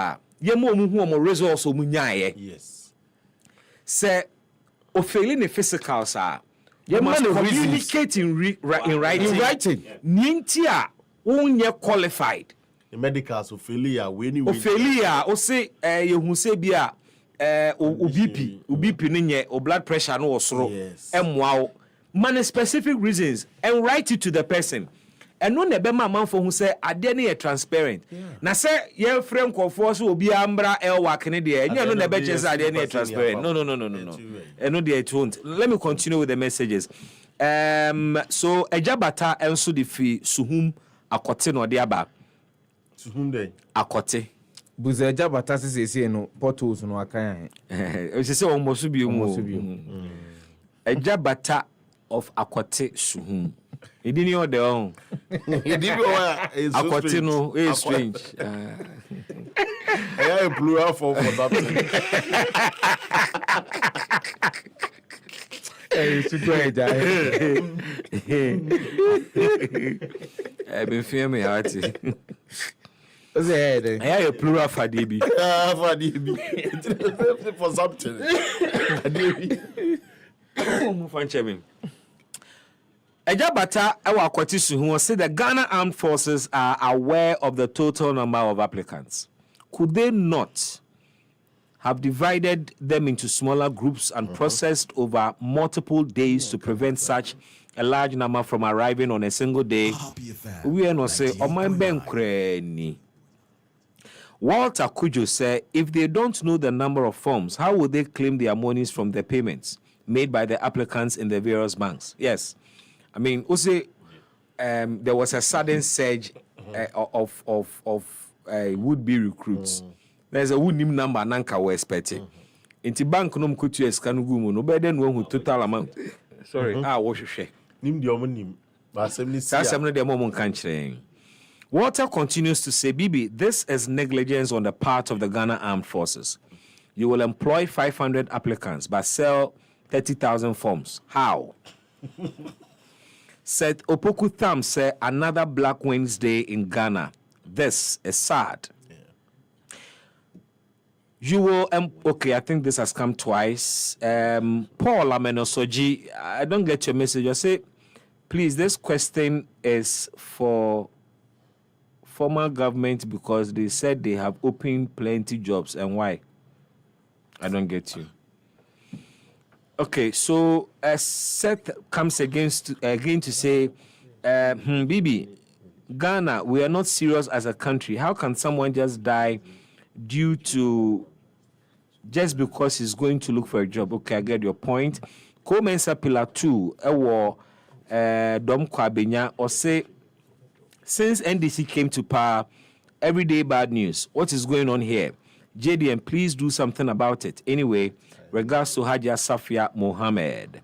ye mo mu hu omo results omu nyaaye say o failing the physical you must communicate in writing ninti a wonye qualified the medicals o failure we ni o failure o say ye hu say bia o BP ni nye o blood pressure no osoro emwa man specific reasons and write it to the person. And no nebe man for who say ade na transparent. Na say ye friend nkofo so obi ambra work ne de enya no nebe chese ade na transparent. No. And no there it won't. Let me continue with the messages. So ejabata enso de fi suhum akote no de aba. Suhum dey. Akote. Buza ejabata sese no portals no akan O se o mo so bi mu. Ejabata of akote suhum. Edi ni ode on. Edi bi o is akote no is strange. I have a plural form for that. It's great. I've been feeling me hearty. What's it? I have a plural for DB. For something. Ejabata Ewa Kwatisu, who said the Ghana Armed Forces are aware of the total number of applicants. Could they not have divided them into smaller groups and processed over multiple days to prevent such a large number from arriving on a single day? We are not say, Walter Kujo said, if they don't know the number of forms, how will they claim their monies from the payments made by the applicants in the various banks? Yes. I mean, also, there was a sudden surge of would-be recruits. There's a would name number nanka we're expecting. Into bank no mkutu eskanugumu no better than one total amount. Sorry, what you say? Nim the omonim. Walter continues to say, Bibi, this is negligence on the part of the Ghana Armed Forces. You will employ 500 applicants but sell 30,000 forms. How? Said Opoku Tham said another Black Wednesday in Ghana. This is sad. Yeah. You will okay, I think this has come twice. Paul Amenosoji, I don't get your message. I say, please, this question is for former government because they said they have opened plenty jobs. And why? I don't get you. Okay, so Seth comes again to say, Bibi, Ghana, we are not serious as a country. How can someone just die due to just because he's going to look for a job? Okay, I get your point. Komensa Pillar 2, Dom Kwabenya, or say, since NDC came to power, everyday bad news. What is going on here? JDM, please do something about it. Anyway, regards to Hajia Safia Mohammed.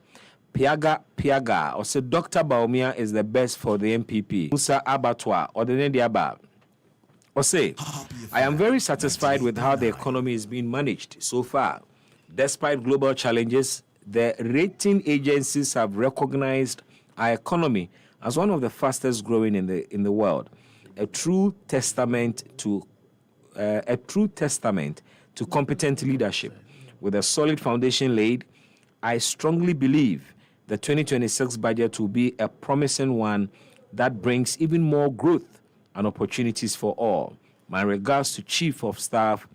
Piaga, or say Dr. Baumia is the best for the MPP. Musa Abattoir, or the Nediaba. Or say, I am very satisfied with how the economy is being managed so far. Despite global challenges, the rating agencies have recognized our economy as one of the fastest growing in the world. A true testament to competent leadership. With a solid foundation laid, I strongly believe the 2026 budget will be a promising one that brings even more growth and opportunities for all. My regards to Chief of Staff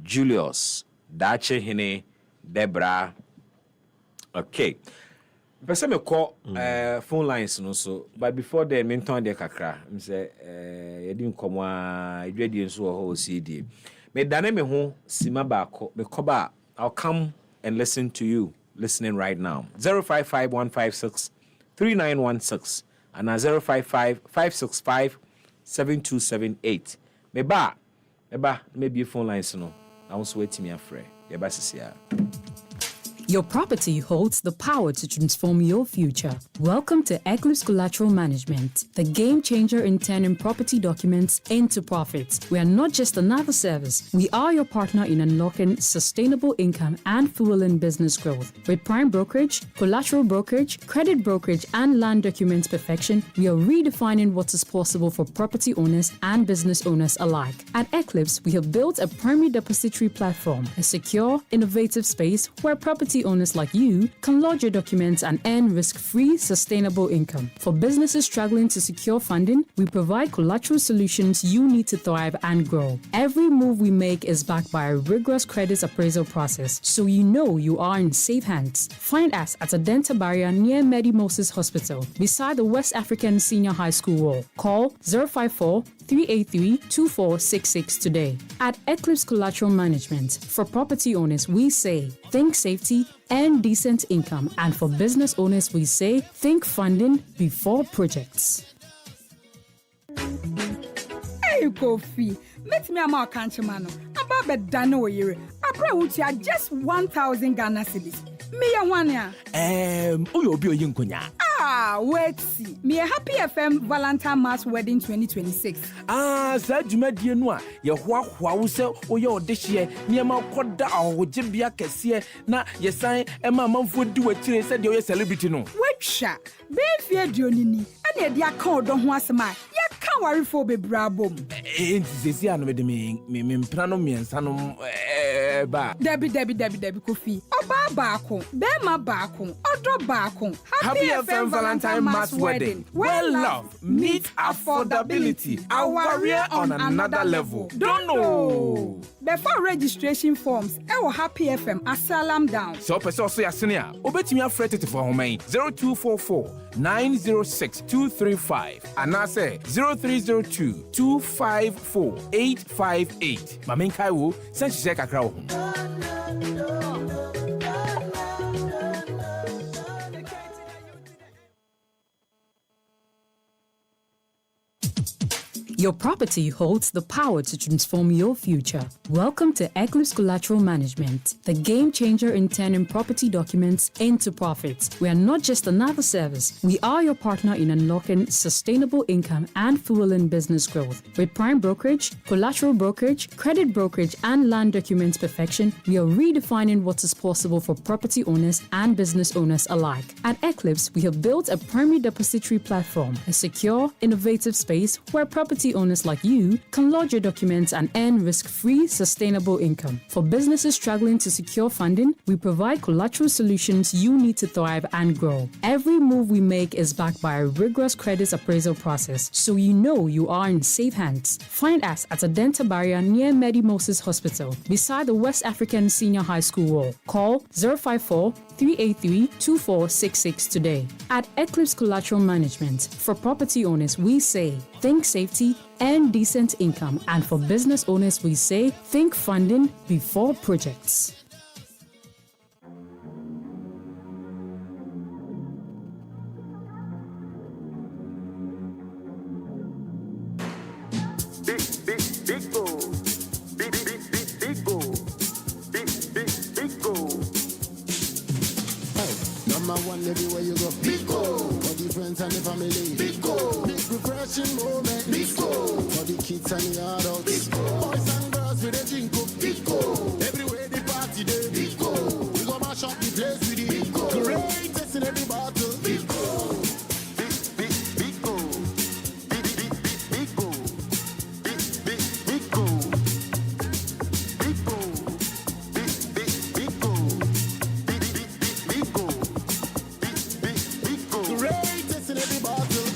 Julius Dache Hene Debra. Okay. Person me call phone lines no so, but before then me turn the kakra. Me say yedi nkomwa edwedi nso ho CD. Me dane me ho sima ba ko me koba. I'll come and listen to you listening right now. 055-156-3916 and 055-565-7278. Meba maybe phone lines no. I want to wait me afre. Yeba sisia. Your property holds the power to transform your future. Welcome to Eclipse Collateral Management, the game changer in turning property documents into profits. We are not just another service. We are your partner in unlocking sustainable income and fueling business growth. With prime brokerage, collateral brokerage, credit brokerage, and land documents perfection, we are redefining what is possible for property owners and business owners alike. At Eclipse, we have built a primary depository platform, a secure, innovative space where property owners like you can lodge your documents and earn risk-free, sustainable income. For businesses struggling to secure funding, we provide collateral solutions you need to thrive and grow. Every move we make is backed by a rigorous credit appraisal process, so you know you are in safe hands. Find us at Adenta Barrier near Medi Moses Hospital, beside the West African Senior High School wall. Call 054 383-2466 today. At Eclipse Collateral Management, for property owners, we say think safety and decent income. And for business owners, we say think funding before projects. Hey, Kofi, let me am our countryman. About the Dano year. I brought you just 1,000 Ghana cedis. Me a one ya. Uyo yinkunya. Wait, see. Me a Happy FM Valentine Mass Wedding 2026. Sa dwumadie no a ye hoahoa wo se oye odehye niema koda ahojebia kese na yesan ema manfo di wakire se de oye celebrity no. Wetwa. Be fie duonini. Ane de aka odo ho asema. Ya ka warefo bebrabom. Sesi anu me de me mpra no miensa no ba. Debi Kofi. Oba baako, bema baako, odo baako. Happy FM Valentine Mass Wedding. Well love meet affordability. Our warrior on another level. Don't know. Before registration forms, our Happy FM asalam down. So person so yasenia. Obetimi afrete te for home 0244-906-235 and I say 0302-254-858. Mamen Kaiwo send she kakra wo. Your property holds the power to transform your future. Welcome to Eclipse Collateral Management, the game changer in turning property documents into profits. We are not just another service. We are your partner in unlocking sustainable income and fueling business growth. With prime brokerage, collateral brokerage, credit brokerage, and land documents perfection, we are redefining what is possible for property owners and business owners alike. At Eclipse, we have built a primary depository platform, a secure, innovative space where property owners like you can lodge your documents and earn risk-free, sustainable income. For businesses struggling to secure funding, we provide collateral solutions you need to thrive and grow. Every move we make is backed by a rigorous credit appraisal process, so you know you are in safe hands. Find us at Adenta Barrier near Medi Moses Hospital, beside the West African Senior High School wall. Call 054-383-2466 today. At Eclipse Collateral Management, for property owners, we say think safety and decent income. And for business owners, we say think funding before projects. Number one everywhere you go. Big go. For the friends and the family. Big go. Big refreshing moment. Big go. For the kids and the adults. Big go. Boys and girls with a drink up. Big go. Everywhere the party day. Big go. We go mash up the place with the big go. Greatest in every battle. Big go. Big go. Big go. Big go. Big go. Greatest in every battle.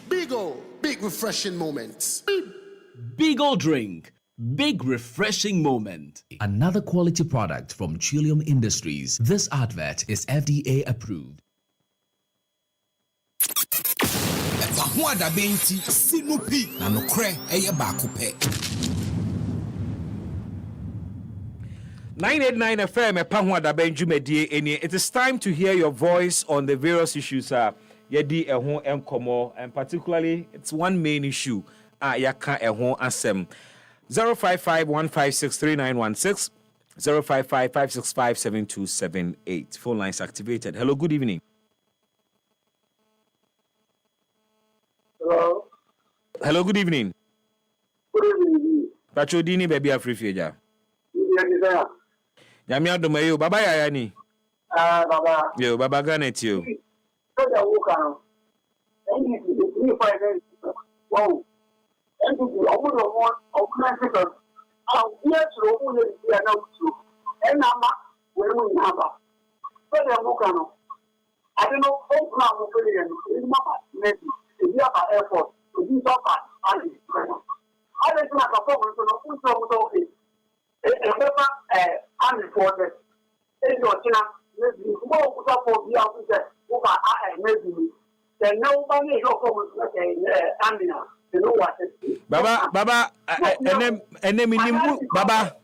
Big O. Big refreshing moments. Big drink. Big refreshing moment. Another quality product from Trillium Industries. This advert is FDA approved. Ɛfa benti sinupi na nokre eye baako pɛ. 989 FM Epa ho adaba ndwumadie eni. It is time to hear your voice on the various issues yedi ɛho enkomo, and particularly it's one main issue yaka ɛho asem. 055-156-3916 055-565-7278. Phone lines activated. Hello, good evening. Hello, good evening. Good evening. Pacho dini baby Afrifeja. Yami adomayo baba yaya ni. Baba. Yo baba ganet yo. Wow. And the one of Mexico. Yes, and I'm when we have a Mukano. I don't know how in maybe if you have an airport, if you talk about I don't know a performance on okay. Unreported. If you're China, maybe more for the officer over maybe then nobody is performance like Andina. Baba, enem inimu, Baba.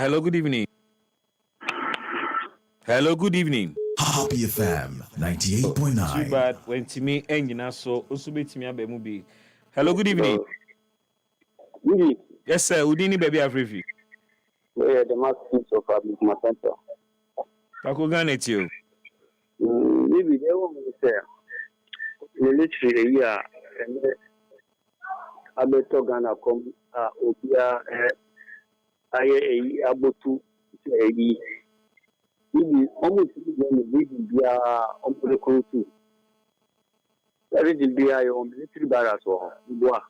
Hello, good evening. Hello, good evening. Happy FM 98.9. Too bad when to me engina so usube to me abemubi. Hello, good evening. Yes, sir. Udini baby Afrifi. Yeah, the master of public center. Pakugane to you. Maybe they want to say military here and I better Ghana come Obia I able to say maybe almost when the region be on the country. The region be on military barracks or what?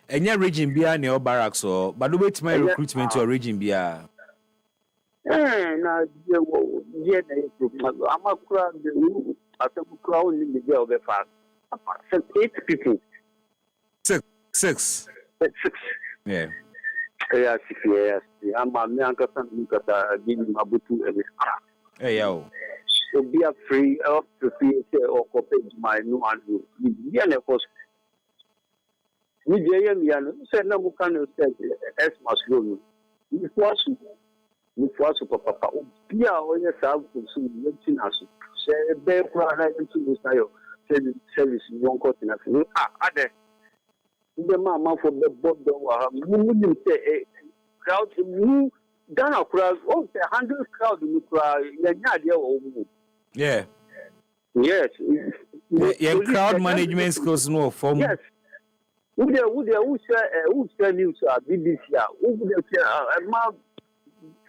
And your region be near barracks or but wait my recruitment to a region be now I'm a crowd the at a crowd in the jail of fast. 8 people. Six. Yeah. Yes. I'm a young person because I give him a butu every car. Hey, yo. So be a free of the PSA or copy my new and you. Of course. We said no can say as must go. We force papa. Be our yourself to see nothing as say bear product into style. Service young cotton. Other the mamma for the board. You wouldn't say crowd you done a crowd. Oh, the 100 crowd in the crowd. Yeah. Yes. Yeah, crowd management skills no form. Yes. Who say news at BBC? Who say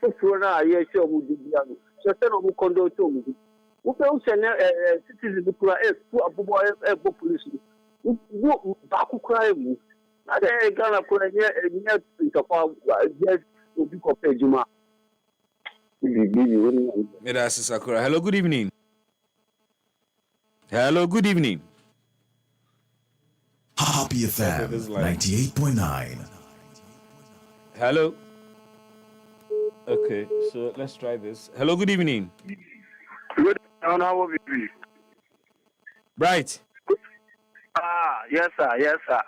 Fufuna, yes, who did the so send on condo to me. Who send citizens to cry a police? Who back cry? Not a Ghana could yet yes, to be compared Juma. Sakura. Hello, good evening. Hello, good evening. Happy FM 98.9. Hello. Okay, so let's try this. Hello, good evening. Good afternoon, how are you? Right. Yes, sir.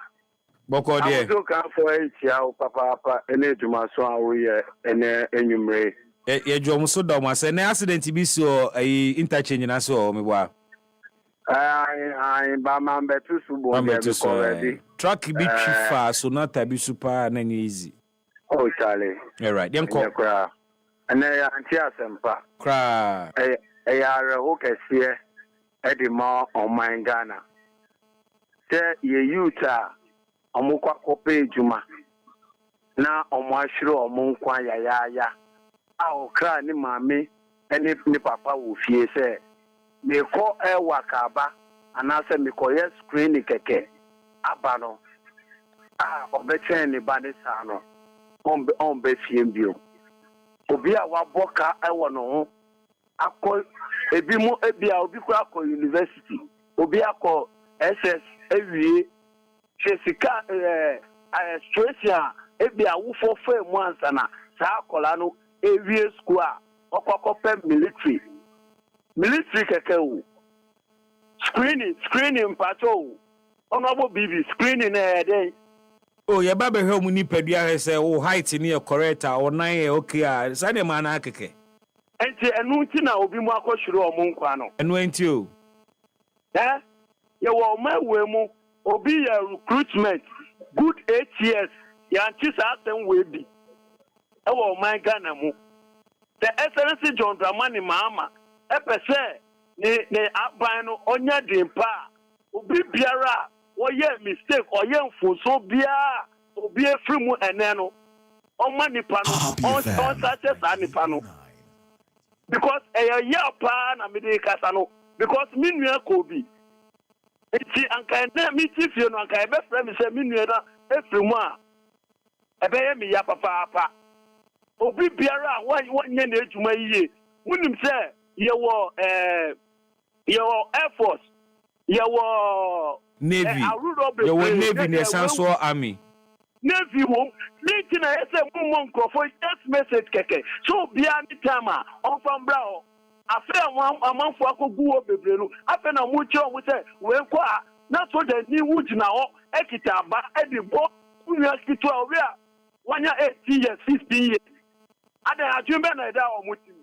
Boko I dear. was looking for a papa, and a Juma so we and a Yeah, Jomo so dumb. I said, accident be so a interchange and I saw me. Wow. I'm better to already. Truck be fast, so not a be super and easy. Oh, Charlie. All right, then call. And I am cry. I are a hooker here at the mall on my Ghana. Say, ye Utah, a Mukwa Kope Juma. Now, on my show, Munkwa ya. I'll cry ni mammy, and if ni papa will fear say. Me call a wakaba, and I say me call yes screen keke. Abano. Obeche ni banisano. On be fiembio. Obia waboka no. Ako ebimu ebia obikura ko university. Obia ko SS ewie. Chesika stressia ebia wo for fame once na sa akola no ewie school a okokopem military keke screening patrol honorable BB screening dey. Oh, your baby home ni pedua say oh height ni correct or nine okay say dem na keke. Enti enu nti na obi mu akohwere omunkwa no. Enu enti o. Ye wo mawe mu obi ya recruitment good 8 years ya nti sa asen we bi. E wo man Ghana mu. The excellency John Dramani Mahama epese ne aban no onya dempa obi biara oye mistake oye mfoso bia obi efiri mu ene no ọma nipa no on success a nipa no because ya pa na me dey kasa no because me nua ko bi enti anka na me ti fie no anka e be frɛ me sɛ me nua na efiri mu a ebe ye me ya papa obi biara a wanye na ejuma yiye munim sɛ yewo Air Force yewo Navy yewo Navy ne sanso army Navy wo leti na ese mummo nkrofo just message keke so bia ni tama on from bra afa amanfo akogu wo bebre no afa na mu kire wo se we nko a na so da ni wugina ho ekita aba edibo nua kitu a we a wanya 18 years 16 years ada adwumbe na da o mutim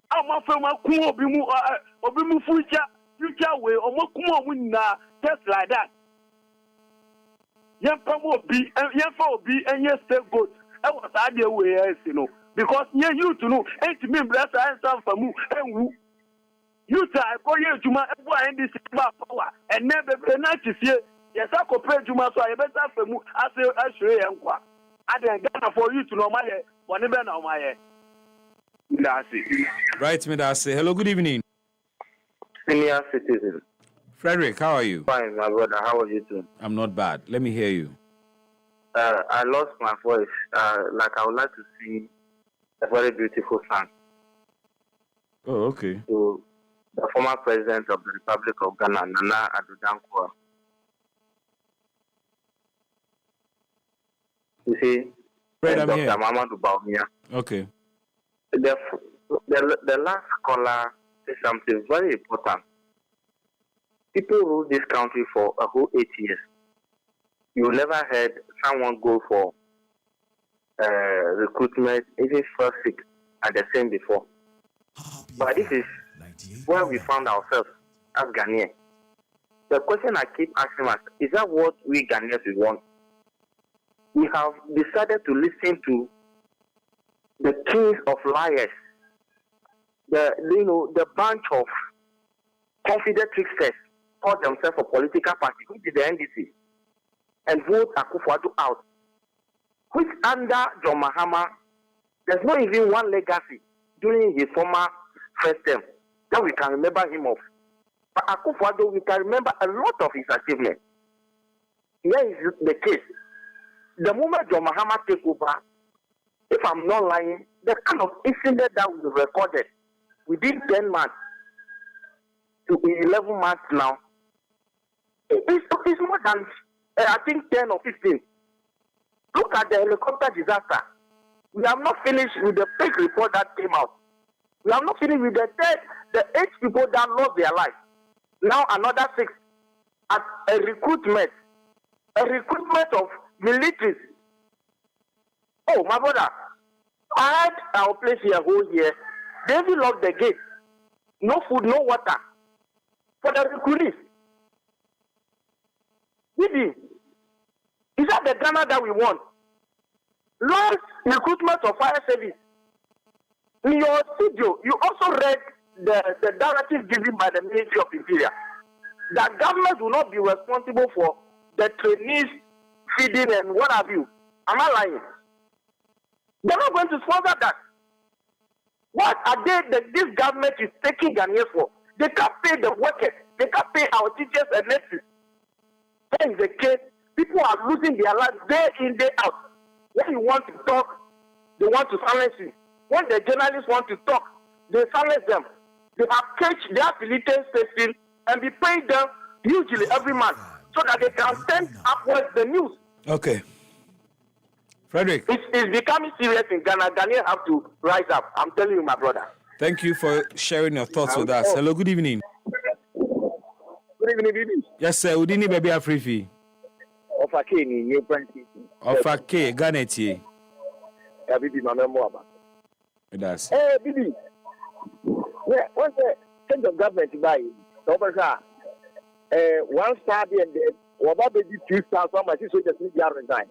amanfo ma ku obi mu future we o makum o munna just like that yemfa obi enye scapegoat e was ade we esi no because ye youth no entimi bless and some famu enwu youth a ko ye ejuma e bo a ndc ba power enne bebre na chifie yesa ko pre ejuma so a ye beta famu ase asure ye nkwa ade Ghana for youth no ma ye woni be na o ma ye right me that say hello good evening senior citizen. Frederick, how are you? Fine, my brother. How are you doing? I'm not bad. Let me hear you. I lost my voice. Like I would like to sing a very beautiful song. Oh, okay. To the former president of the Republic of Ghana, Nana Addo Dankwa. You see, Fred, I'm Dr. here. Mamadou Bawumia. Okay. The last caller said something very important. People rule this country for a whole 8 years. You never heard someone go for recruitment, even first 6 at the same before. But this is where we found ourselves as Ghanaians. The question I keep asking myself, is that what we Ghanaians want? We have decided to listen to the kings of liars, the bunch of confident tricksters call themselves a political party, which is the NDC, and vote Akufo-Addo out, which under John Mahama, there's not even one legacy during his former first term that we can remember him of. But Akufo-Addo, we can remember a lot of his achievements. Here is the case. The moment John Mahama take over, if I'm not lying, the kind of incident that was recorded within 10 months to 11 months now, it's more than, I think, 10 or 15. Look at the helicopter disaster. We have not finished with the fake report that came out. We have not finished with the 8 people that lost their lives. Now another 6 at a recruitment of militaries. Oh, my brother, I had our place here whole year. They will lock the gate. No food, no water for the recruits. Is that the Ghana that we want? Last recruitment of fire service. In your studio, you also read the directive given by the Ministry of Interior that government will not be responsible for the trainees feeding and what have you. Am I lying? They're not going to sponsor that. What are they that this government is taking Ghanaians for? They can't pay the workers. They can't pay our teachers and nurses. That is the case. People are losing their lives day in, day out. When you want to talk, they want to silence you. When the journalists want to talk, they silence them. They have caged their affiliated station and be paying them hugely every month so that they can send upwards the news. Okay. Frederick. It's becoming serious in Ghana. Ghanaians have to rise up. I'm telling you, my brother. Thank you for sharing your thoughts with us. Hello, good evening. Good evening, Bibi. Yes, sir. Udini baby Afrifi. Ofake ni New Branches. Ofake, Ghana tie. Yeah, Bibi, my memoir. That's. Hey, Bibi. Yeah, what's the change of government by? So, one star and what about the 2 stars? How much is soldiers need to resign?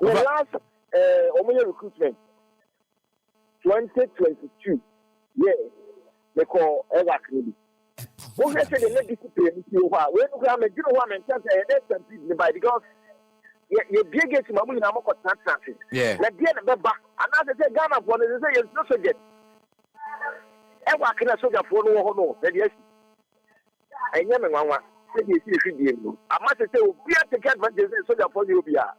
The last Omega recruitment, 2022, yeah, they call Eva Kennedy. What I say the legacy pay you why we no am you know what I'm saying the by because you big get mamu na moko transaction. Yeah. Na dia na beba and as say Ghana for no say you no forget. E wa kina soldier for no ho no. Na dia enye me nwanwa. Say you see fidie no. Ama say obi take advantage soldier for you obi a.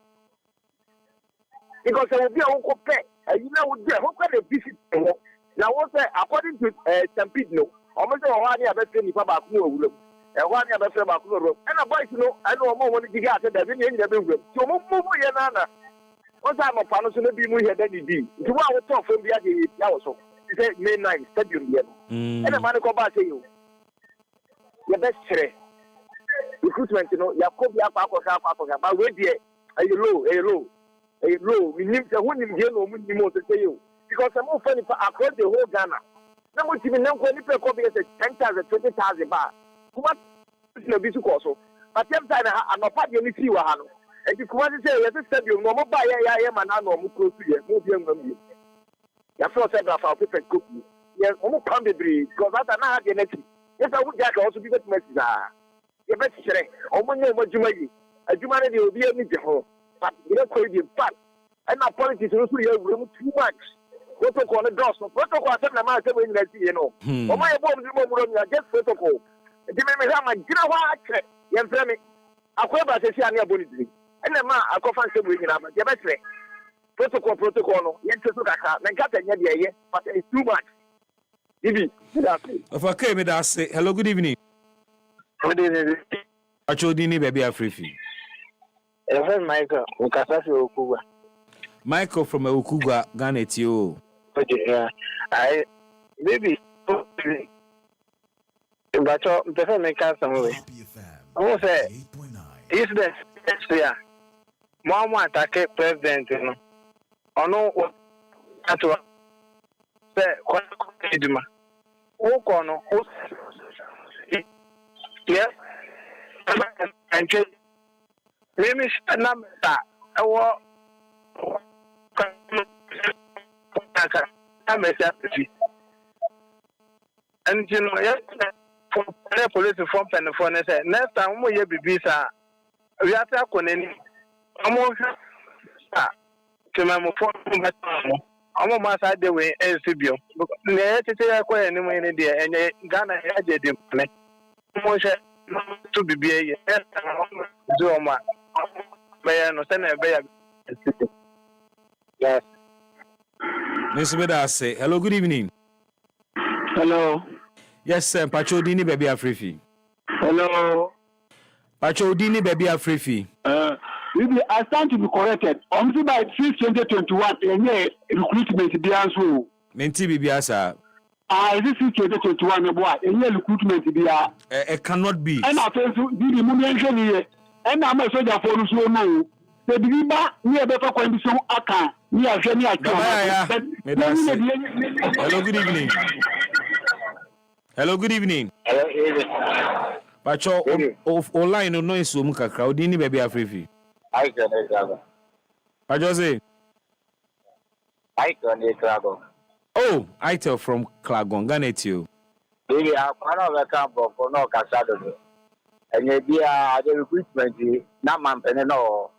Because obi a won ko pay you know we there who can visit now what say according to Stampede no almost one year better ni pa ba ku owulo e one year better ba ku owulo and a boys no I know mo won giga ate da bi ni be wu so mo ye na na what time of pano so no bi mu here da di nti wa wo to fam bi ade ya wo so say May 9 stadium here and a man ko ba say you your best recruitment no ya ko bi akwa ba we there low we need to win him no mu ni mo say you because I'm funny across the whole Ghana. Now we even know when people come here 10,000, 20,000 baht. What is no business also? But them time I'm not part of any fee we have. And you come and say you just said you no more buy ya man no more close to you. Move young man. You first said that our people cook. Yes, almost come the breed because that na have the next. Yes, I would like also be that message. You better say, oh my name what you may. A humanity will be a need to home. But you don't call it fat. And our politics also you have too much. Protocol on the doors. Protocol I said na man say we need to you know. Oh my bomb the bomb just protocol. The me have my gina wa akre. You frame me. Akweba say see ania boni diri. And the man akofa say we gina ma. You better protocol no. You say so kaka. Na kata nya de ye, but it's too much. Bibi. Okay, me that say hello good evening. Good evening. Achodini baby Afrifi. Even Michael, Kaseɛbɔ Okugwa. Michael from Okugwa, Ghana too. Okay, yeah. Maybe but the make us some way. I will say is the yeah. Mama attack president no. Ono atwa say kwa eduma. O kono o yeah. And maybe number that and you know, yes, for police from Penafone say next time we hear Bibisa, we are talking any. I'm to my phone. I'm on side the way as Sibio. Let it say quite anyway in there and Ghana had it. To be a Zoma. Yes. Mr. Beda say hello, good evening. Hello. Yes, sir. Pachodini baby Afrifi. Hello. Pachodini baby Afrifi. I stand to be corrected. Only by 2021, any recruitment be answered. Menti bibiasa. This is 2021 boy. Any recruitment be it cannot be. And I tell you, the mention here. And I'm a soldier for so no. The Biba, we are better condition. Aka, we are very hello, good evening. Hello, good evening. Pacho, online no is Muka crowdini baby Afrifi. I can travel. Pacho say, I can travel. Oh, I tell from Klagon, Ghana too. Baby, I'm one of the camp for no Kaseɛbɔ. And maybe the recruitment, not man penny no.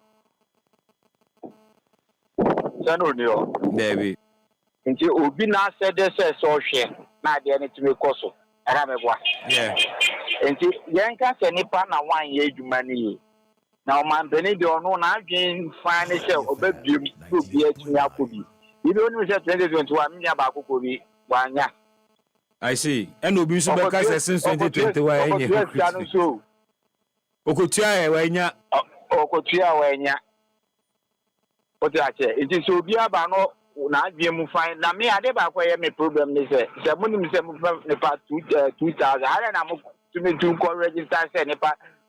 Sanonio. Baby. Until Ubina said this so share, not the any to me coso. And I'm a boy. Yeah. Until Yanka and Nipana 1 year money. Now, man, Benny, don't know now, Jane, financial, or baby, to be a Yakubi. You don't know 2021, Yabakubi, 1 year. I see. And Obi Subaka since 2021. So, Okotia, Wanya. Okotia, Wanya. What I say, it is so be about no, not be able to find. Now, me, I never acquire my problem. They say, the money is the past 2,000. I don't know to me to call register, say,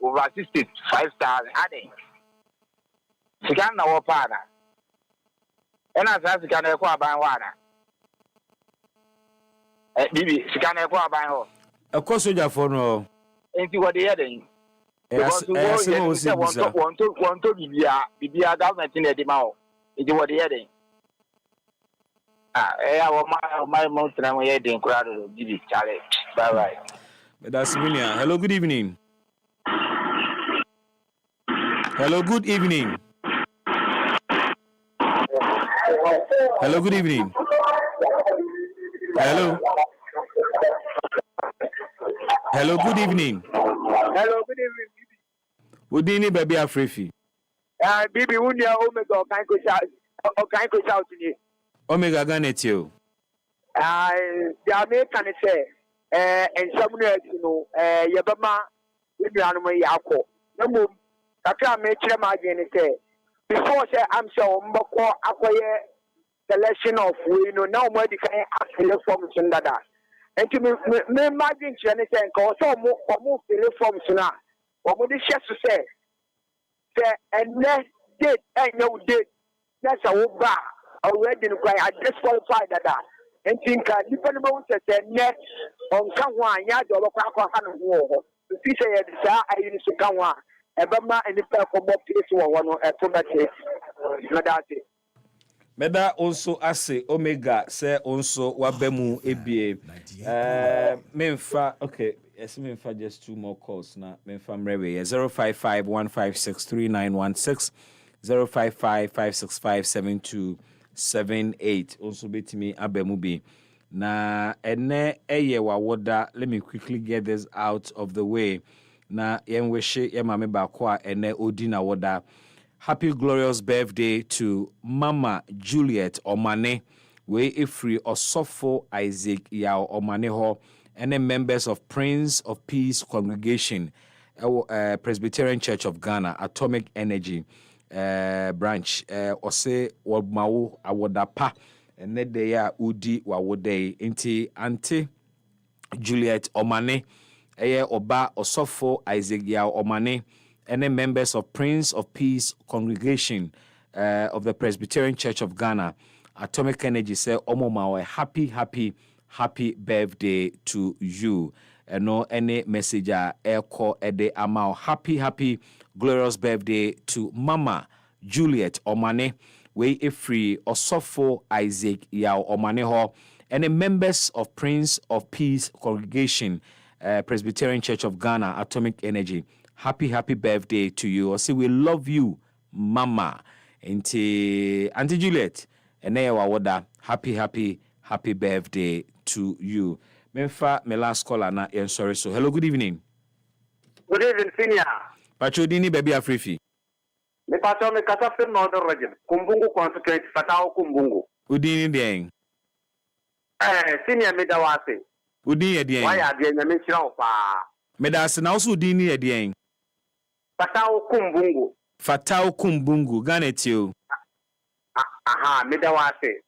over 65,000. I think. She can't know what partner. And as I can acquire by water. Bibi, she can't acquire by her. Of course, you for no. Ain't you what they are doing? Because you want to be a government in the demo. It's what they are doing. My mountain, I'm heading crowd of Bibi Charlie. Bye bye. That's Winia. Hello, good evening. Hello, good evening. Hello, good evening. Hello. Hello, good evening. Hello, good evening. Udini baby Afrifi. Bibi Unia Omega can go shout to you. Omega Ganetio. The American say, and some you know, Yabama, Ibianuma Yako. No more. Kaka make them again say. Before say I'm sure Mboko acquire selection of we know now more the kind of reforms in that. And to me imagine anything cause some more reforms now. What would the chef say? Say and next date and no date. That's a whole bar already I disqualified that. And think depending on the next on someone yard or local hand war. The teacher desire I used to come one. Ebama and the people place one automatic. Meda also ase Omega say also wabemu ebie. Memfa okay. Yes, memfa just 2 more calls now. Memfa mrewe 055-156-3916 055-565-7278. Also bet me abemu bi. Na ene eye wawoda. Let me quickly get this out of the way. Na yenweshe yemame bakwa ene odina woda. Happy glorious birthday to Mama Juliet Omane. We ifri Osofo Isaac Yao Omane ho. And the members of Prince of Peace Congregation, Presbyterian Church of Ghana, Atomic Energy branch. Ose wabmawo awodapa. And then they are udi wawode. Inti Auntie Juliet Omane. Oba Osofo Isaac Yao Omane. And the members of Prince of Peace Congregation of the Presbyterian Church of Ghana, Atomic Energy say Omo mawe happy birthday to you. No any message echo ede amao happy glorious birthday to Mama Juliet Omane. We free Osofo Isaac Yao Omane ho. And the members of Prince of Peace Congregation, Presbyterian Church of Ghana, Atomic Energy. Happy birthday to you. I say we love you, Mama. Auntie Juliet. And there wawoda. Happy birthday to you. Memfa my last caller na sorry so. Hello, good evening. Good evening, senior. Pacho dini baby Afrifi. Me pacho me kasa film northern region. Kumbungu constituent Fatao Kumbungu. Udini dieng. Senior me dawase. Udini dieng. Why are they me chira pa? Me da se na also udini dieng. Fatao Kumbungu. Fatao Kumbungu. Gane tio. Aha, me dawase.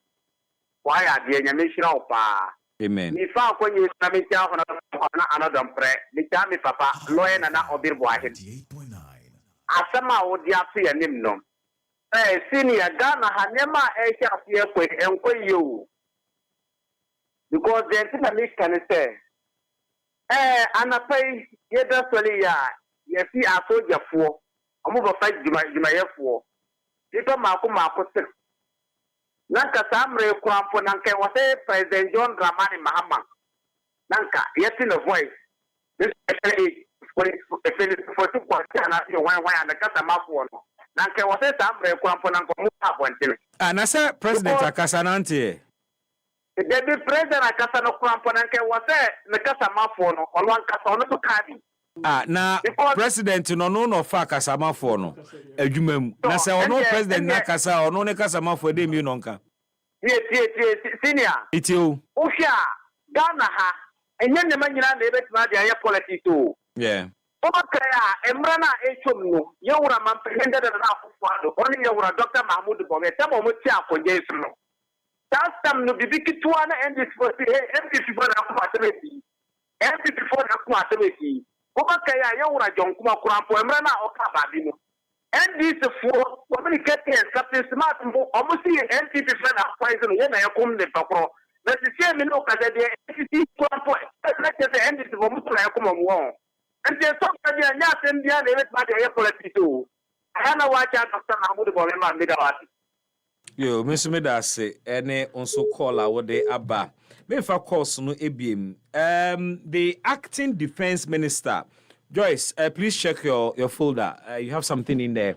Why are they me chira pa? Amen. Mi fa ko nyi na mi tia hono another pre. Mi tia mi papa lawyer na obir boahin. Asama wo dia so ya nim no. Senior Ghana hanema e sha afie kwe enko yo. Because the thing that me can say anapai yeda soli ya fi asojafo. Omo bo fight jumayefo. Ito mako sik. Nanka samre kwampo nanka wase President John Dramani Mahama. Nanka yeti no voice. This actually for 2 na why and kasa mafo no. Nanka wase samre kwampo nanka mu abontin. Na say President akasa nante. The president akasa no kwampo nanka wase ne kasa mafo no olwan kasa no to kadi. Na president no fa kasamafo no adwumam na se ono president na kasa ono ne kasamafo de mi no nka senior itio ohia Ghana ha enye ne manyina na ebetima de aye politics o okaya emra na echom no yewura mampende de na afofado oni yewura Dr. Mahmoud Bome tamo mo ti akonje isu no tastam no bibikitwa na NDC for MPP for na kwatebeti MPP for na kwatebeti okaya yewura jonkuma kurampo emra na okababi no NDC for communicating captain smart mo omusi MPP for na poison ye na yakum ne pakro na sisi mi no kaza de NDC kurampo na kete NDC for mutu na yakum mo and they talk to the nya sendia na ebet ma de politics o ana wacha Dr. Mahmoud Bome ma yo mesumeda se ene onso call a wode aba Mefa course no ebiem. The acting defense minister, Joyce, please check your folder. You have something in there.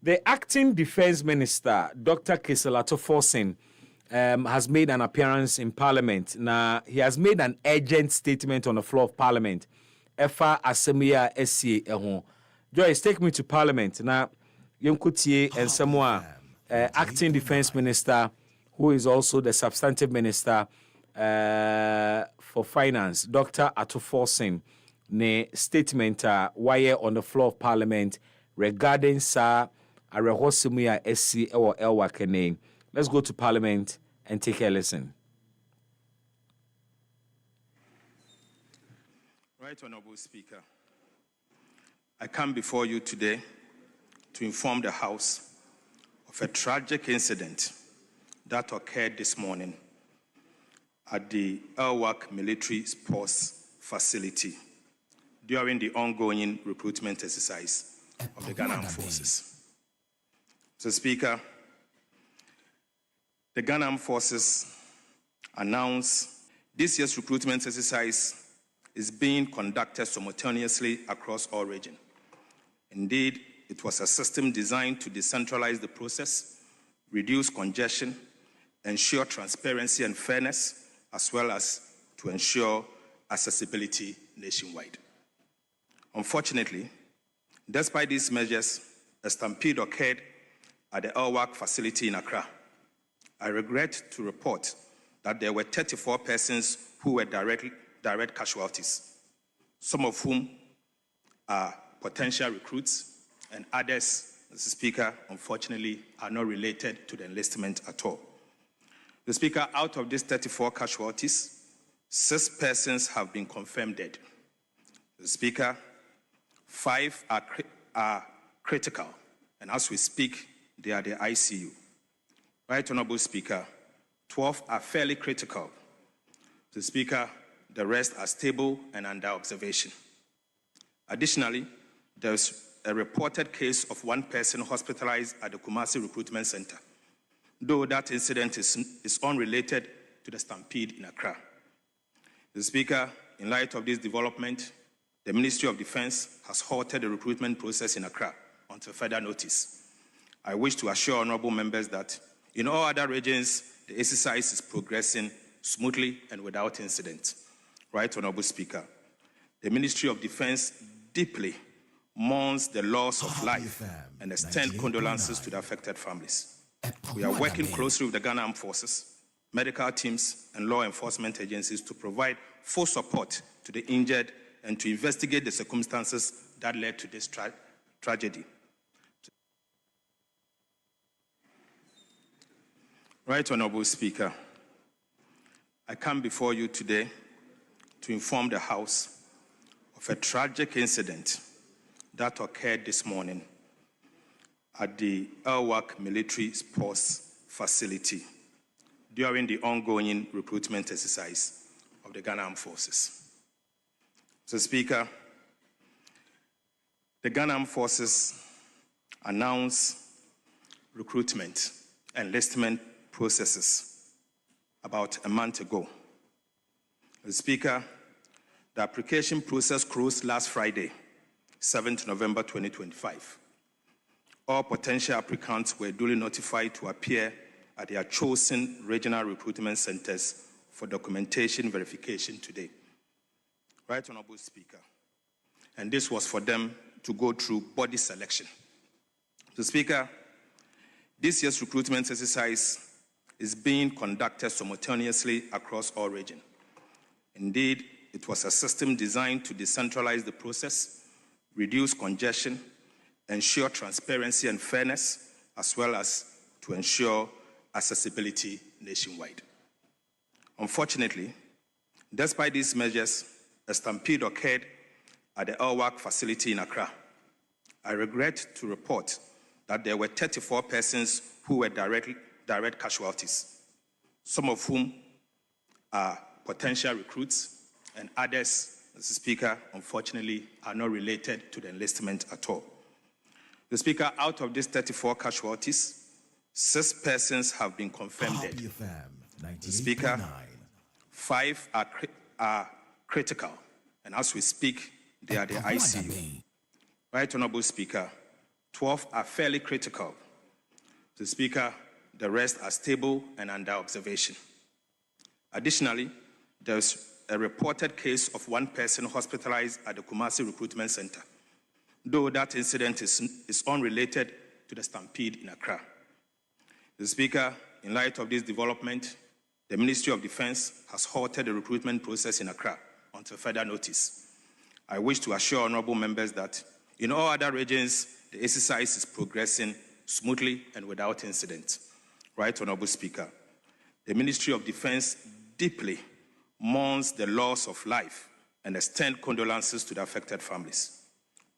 The acting defense minister, Dr. Kaseɛbɔ, has made an appearance in Parliament. Now, he has made an urgent statement on the floor of Parliament. Efa Asemia SCA Ehon. Joyce, take me to Parliament. Now, Yonkutie and Samoa, acting defense minister, who is also the substantive minister for finance, Dr. Atuforsen, ne statement wire on the floor of Parliament regarding Sir Arehosimia SC or Elwakene. Let's go to Parliament and take a listen. Right Honorable Speaker, I come before you today to inform the House of a tragic incident that occurred this morning at the Elwak Military Sports Facility during the ongoing recruitment exercise of the Ghana Armed Forces. Mr. Speaker, the Ghana Armed Forces announced this year's recruitment exercise is being conducted simultaneously across all regions. Indeed, it was a system designed to decentralize the process, reduce congestion, ensure transparency and fairness, as well as to ensure accessibility nationwide. Unfortunately, despite these measures, a stampede occurred at the Elwak facility in Accra. I regret to report that there were 34 persons who were direct casualties, some of whom are potential recruits, and others, Mr. Speaker, unfortunately, are not related to the enlistment at all. The Speaker, out of these 34 casualties, 6 persons have been confirmed dead. The Speaker, 5 are critical, and as we speak, they are the ICU. Right Honorable Speaker, 12 are fairly critical. The Speaker, the rest are stable and under observation. Additionally, there is a reported case of 1 person hospitalized at the Kumasi Recruitment Center, though that incident is unrelated to the stampede in Accra. The Speaker, in light of this development, the Ministry of Defense has halted the recruitment process in Accra until further notice. I wish to assure honorable members that in all other regions, the exercise is progressing smoothly and without incident. Right Honorable Speaker, the Ministry of Defense deeply mourns the loss of life and extend condolences to the affected families. We are working closely with the Ghana Armed Forces, medical teams, and law enforcement agencies to provide full support to the injured and to investigate the circumstances that led to this tragedy. Right Honorable Speaker, I come before you today to inform the House of a tragic incident that occurred this morning at the Elwak Military Sports Facility during the ongoing recruitment exercise of the Ghana Armed Forces. Mr. Speaker, the Ghana Armed Forces announced recruitment and enlistment processes about a month ago. Mr. Speaker, the application process closed last Friday, 7th November 2025. All potential applicants were duly notified to appear at their chosen regional recruitment centers for documentation verification today. Right Honorable Speaker, and this was for them to go through body selection. The Speaker, this year's recruitment exercise is being conducted simultaneously across all regions. Indeed, it was a system designed to decentralize the process, reduce congestion, ensure transparency and fairness, as well as to ensure accessibility nationwide. Unfortunately, despite these measures, a stampede occurred at the Elwak facility in Accra. I regret to report that there were 34 persons who were direct casualties, some of whom are potential recruits, and others, Mr. Speaker, unfortunately, are not related to the enlistment at all. The Speaker, out of these 34 casualties, 6 persons have been confirmed dead. The Speaker, 5 are critical, and as we speak, they are the ICU. Right, Honorable Speaker, 12 are fairly critical. The Speaker, the rest are stable and under observation. Additionally, there's a reported case of one person hospitalized at the Kumasi Recruitment Center, though that incident is unrelated to the stampede in Accra. The Speaker, in light of this development, the Ministry of Defense has halted the recruitment process in Accra until further notice. I wish to assure honorable members that in all other regions, the exercise is progressing smoothly and without incident. Right, Honorable Speaker, the Ministry of Defense deeply mourns the loss of life and extend condolences to the affected families.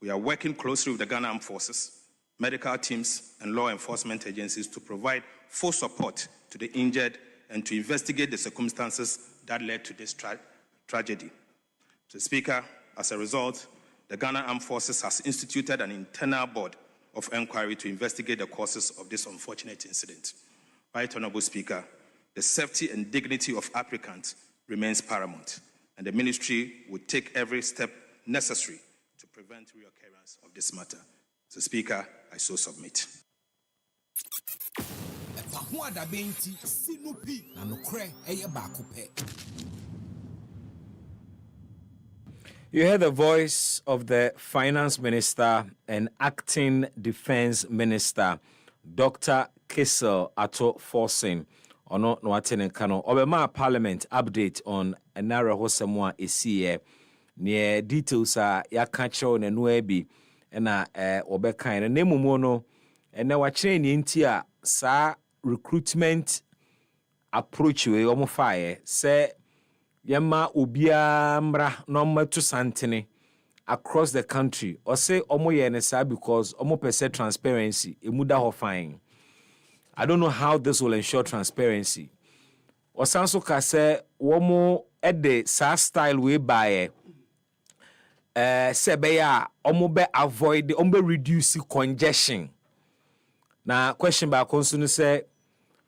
We are working closely with the Ghana Armed Forces, medical teams, and law enforcement agencies to provide full support to the injured and to investigate the circumstances that led to this tragedy. Mr. Speaker, as a result, the Ghana Armed Forces has instituted an internal board of inquiry to investigate the causes of this unfortunate incident. Right, Honorable Speaker, the safety and dignity of applicants remains paramount, and the ministry will take every step necessary to prevent reoccurrence of this matter. Mr. Speaker, I so submit. You heard the voice of the Finance Minister and Acting Defense Minister, Dr. Kaseɛbɔ Ato Forcing. Ono no atene kano obema parliament update on enara hosemo a esiye ne details a yaka chew ne no abi na obeka ne nemumu no ene wa kire ne nti a sa recruitment approach we omo faaye se yema obia mra no matu santene across the country or say omo ye ne sa because omo pese transparency emuda ho fine. I don't know how this will ensure transparency. Osanso ka se womo ede sa style we by sebeya omo be avoid omo reduce congestion. Na question ba konsu no say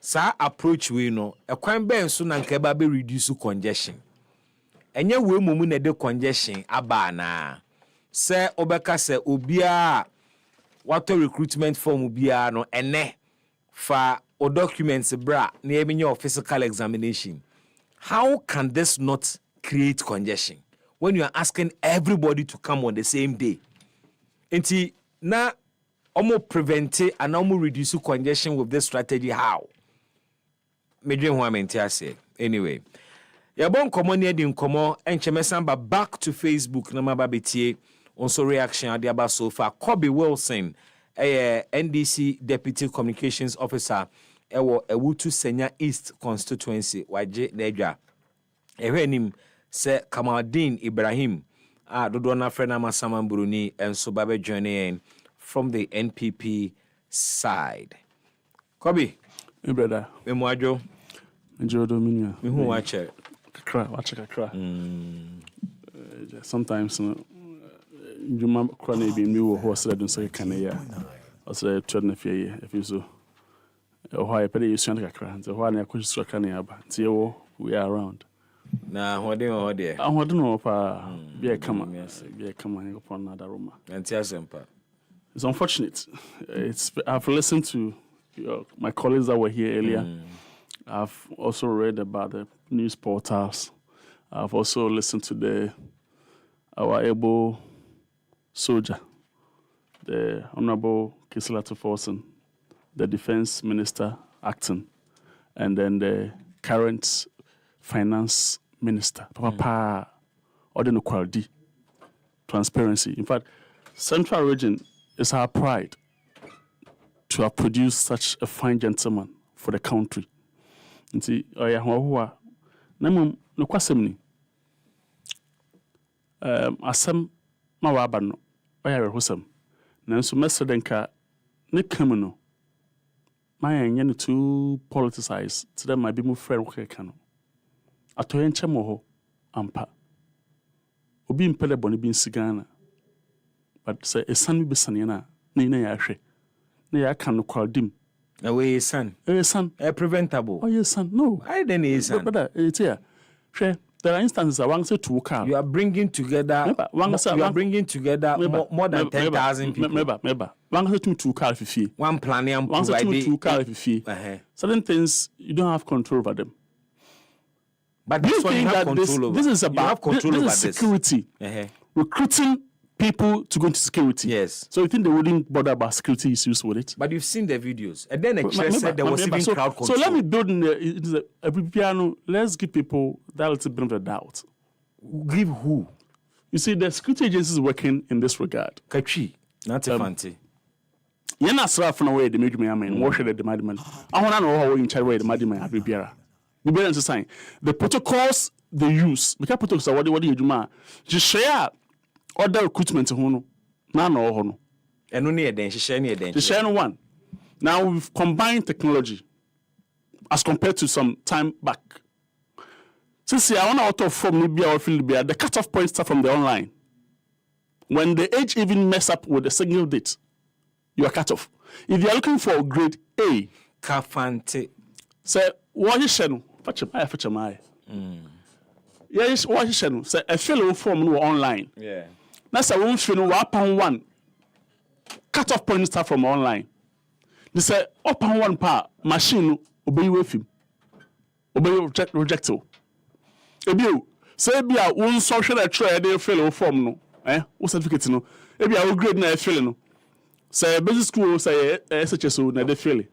sa approach we no ekwan be nso na nka ba be reduce congestion. Enye we mumu na de congestion aba na se obeka se obia wato recruitment form obia no ene for or documents bra near your physical examination. How can this not create congestion when you are asking everybody to come on the same day? Enti na omo prevent and omo reduce congestion with this strategy. How? Anyway, yabon komo near the komo enchemesamba back to Facebook na mababetie also reaction adiaba so far. Kobe Wilson, NDC Deputy Communications Officer, Ewutu Senya East Constituency, Waje Nedja. Ewenim se Kamaldeen Ibrahim, Dodona Frena Masaman Bruni, and Subabe journeying from the NPP side. Kobe, hey brother. Memwajo. Enjoy Dominia. Me who watch it. Kakra. Sometimes you remember crying be me who was said so can ya. Also turn if you so. Why pay you send kakra. So why na kuji can ya ba. Tie we are around. Na hode there. I don't know pa be a come upon another room. And sempa. It's unfortunate. I've listened to my colleagues that were here earlier. I've also read about the news portals. I've also listened to our able soldier, the Honorable Kaseɛbɔ Forcing, the Defense Minister acting, and then the current Finance Minister. Papa, ordinary quality, transparency. In fact, Central Region is our pride to have produced such a fine gentleman for the country. Nti oya hwa na mum no kwasem ni asem ma wa aba no oya rehosam nanso mesedenka ne kam no ma yenye no too politicized to them my be mu friend kweka no atoye nchemo ho ampa obi mpele boni bi nsigana but say esan bi sane na ya hwe na ya kan no kwadim. Away son. Son. Preventable. Oh yes, son. No. I then is son. But it's here. Sure. There are instances I want to say to car. You are bringing together. More than 10,000 people. Remember. One say to car if you one planning and one say to car if you certain things you don't have control over them. But this one you have control over. This is about security. Recruiting people to go into security. Yes. So you think they wouldn't bother about security issues with it? But you've seen the videos. And then said there was even crowd control. So let me build in a piano. Let's give people that little bit of a doubt. Give who? You see, the security agencies working in this regard. Kachi. Not a fancy. You're not so far away the major man. What should the demand? I want to know how in charge way the madman have Bibiara. The sign. The protocols they use. Because protocols are what do you do? Just share. Other recruitment no and only then she share one. Now we've combined technology as compared to some time back. Since I want out of form Libya or Philibia, the cutoff point start from the online. When the age even mess up with a single date, you are cut off. If you are looking for grade A, Kafante, say what is channel? Fetch my. Yes, what is channel? Say a fellow form no online. Yeah. That's a one film one cut-off point start from online. They say upon one part machine obey with him. Obey rejecto. Ebi say be a one social try they fellow form no. What certificate no. Ebi a grade na fill no. Say basic school say SHSO na they fill.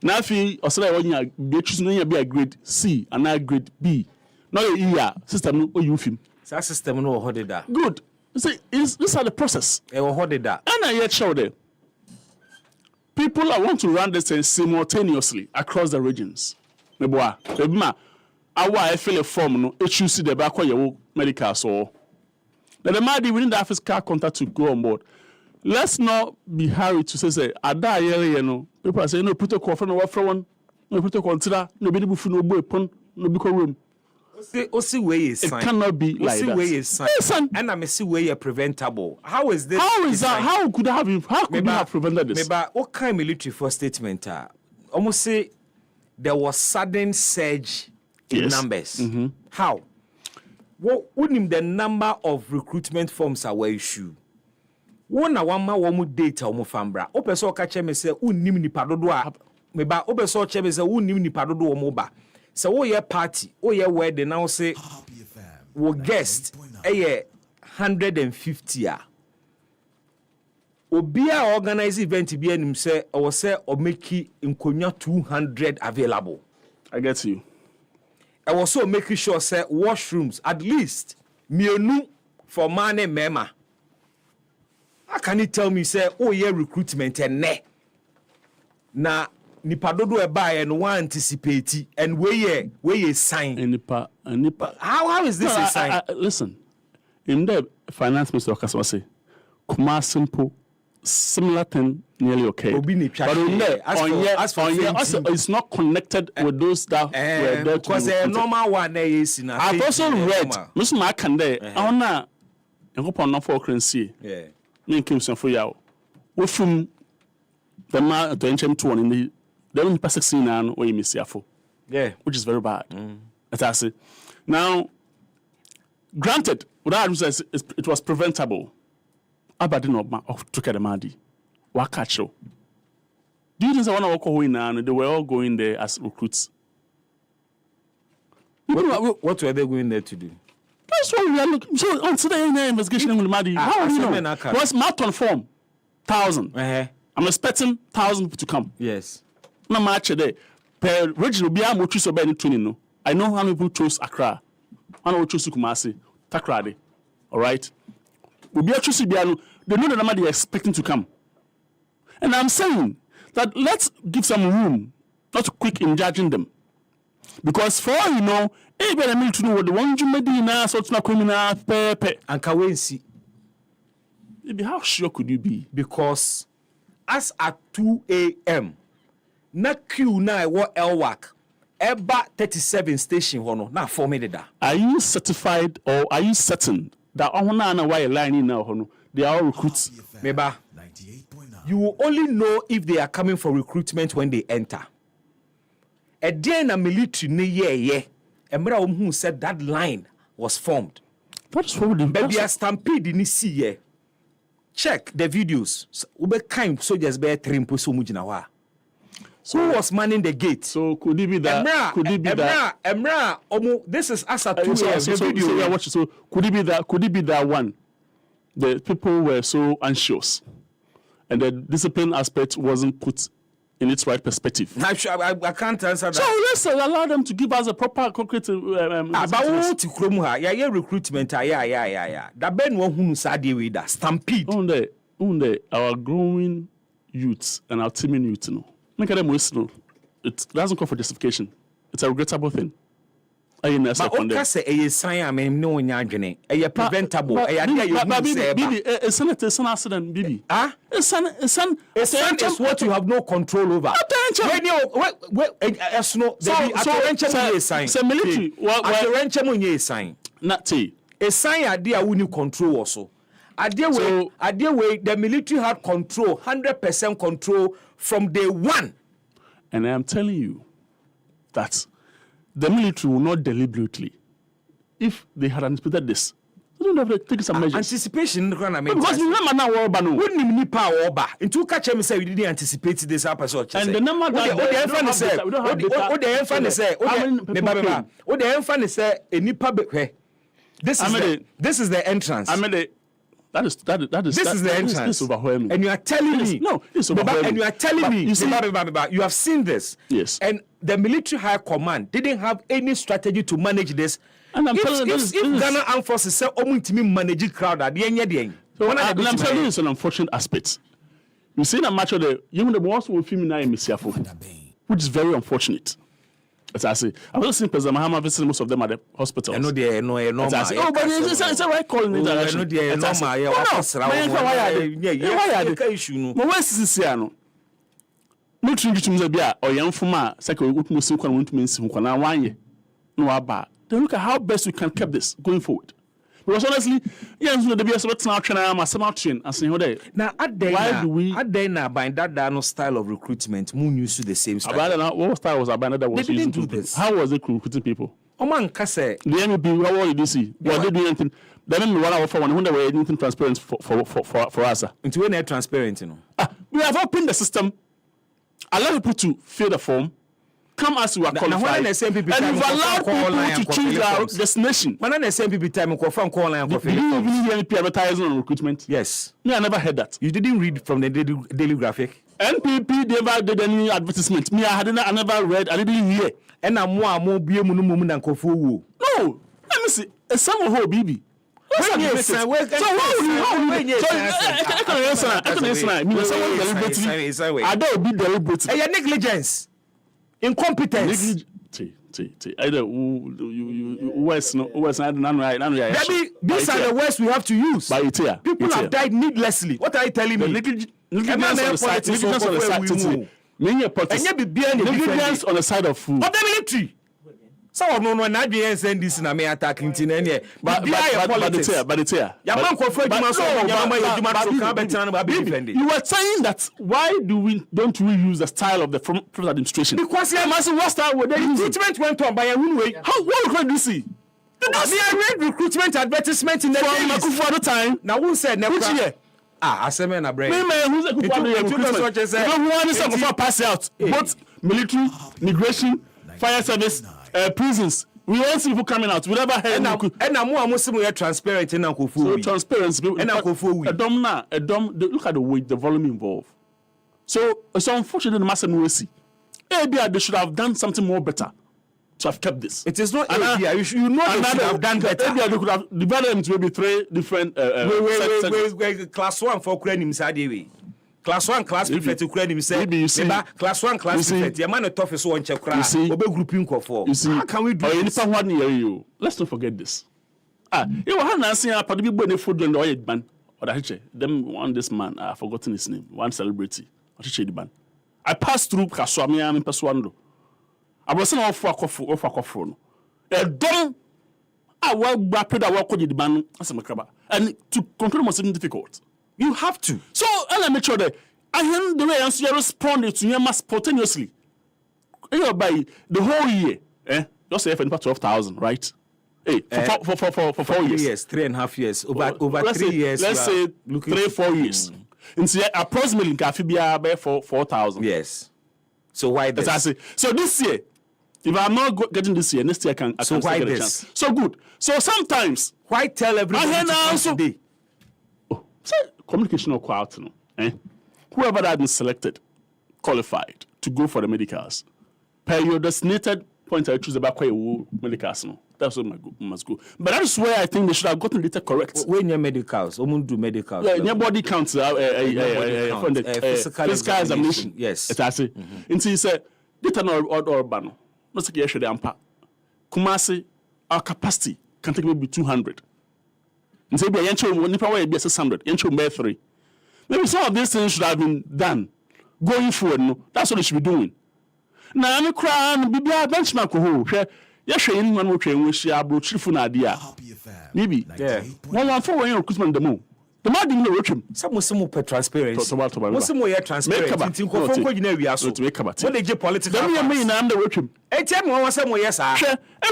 Na fi osala one ya be choose no be a grade C and a grade B. Now your system no you film. That system no hold that. Good. See, these are the process. And I yet show them. People that want to run this thing simultaneously across the regions. I fill a form, no, it should see the back of your medical so. Now the might we need the physical contact to go on board. Let's not be hurried to say, I die here, people are saying, no, protocol for no one, no protocol, no be able to no boy, no be room. It cannot be like that. Listen, and I'm see way preventable. How is this? How is that? How could I have? How could you have prevented this? Maybe what kind of military for statement? Almost say there was sudden surge in numbers. Mm-hmm. How? What wouldn't the number of recruitment forms are issue? One data fambra. Open so catch me say unim ni padodo a. Maybe open so catch me say unim ni padodo moba. So what your party, or your wedding now say, we guest, 150 Obia organize event be and say, or say, or make in Konya 200 available. I get you. I was so making sure say washrooms at least me for money mema. How can you tell me say, oh yeah, recruitment and ne? Na nipa dodo e buy and one anticipate and we sign nipa how is this a sign? Listen, in the finance minister Kaseɛbɔ say kuma simple similar thing nearly okay, but in there it's not connected with those that were there because a normal one is in I've also read Mr. Makande I wanna go on for currency me came for you we from the man to HM2 in the then you 16 and or you miss which is very bad. That's I say. Now, granted, what says it was preventable. Abadino took at the Madi. Wakacho. Do you think I want to walk away now? And they were all going there as recruits. What were they going there to do? That's what we are looking. So on today in the investigation with Madi, how do you know? Was marked on form 1,000. I'm expecting 1,000 people to come. Yes. No match today. Per region will be able to choose about 20. No, I know how many people chose Accra. I know who chose Kumasi, Takrade. All right. We'll be able to choose Biano. They know the number they're expecting to come. And I'm saying that let's give some room, not quick in judging them, because for all you know, everybody need to know what the one you made in us, what's not coming out, pepe. And can we see? Maybe how sure could you be? Because as at 2 a.m. na queue na what Elwak eba 37 station hono na formulated that. Are you certified or are you certain that on na why line in now hono they are all recruits? Meba, you will only know if they are coming for recruitment when they enter. A day na military ne ye Emra who said that line was formed. That's probably Baby a stampede in see ye. Check the videos. Ube kind soldiers bear trimpo so mujinawa. So who was manning the gate? So could it be that? Could it be that? Emra, this is as a 2 So could it be that? Could it be that one? The people were so anxious, and the discipline aspect wasn't put in its right perspective. I can't answer that. So let's allow them to give us a proper concrete. About yeah, recruitment. Yeah. That Ben won't say with that stampede. Our growing youths and our teaming youth, make them listen. It doesn't call for justification. It's a regrettable thing. But okay, say a sign. I mean, no one yarding. A preventable. A senator, son, accident, baby. Ah, a son is what you have no control over. So military. A sign. Not a sign idea we need control also. Idea way the military had control, 100% control from day one. And I am telling you that the military will not deliberately, if they had anticipated this, they don't have to take some measures. Anticipation, because remember now, wouldn't even need power over. In two catch me say we didn't anticipate this episode. And the number that we don't have data. This is the entrance. That is the entrance. This is overwhelming. And you are telling me. No, it's overwhelming. And you are telling me. You have seen this. Yes. And the military high command didn't have any strategy to manage this. And I'm telling you, if Ghana Armed Forces say, manage crowd at the end. And I'm telling you, it's an unfortunate aspect. You see that match of even the ones who film now in Messiafo, which is very unfortunate. As I say, I was listening to President Mahama visiting most of them at the hospitals. I know they are normal. But it's a right call in the direction. I know they are normal. But where is this here? No true to me, or young from my second, would must want to miss one year. No, about. Then look at how best we can keep this going forward. Because honestly, yes, the BS what's now trying to some train and saying, now, why do we at now bind that no style of recruitment? Moon used to the same style. What style was abandoned that was they didn't do this. How was it recruiting people? Man, Kase. The MEP, how did you see? Were they doing anything? They didn't want to offer one when they were anything transparent for us. Into when they're transparent, we have opened the system, allow people to fill the form. Come as you are qualified, and you've allowed people to choose their destination. When the same people time call line. Did you even hear any advertising on recruitment? Yes. Me, I never heard that. You didn't read from the daily graphic? NPP never did any advertisement. Me, I never read. I didn't hear. And I'm more be a mumu than Kofu. No, let me see. A summer whole baby. So how would you? I can answer. I don't be deliberately. Negligence. Incompetence. Either these are the words we have to use. People have died needlessly. What are you telling me? Negligence on the side of food. But the military. Some of no idea send this in a attacking tin any. But you were saying that why don't we use the style of the first administration? Because what style would they use? Recruitment went on by a way. What do you see? I read recruitment advertisement in the for the time. Now who said never? Which year? I said man a brain. Who's a recruitment? Pass out. Both military, migration, fire service, prisons. We all see people coming out. We never heard. And I'm more Muslim. Transparent and so transparency. And look at the weight, the volume involved. So it's unfortunate the master no see. Maybe they should have done something more better to have kept this. It is not ABI. You should have done better. Maybe they could have divided them to maybe 3 different. Class 1 for credit inside the way. Class 1 class prefect to credit himself. Class 1 class prefect. Your man a tough is one check class. Obe grouping for. You see, how can we do this? Let's not forget this. You were not saying about the people in the food and the oil ban. Or the them one this man, I've forgotten his name, one celebrity. The ban. I passed through Kaswami and Peswando. I was saying off a phone. A dumb. I work back I work with the ban as a macaba. And to conclude was difficult. You have to. So, I'll make sure that I hear the way you responded to him spontaneously. By the whole year, Just say for 12,000, right? Hey, for 4 years. 3.5 years. Over 3 years. Let's say 3-4 years. And see, approximately, Kafibia for 4,000. Yes. So why this? So this year, if I'm not getting this year, next year I can why get this? a chance. So good. So sometimes, why tell everybody to come today? Oh, say communication or quiet, whoever that is selected, qualified to go for the medicals, per your designated point I choose about medicals. That's what must go. But that's where I think they should have gotten the data correct. When your medicals, do medicals. Yeah, your body counts. Physical examination. Yes. It's actually. And so he said, data or bano. Must get the ampa. Kumasi, our capacity can take maybe 200. And say, "Be yancho when you be 600, yancho be 3." Maybe some of these things should have been done going forward. No, that's what they should be doing. Now I'm crying. Be a benchmark who. Yes, anyone will train with Shiabro Chifunadia. Maybe. Yeah. One for when you're Christmas the moon. The man didn't know him. Some per transparency. What's more transparency? When they get political. Don't mean I'm the work him. Hey, tell me what some yes, I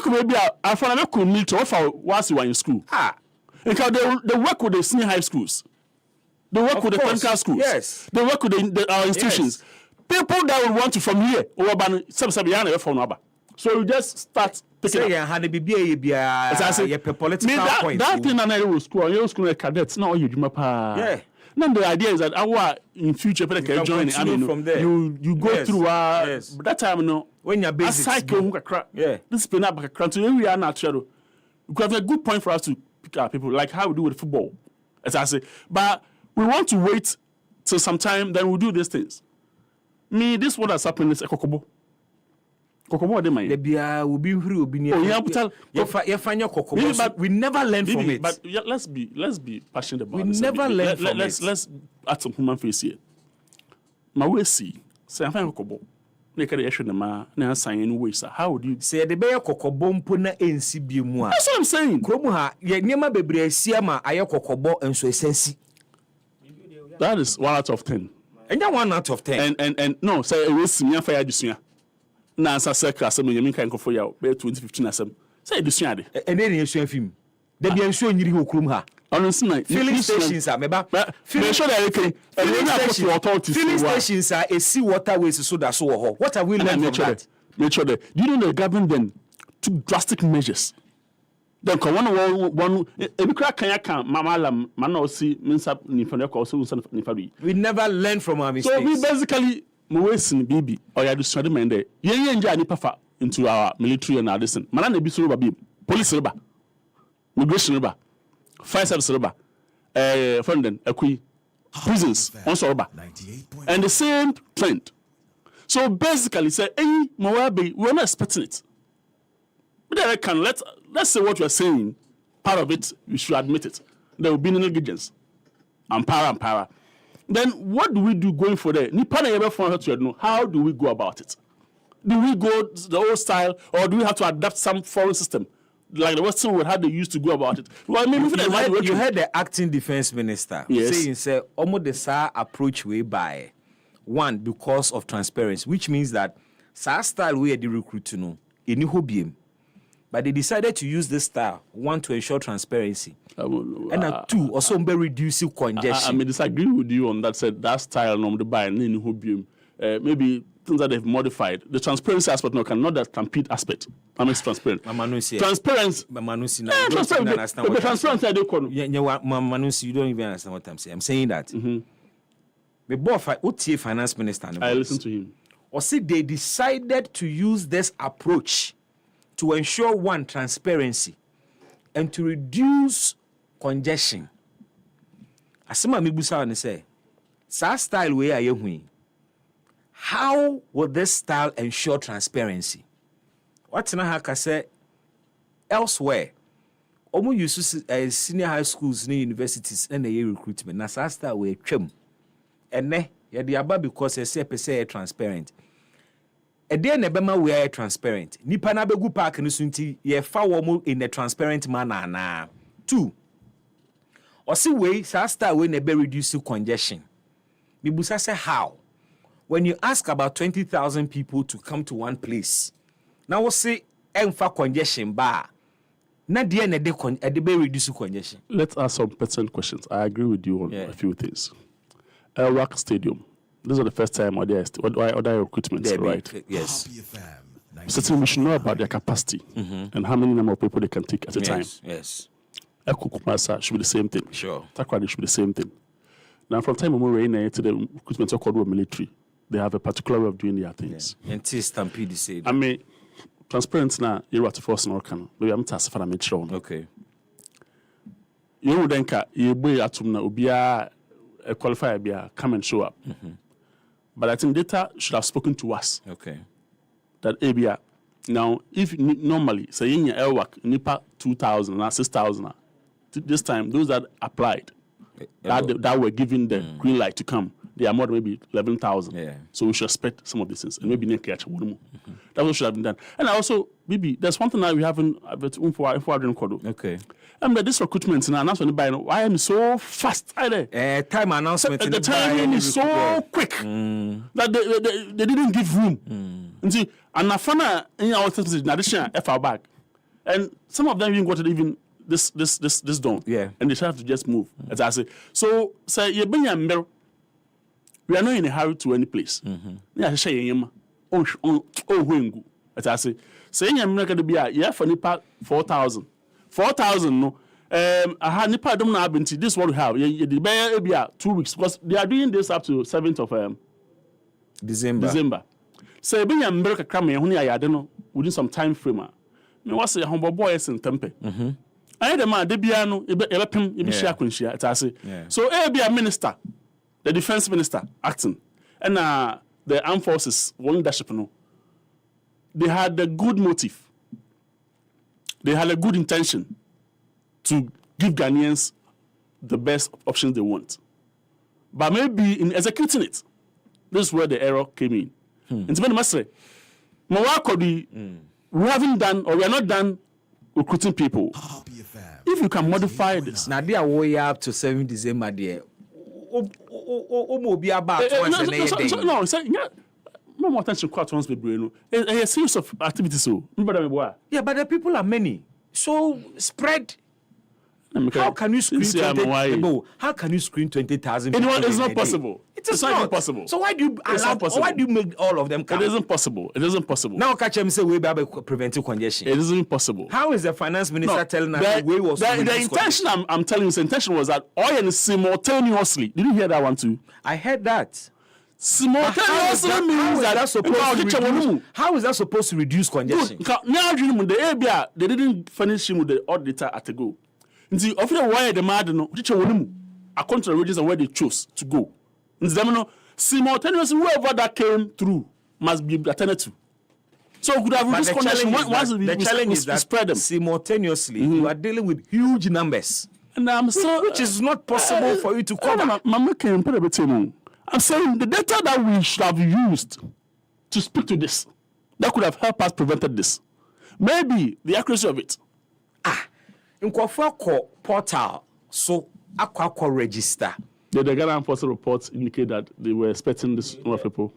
could maybe I found a cool need to offer whilst you were in school. Because they work with the senior high schools. They work with the technical schools. Yes. They work with our institutions. People that will want to from here over Sabiana from Naba. So you just start picking up. That thing and I was school, you school cadets, now you do yeah. Now the idea is that our in future people can join. I mean, from there. You go through that time, when you're basic, this spin up a crack. So we are not sure. We have a good point for us to pick up people like how we do with football, as I say. But we want to wait till some time, then we'll do these things. This what has happened is a kokobo. Kokobo de man. Will be near. Oh, yeah, but we never learn from it. But let's be passionate about it. We never learn from it. Let's add some human face here. My way see. Say I'm fine kokobo. Make a issue the ma na sign in ways. How would you say the bear kokobo mpona ensi bi mu a? That's what I'm saying. Kromu ha ye niema bebre asia ma aye kokobo enso esensi. That is 1 out of 10. And that 1 out of 10. And no, say it was me fire adusua. Na answer circle asem you mean kan kofo ya be 2015 asem. Say adusua de. And then enso afim. Da bi enso nyiri ho krom ha. Honestly, like filling stations are meba. Filling stations are a sea waterways so that's so. What have we learned from that? Make sure that do you know the government then took drastic measures. Then one every crack can mama lam man see means up we never learn from our mistakes. So we basically in baby or ya do study man there. Yen ni pafa into our military and our listen. Man na be so ba police roba. Migration roba. Fire service roba. Funding prisons also roba. And the same trend. So basically say Moabi, we're not expecting it. But then let's say what we're saying, part of it, we should admit it. There will be negligence. And power. Then what do we do going for there? How do we go about it? Do we go the old style or do we have to adapt some foreign system? Like the Western world, how they used to go about it. Well, I mean, you heard the acting defense minister saying, almost the SAR approach way by one because of transparency, which means that SAR style we are the recruit to know in hobby. But they decided to use this style, one, to ensure transparency, and two, also reduce congestion. I may disagree with you on that. Said that style, no, the buy in hobby, maybe things that they've modified. The transparency aspect, no, not the stampede aspect. I mean, it's transparent. Transparency. Transparency. You don't even understand what I'm saying. I'm saying that. Before finance minister, I listen to him. Or see, they decided to use this approach to ensure one transparency and to reduce congestion. Asema mibusa ne say, sa style way are you? How will this style ensure transparency? What's na haka say elsewhere? Omo use senior high schools and universities and the recruitment. Na sa style way twem. Ene ye de aba because they say transparent. A day nebema we are transparent. Nipa na begu park no sunti ye fa wo in a transparent manner na. Two. Osi way sa style we nebe reduce congestion. Mibusa say how? When you ask about 20,000 people to come to one place, now we'll say emfa congestion ba na de na de be reduce congestion. Let's ask some pertinent questions. I agree with you on a few things. Elwak Stadium. This is the first time other recruitments, right? Yes. Certainly, we should know about their capacity and how many number of people they can take at a time. Yes. Ekukumasa should be the same thing. Sure. Takrady should be the same thing. Now, from time Omore to the recruitment called military, they have a particular way of doing their things. And Stampede said. I mean, transparency now, you're at the first Norcan. Maybe I'm tasked for a metro. Okay. You would think you be at Ubia a qualifier, be come and show up. But I think data should have spoken to us. Okay. That ABA. Now, if normally, say in your Elwak, NIPA 2,000 and 6,000, this time, those that applied, that were given the green light to come, they are more than maybe 11,000. Yeah. So we should expect some of these things. And maybe next catch one more. That's what should have been done. And also, maybe there's one thing that we haven't, okay. And this recruitment and announcement by why am so fast? Time announcement. The timing is so quick that they didn't give room. And see, and Nafana in our addition FR back. And some of them even got it even this done. Yeah. And they have to just move. As I say. So say you bring a we are not in a hurry to any place. Yeah, say him oh as I say. Saying I'm not gonna be a for nipa 4,000. 4,000 no. I had nipa don't know this is what we have. The bear be 2 weeks because they are doing this up to 7th of December. So be a miracle come here I don't know within some time frame. Me was a humble boy in Tempe. I had a man de biano e share kunshia it I say. So be a minister, the defense minister acting and the armed forces one leadership no. They had a good motive. They had a good intention to give Ghanaians the best options they want. But maybe in executing it, this is where the error came in. And to be honest, we haven't done or we are not done recruiting people. If you can modify this. Now they are way up to 7 December there. No, no more attention quite once be a series of activities so. Yeah, but the people are many. So spread. How can you screen 20,000? How can you screen 20,000? It's not possible. It's not possible. So why do you allow? Why do you make all of them come? It isn't possible. It isn't possible. Now catch them say we be able to prevent congestion. It isn't possible. How is the finance minister telling us the way was the intention? I'm telling you, the intention was that oil simultaneously. Did you hear that one too? I heard that. Simultaneously means how is that supposed to reduce congestion? Now the ABA they didn't finish him with the auditor at a go. Nti often why the mad no teacher wonu according to the regions and where they chose to go. Nti simultaneously whoever that came through must be attended to. So we could have reduced congestion once the challenge is that spread them simultaneously. You are dealing with huge numbers, and which is not possible for you to cover. I'm saying the data that we should have used to speak to this, that could have helped us prevented this. Maybe the accuracy of it. In Kwafako portal, so aqua register. The Ghana Force reports indicate that they were expecting this number of people.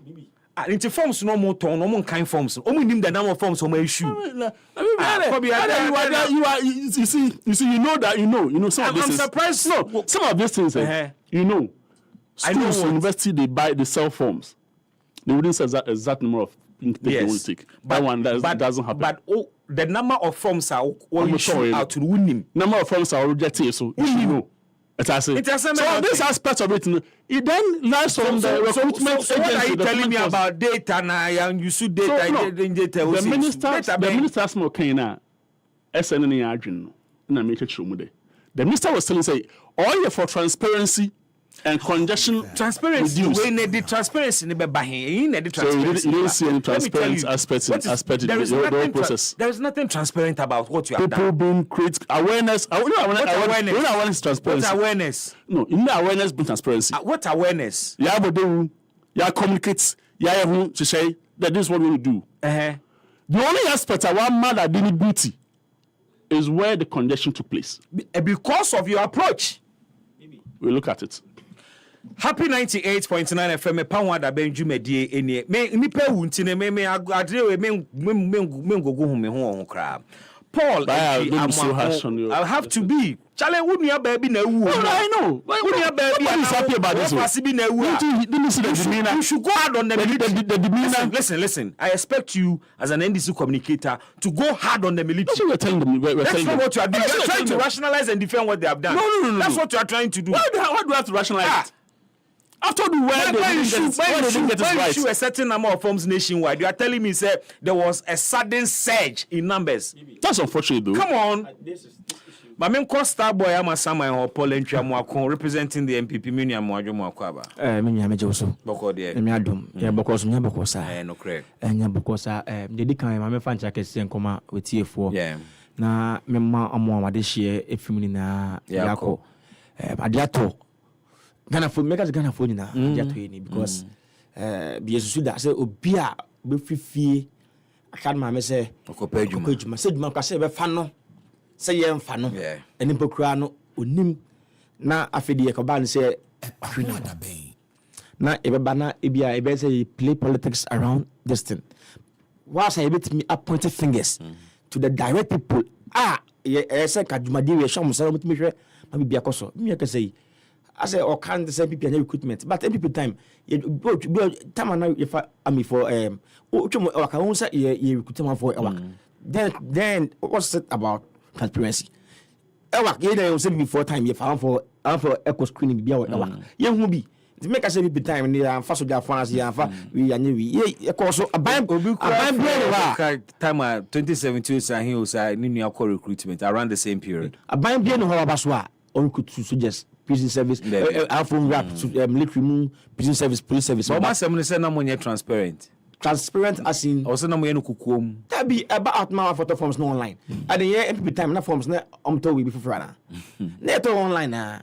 Into forms no more tone, no more kind forms. Only name the number of forms on my issue. You see, you know that you know some of these things. I'm surprised. No, some of these things, you know. Schools, university, they sell forms. They wouldn't say that exact number of things they will take. That doesn't happen. But the number of forms are out to win. Number of forms are rejected, so you should know. So this aspect of it then lies from the recruitment agency. So what are you telling me about data now? And you should data. The minister small Kenya, SNN Adrian, and I make it show me. The minister was telling say, all for transparency and congestion transparency. We need the transparency. You need the transparency. So you don't see any transparent aspect in the process. There is nothing transparent about what you have done. People being create awareness. Awareness transparency. What awareness? No, in the awareness being transparency. What awareness? Yeah, but they communicate. Yeah, to say that this is what we do. The only aspect of one man that didn't beauty is where the congestion took place. Because of your approach. We look at it. Happy 98.9 FM Power da benju medie enie me nipa wu ntine me adre me ngogo hu me ho kra Paul I have to be chale wunua baby na wu I know wunua baby is happy about this one be na wu you should go hard on the military. Listen I expect you as an NDC communicator to go hard on the military. That's what we're telling them. That's not what you are doing. You're trying to rationalize and defend what they have done. No. That's what you are trying to do. Why do I have to rationalize it? After the when you issue a certain number of forms nationwide, you are telling me, sir, there was a sudden surge in numbers. That's unfortunate, though. Come on. My main cost star boy, I'm a Sama or Paul Entry representing the MPP Mini and Mojo Mokwaba. Joso. Boko dear. Adum. Yeah, because Nyabokosa. No correct. Nyabokosa, the Dikan, my fan check is in coma with TF4. Yeah. Na Mema Amo, this year, if you mean, Yako. Adiato. Ghana for make us Ghana for na because be so that say obia be fifie aka ma me say okopejuma say djuma kwase be fa no say ye mfa no eni pokura no onim na afedi e ko ba no say na e be ba na e bia e be say play politics around this thing whilst I bit me appointed fingers to the direct people ye say kadjuma di we sham say mutimi hwe ma bibia koso me ka say I say or can't the same people and recruitment, but every time you go time now if I mean for recruitment for then what's it about transparency? You say before time you found for echo screening be our who be to make us every time and first of their fans we also a time 2017 he was new recruitment around the same period. A bind bien or could suggest prison service, from rap to military prison service, police service. But my someone say no money transparent. Transparent as in also no money no kukum. That be about my photo forms no online. At the year every time na forms na told we before na. Net online na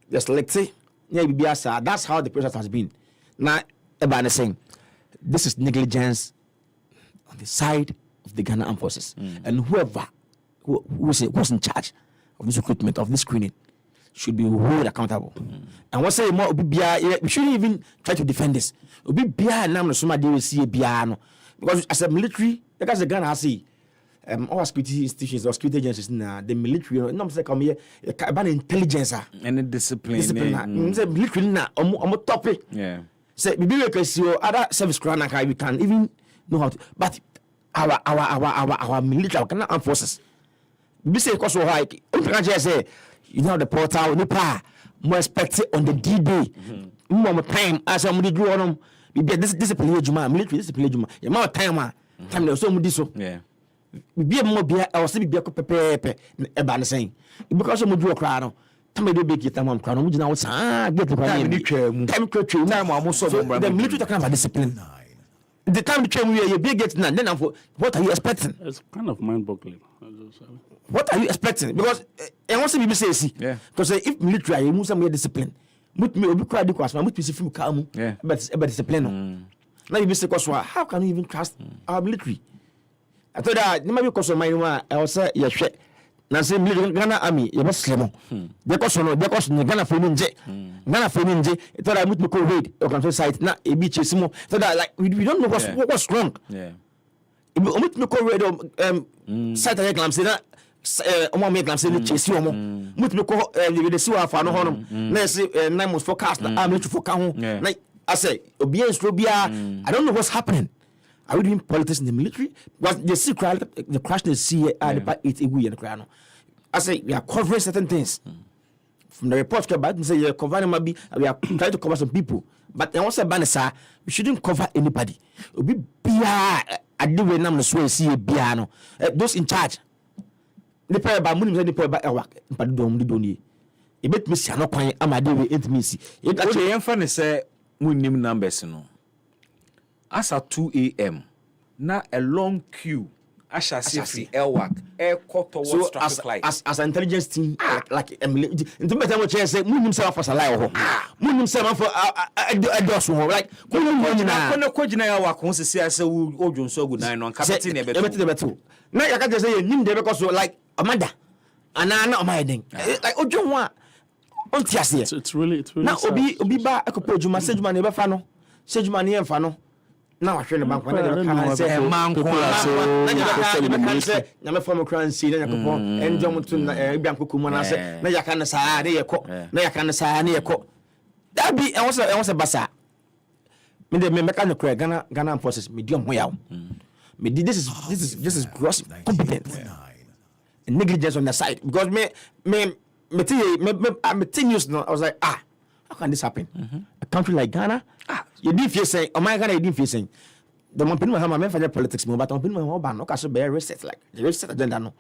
just like say that's how the process has been. Now about saying this is negligence on the side of the Ghana Armed Forces and whoever who's in charge of this recruitment of this screening should be held accountable. And what say more we shouldn't even try to defend this. Because as a military, because the Ghana has all security institutions or security agencies the military, no say come here about intelligence and the discipline. Military na topic. Yeah. Say we other service we can even know how to, but our military, our Ghana Armed Forces. We say because say you know the portal nipa more expected on the D-Day. More time as I'm do on them. This discipline juma military discipline juma. You more time there so mudi so. Yeah. Be more be I was be pepe e ba saying. Because I'm do okra no. Time do be get am kra no mudi na wo get the time ni twam. Time am so the military talking about discipline. The time the train you be getting now then what are you expecting? It's kind of mind-boggling. What are you expecting? Because I want to be say because if military you must have discipline. Mut me obi cry because mut be film calm. But discipline. Now you be say because how can you even trust our military? I thought that never because of my I was say yes. Na say military Ghana army you must slim. Because Ghana for nje. Ghana for nje. I thought I mut me go raid or control site na e be chase mo. So that like we don't know what's wrong. Yeah. Mut me go raid site I clam say na omo me clam say no chase omo. Mut me go the see wa fa no honom. Na say 9 months forecast na am to forecast ho. Na I say obi instro bia I don't know what's happening. Are we doing politics in the military? Because the secret, the crash they see at the 8 we and the I say we are covering certain things. From the report about say you're covering maybe we are trying to cover some people. But I want to say Banessa, we shouldn't cover anybody. We be at the way nam so see biano. Those in charge. The prayer about money the prayer about work. But don't ni. E bet me see no kwan amade we intimacy. It actually emfa say munnim numbers no. As at 2 a.m. now a long queue. Asha see Elwak, air cut towards traffic light. As an intelligence team, like into better what you say, move himself for Salai, move himself for a dos like Kojina Elwak wants to see us Ojun so good 9 on Captain Ebetu. Now I can say, you because like Amanda, and I know my thing. Like Ojun, It's really Now sad. obi ba ekopo adwuma se adwuma ne be fa no. Se adwuma ne yemfa no. Na wahwe ne bank na de ka say manko na say nyame form kran si na yakopo enjom to na biankoko mu na say na yaka ne saa ne yekọ na yaka ne saa ne yekọ. That be e was basa. Me de me meka no kra Ghana forces medium ho yaw. Me this is gross competence and negligence on the side because me news no I was like how can this happen? A country like Ghana you didn't feel saying oh my Ghana you didn't feel saying the man pinma ha me for politics mo but on pinma ho ba no ka so be reset like the reset agenda no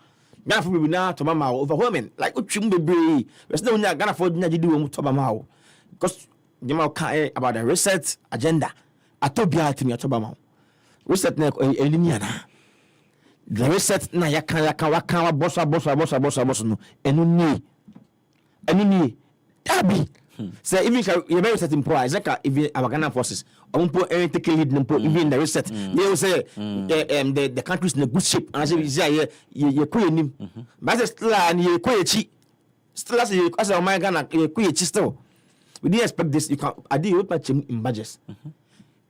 Ghana for be na to mama overwhelming like utwum bebre we say onya Ghana for nya gidi wo mu to mama because the man can about the reset agenda atobia timi to mama reset na elimiana the reset na yaka boss no enu ni dabi say even you very certain poor is like even our Ghana forces ompo take lead no even the reset they say the country is in a good shape and say ye koyenim but still and ye koyechi still as my Ghana ye koyechi still we didn't expect this you can I did what much in budgets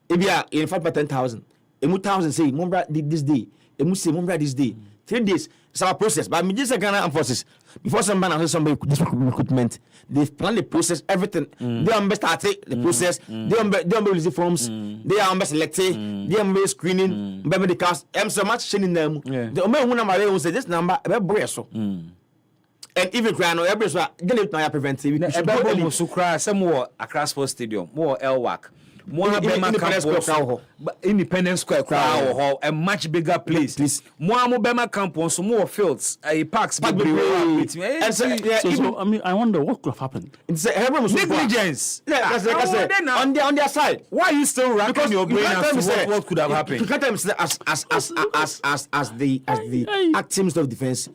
if you are in 5,000 1,000 say Mumbra did this day. Emu say Mumbra this day. 3 days. It's our process. But me just say Ghana forces. Before somebody this recruitment, they plan the process, everything. They are started the process. They are release the forms. They are selected. They are screening. Remember the cast. I'm so much showing them. The only one number say this number about so. And even cry no every so get it now preventive. Ebe so cry some more Accra Sports Stadium, more Elwak. More Independence Square crowd a much bigger place. More Bema campus, more fields, parks. So, I mean, I wonder what could have happened. It's negligence. On their side. Why are you still racking your brain as to what could have happened? You can't tell me as the acting Minister of Defense.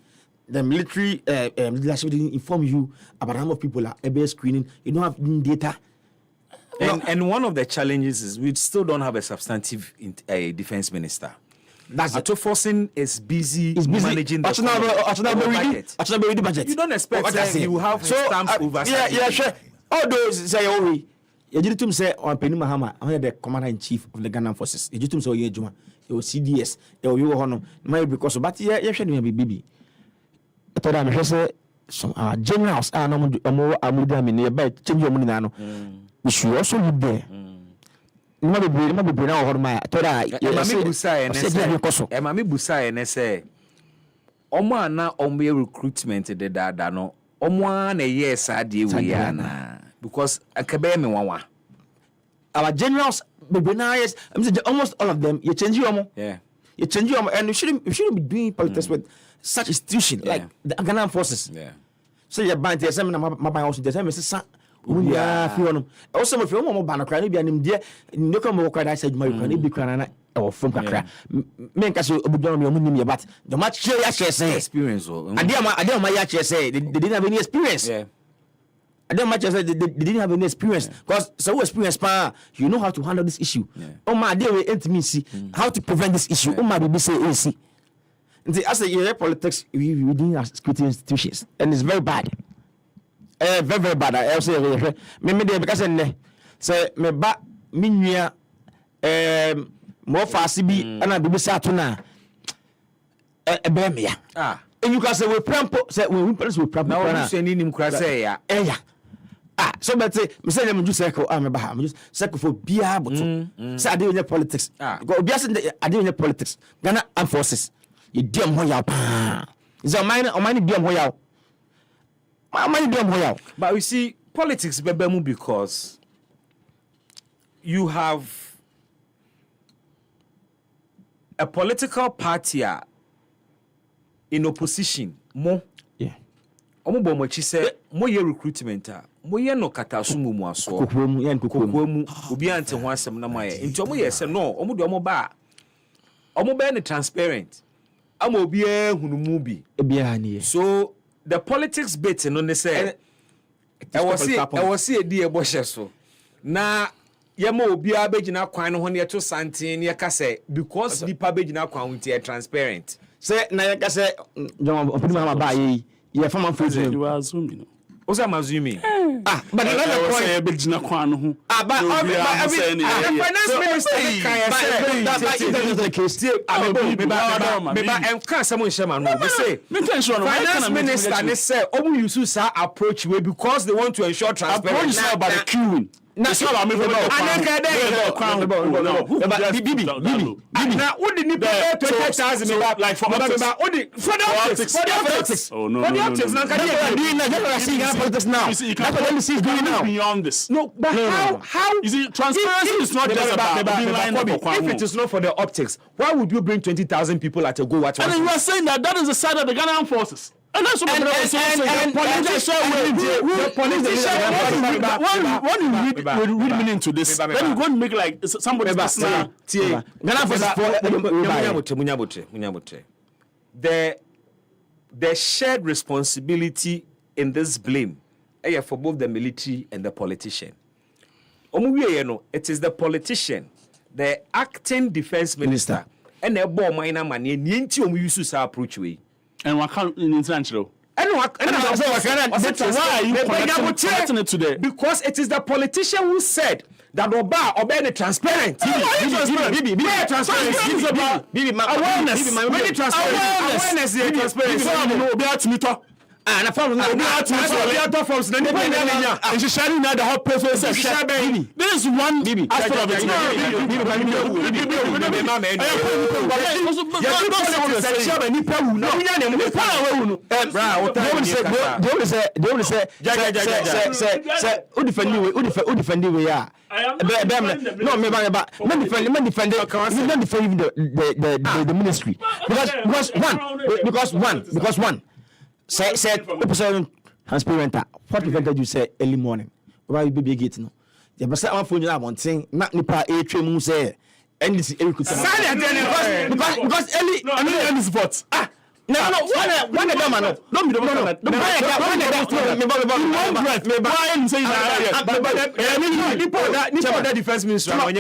The military leadership didn't inform you about how many people are screening. You don't have data. And one of the challenges is we still don't have a substantive defense minister. That's Ato Forcing is busy managing the budget. You don't expect that you have stamp oversight. Yeah, sure. All those say, oh, you did say on Penny Mahama, I'm the commander in chief of the Ghana forces. You did say, oh, yeah, Juma, your CDS, your Yohono, maybe because of, but yeah, should be baby. I thought I'm just some generals are no more Amuda nearby, change your money. We should also live there. Mami be now or my toda Mami Busa and say Omo na ombe recruitment de da no Omo na yes ade we na because akabe me wanwa our generals be now yes almost all of them you change you you change you and you shouldn't be doing politics with such institution like the Ghana forces so you band the same my house the same say yeah, also if you want to cry, maybe an India, no come over. I said, my can be crying or from Kakra. Men can say, but the much experience. I don't my say they didn't have any experience. I don't much say they didn't have any experience because so experience, you know how to handle this issue. Oh, my dear, we intimacy, how to prevent this issue. Oh, my baby say, AC. As a politics within our security institutions, and it's very bad. Very, very bad. I say, me because say me ba me nua more fast bi and I be say to na be me ya and you can say we prampo say we police we prampo na we say ni nim kra say ya so but say me say me just circle me ba me just circle for bia but say I dey politics because bia say I dey politics Ghana Armed Forces you dem ho ya pa is a mine dem ho ya but we see politics bebemu because you have a political party in opposition mo omo bo mochi say mo ye recruitment mo ye no kataso mu aso kokwemu obi ante ho asem na maye nti omo ye say no omo de omo ba ne transparent ama obi hunumu bi so the politics bit no ne say I was see a dear boshe so na yema obi abegina kwan no ho ne to santin ne ka say because nipa begina kwan unti transparent say na ya ka say John opini ma ba ye fama food you are assuming What's that Mazumi? But another point, big Jinaquan. but finance minister finance minister they say use approach way because they want to ensure transparency about the queuing. That's what I mean. Now, what did you pay 20,000 like for the optics? Oh no, That's now. Beyond this. No, but how? You see, transparency is not just about being lined up. If it is not for the optics, why would you bring 20,000 people at a go? And then you are saying that is the side of the Ghanaian forces. And that's what when you read meaning to this, then you're going to make like somebody's personal. The shared responsibility in this blame for both the military and the politician. It is the politician, the acting defense minister, and the bomb minor money, and use approach way. And what can't in intentional? Why are you connecting it today? Because it is the politician who said that Oba the transparent. Transparency. And I found out forms. This is one aspect of it. The ministry because one. Said transparent. What prevented you say early morning? Why you be gate no? The person on phone you have one thing. Not nipa mu say NDC because early. I mean this vote. No. One of them no. Nipa defense minister. Who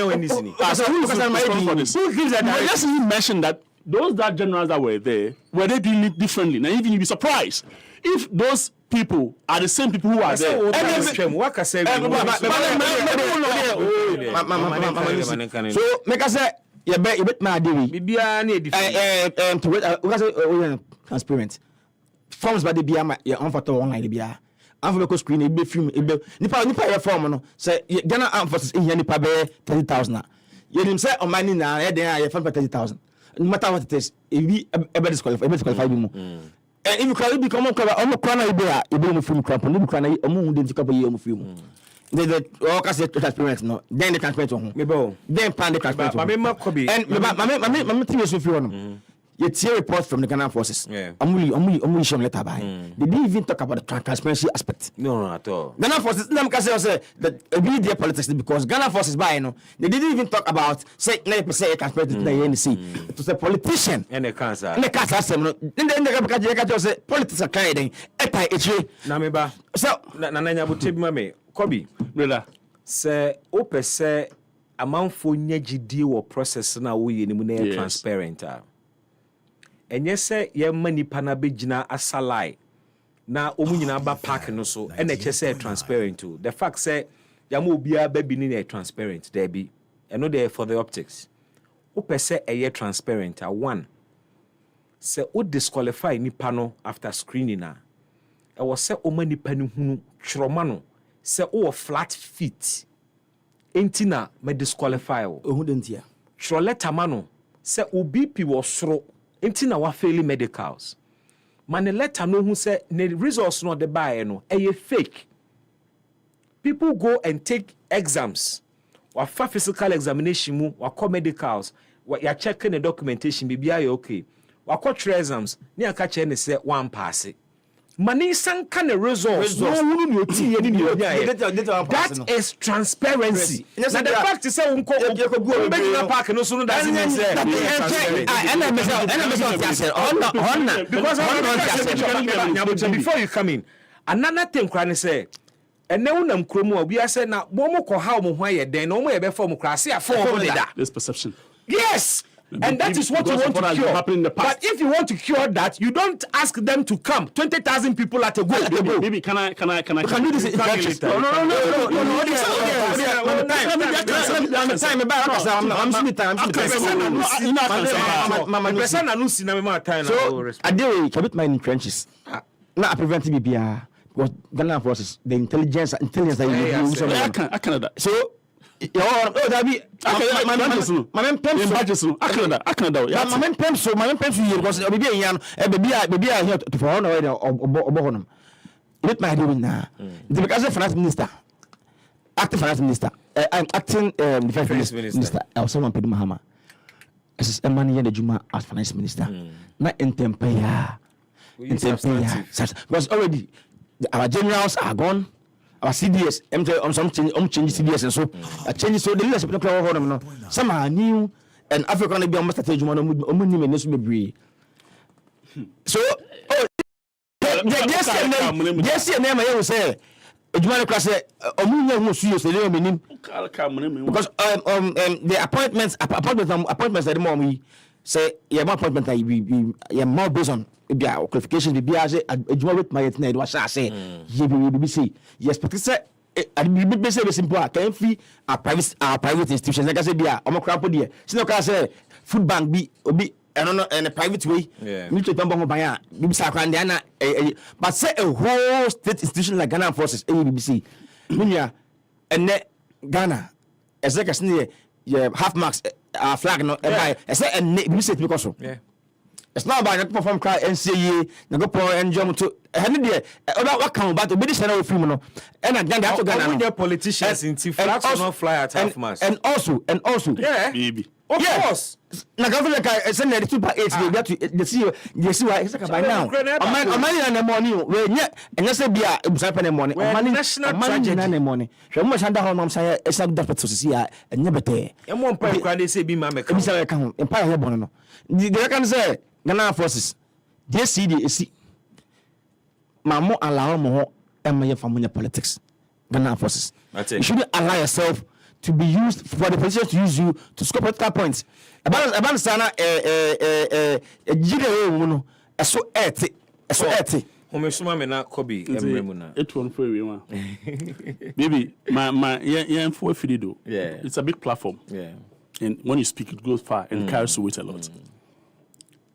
gives that? Let's mention that. Those generals that were there, were they doing it differently? Now, even you'd be surprised if those people are the same people who are there. So, make us say, you bet my transparent. Forms by the BM, your unfortunate online, the BR. I'm screen a film. Nipa form, no. Say, Ghana Armed Forces in Nipa 30,000. You didn't say on money now, I found 30,000. No matter what it is, it be a disqualified. And if you can become a corner, you be film crap, and you can a moon didn't couple year film. The transparent, no, then the transparent on then pan the transparent. And my tears with you. You see a report from the Ghana forces. I'm showing letter by. They didn't even talk about the transparency aspect. No, at all. Ghana forces, them can say that media politics because Ghana forces by they didn't even talk about say 90% transparency to the NC. It was a politician and a cancer. And the cancer. Then the say politics are carrying. Nameba. So Nana Buti Mame, Kobe, brother. Say Ope say amount for nyagidi or process na we in transparent. And yes, sir, your money panabijina asalai. Na omunyina ba park no so. And say transparent too. The fact say yamu bia baby ni transparent. There be. And no there for the optics. Ope say a year transparent. One. Say o disqualify ni pano after screening na. I was say o mani panu hunu chromano. Say o flat feet. Entina me disqualify o. Who didn't hear? Chroleta mano. Say o BP was sro. Inti na wa failing medicals. Man letter no who say the results not the buy no a fake. People go and take exams. Wa fa physical examination mu, wa call medicals, wa ya checking the documentation bibia you okay. Wa call exams, ni aka che ne say one pass it. Money san kind of results. No one you see any that is transparency. Now the fact is say unko go park no so doesn't mean say because before you come in another thing kra say and now nam kromu we are say na bo mo ko how mo ho ye den no mo ye be form kra say form this perception. Yes. And that is what you want to cure. But if you want to cure that, you don't ask them to come. 20,000 people at a go. Maybe can I? We can do this in practice. No. So I do commit my in trenches. Now I prevent BBR because Ghana forces the intelligence that you use. I Canada. So. That be my man because baby are here for honor or let my doing now. Because the finance minister, acting finance minister, I'm acting defense minister. I was someone Pedro Mahama. As a man the Juma as finance minister, not in tempera. Because already our generals are gone. Our CDS, some change CDS and so I change so the leadership no some are new and African be almost stage one be so yes name I will say Ejuma class omunya hu suyo se le menim because the appointments at the moment say yeah my appointment I more based on qualifications be as Ejuma with my net was say be say yes but say be say simple can fee a private institutions like I say bia o mokra po de sino ka say food bank be obi and a private way me to tambo ban a be say kwan de na but say a whole state institution like Ghana forces BBC munya ene Ghana as like as yeah half marks flag no by say and be say because so it's not about not perform cry NCA na go pour enjoy to any there what come about be this na film no and then that to Ghana no politicians in flags will not fly at half mast and also yeah baby of course na government ka send the 2.8 they see why it's like by now amani na money we nya say bia ebusa pe na money amani na money hwe mo shanda ho mam say esa da peto si ya nya bete e mo mpa kwa dey say bi ma meka ebisa ka ho mpa he bono no they can say Ghana forces they see the esi mamo allow mo ho emaye famunya politics Ghana forces you shouldn't allow yourself to be used for the politicians to use you to score political points. About sana jide we no eso eti Homesuma me na kobi emremu na it won for we one baby my yeah for fidido it's a big platform and when you speak it goes far and carries weight a lot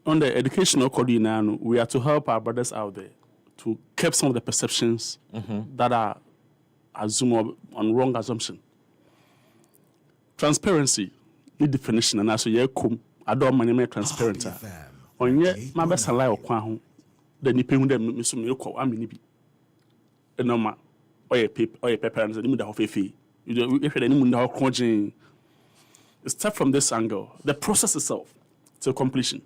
on the educational coordinator we are to help our brothers out there to keep some of the perceptions that are assumed on wrong assumption. Transparency, the definition, and also you come. I don't manage transparent. On yet, my best ally or quan, then you pay them. Miss me, I mean, a normal or a paper and the limit of a fee. You don't if any mundo crunching. Start from this angle. The process itself to completion.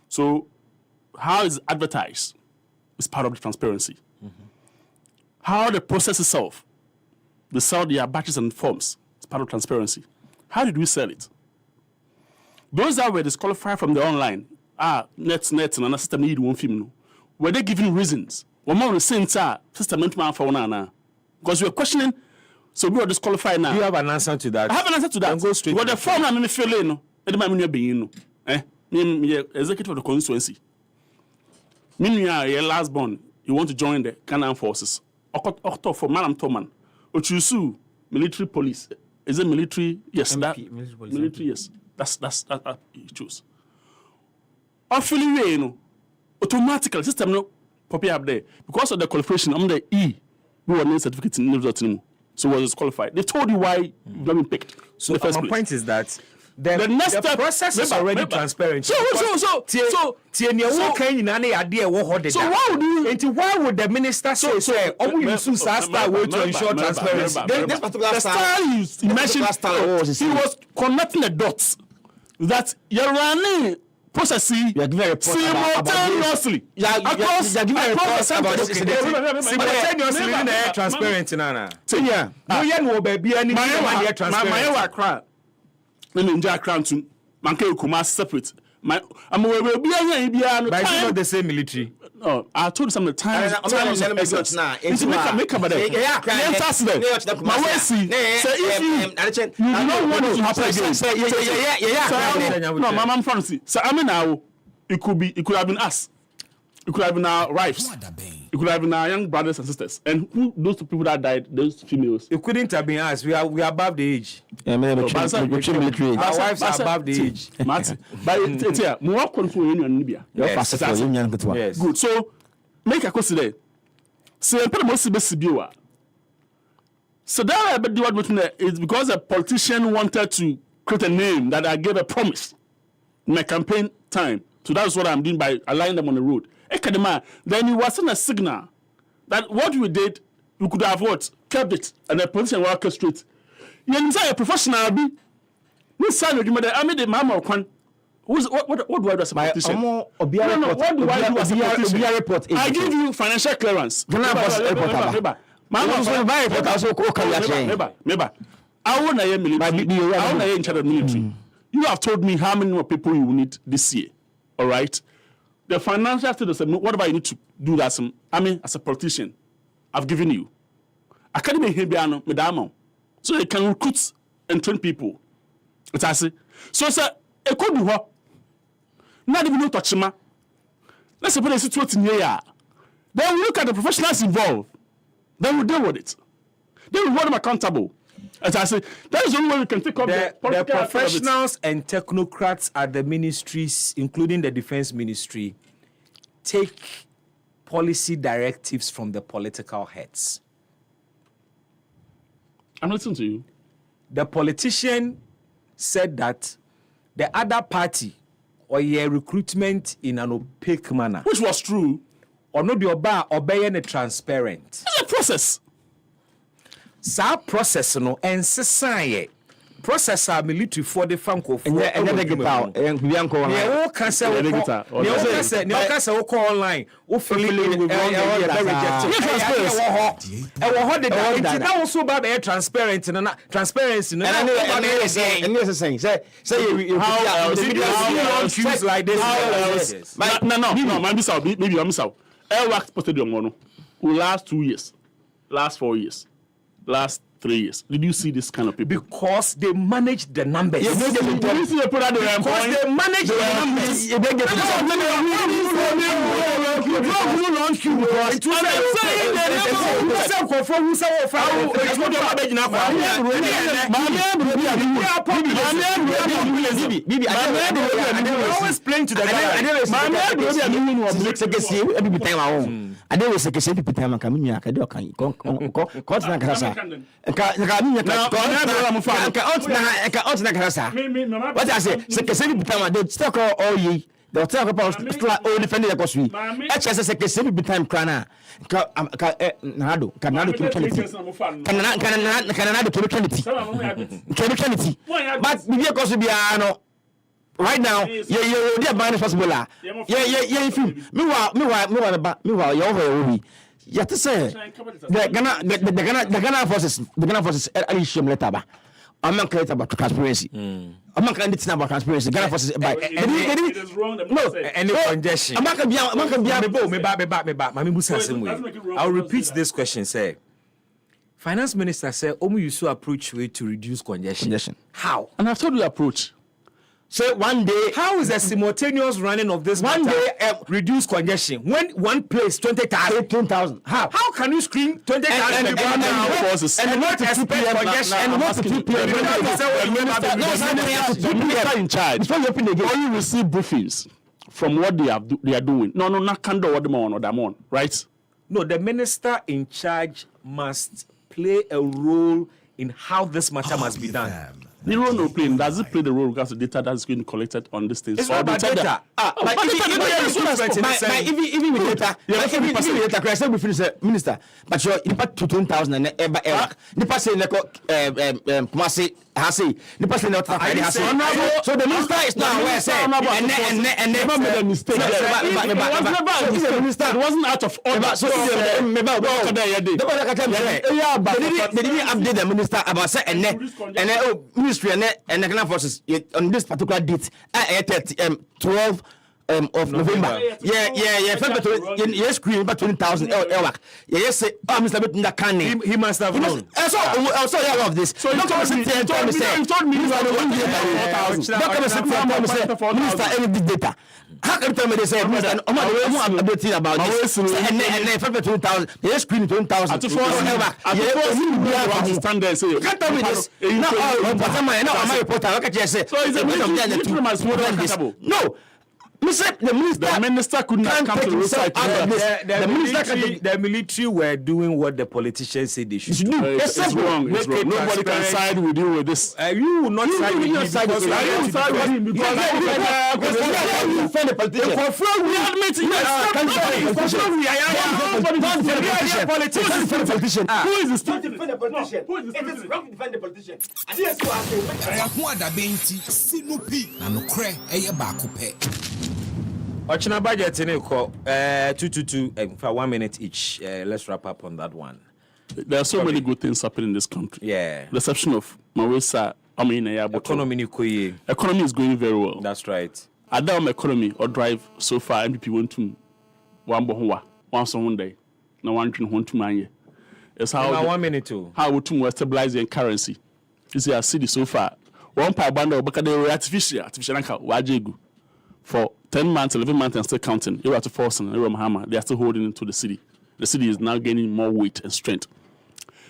So, how is advertised is part of the transparency. How the process itself, they sell their batches and forms. Part of transparency. How did we sell it? Those that were disqualified from the online, net, and another system need one film. No. Were they giving reasons? One more the same system meant man for one because we were questioning. So we were disqualified now. Do you have an answer to that? I have an answer to that. Go straight. What the form I mean fill in, it might mean being me executive of the constituency. Meanwhile, your last born, you want to join the Ghana forces. Octo for Madam Toman, Ochusu, military police. Is it military? Yes, MP, military. Yes, that's you choose. Affiliate, automatically system no pop up there because of the qualification. I'm the E. We were named certificate in the so was qualified. They told you why you've not been picked. So my point is that the next step process is already transparent. So why would the minister say use style way to ensure transparency? This particular style you mentioned, he was connecting the dots that you're running processing simultaneously. Simultaneously transparent nana. Let me enjoy crown to Manke Kuma separate. I'm aware of be no. But it's not the same military. No, I told you some of the time. Make my way see. So if you don't want it to happen again. No, I'm from see. So I mean now, it could have been us. It could have been our wives. It could have been our young brothers and sisters. And who those two people that died, those females? It couldn't have been us. We are above the age. Yeah, man, our wives are above the age. But it's here. More control in Libya. Yes. Good. So make a consider. So I'm pretty much the so that is because a politician wanted to create a name that I gave a promise in my campaign time. So that's what I'm doing by aligning them on the road. Then it wasn't a signal that what we did, we could have what? Kept it and the politician will orchestrate. You say a professional be this side of the I made the mama one. What do I do as a politician? What do I do as a politician? I give you financial clearance. I want to hear military. I want to hear in charge of military. You have told me how many more people you will need this year. All right? The financial status, whatever you need to do that, as a politician, I've given you. Academy Hebiano, Medamo. So they can recruit and train people. It's I say. So, sir, it could be what? Not even no touch ma. Let's suppose the situation here. Then we look at the professionals involved. Then we deal with it. Then we hold them accountable. As I say, that is the only way we can take up the professionals and technocrats at the ministries, including the defense ministry, take policy directives from the political heads. I'm listening to you. The politician said that the other party or your recruitment in an opaque manner, which was true, or not the obeying transparent. It's a process. Sa process no ensesaye process a military for the franco for online o feeling with transparency no transparency no like this no maybe I'm so work posted on last 2 years, last 4 years, last 3 years. Did you see this kind of people? Because they manage the numbers. Yes, because they manage the numbers. Always playing to the I don't was a case people time coming here. I don't what I say, second time they talk all ye. They'll talk about all defending the cost. Actually, as a second time crana. Canado, Canada, but we are going to be right now, you're buying possible. Yeah, if you meanwhile, you're you have to say the Ghana forces at least letter. I'm not clear about transparency. I'm not clear about transparency. Ghana forces by it is wrong. No, any congestion. I'll repeat this question. Say, Finance Minister said, you should approach way to reduce congestion. How? And I've told you approach. So one day, how is the simultaneous running of this one day reduce congestion when one place 20,000? How can you screen 20,000 and not expect congestion and not to minister in charge? Before you open again, you receive briefings from what they are doing. No, not candle what them on, right? No, the minister in charge must play a role in how this matter must be done. The role no playing. Does it play the role because the data that's going collected on this thing? It's not about data. Even with data, I said we finish minister, but you're in part 2,000 and ever. The person Kumasi I say the person not so the minister is not aware say and never made a mistake. The minister wasn't out of order. So they didn't update the minister about say and ministry and the Ghana forces on this particular date 12 of November. Yeah, screen about 20,000 yes, Mr. Betunda can he must have known. Also aware of this. So you told me Minister any big data. How can you tell me they say Minister updating about this and 20,000 yes screen 20,000 to stand there say you can't tell me this. Now I'm a reporter. Look at you say so is a no. The minister could not come to the side. The military were doing what the politicians said they should do. It's wrong. It's wrong. Nobody can side with you with this. You will not side with me because you side with him because you defend the politician. We admit you are politician. Who is the defend the politician? Who is the it is wrong to defend the politician. And yes, you are Ochina budget in 222 for 1 minute each. Let's wrap up on that one. There are so many good things happening in this country. Yeah. The exception of Mawesa, economy is going very well. That's right. Adam economy or drive so far MPP went to once on one day. No one can want to mind. It's how 1 minute too. How we to stabilize the currency. You see, I see the so far. One power bundle because they were artificial wajegu. For 10 months, 11 months, and still counting. You have to force and Mahama. They are still holding into the city. The city is now gaining more weight and strength.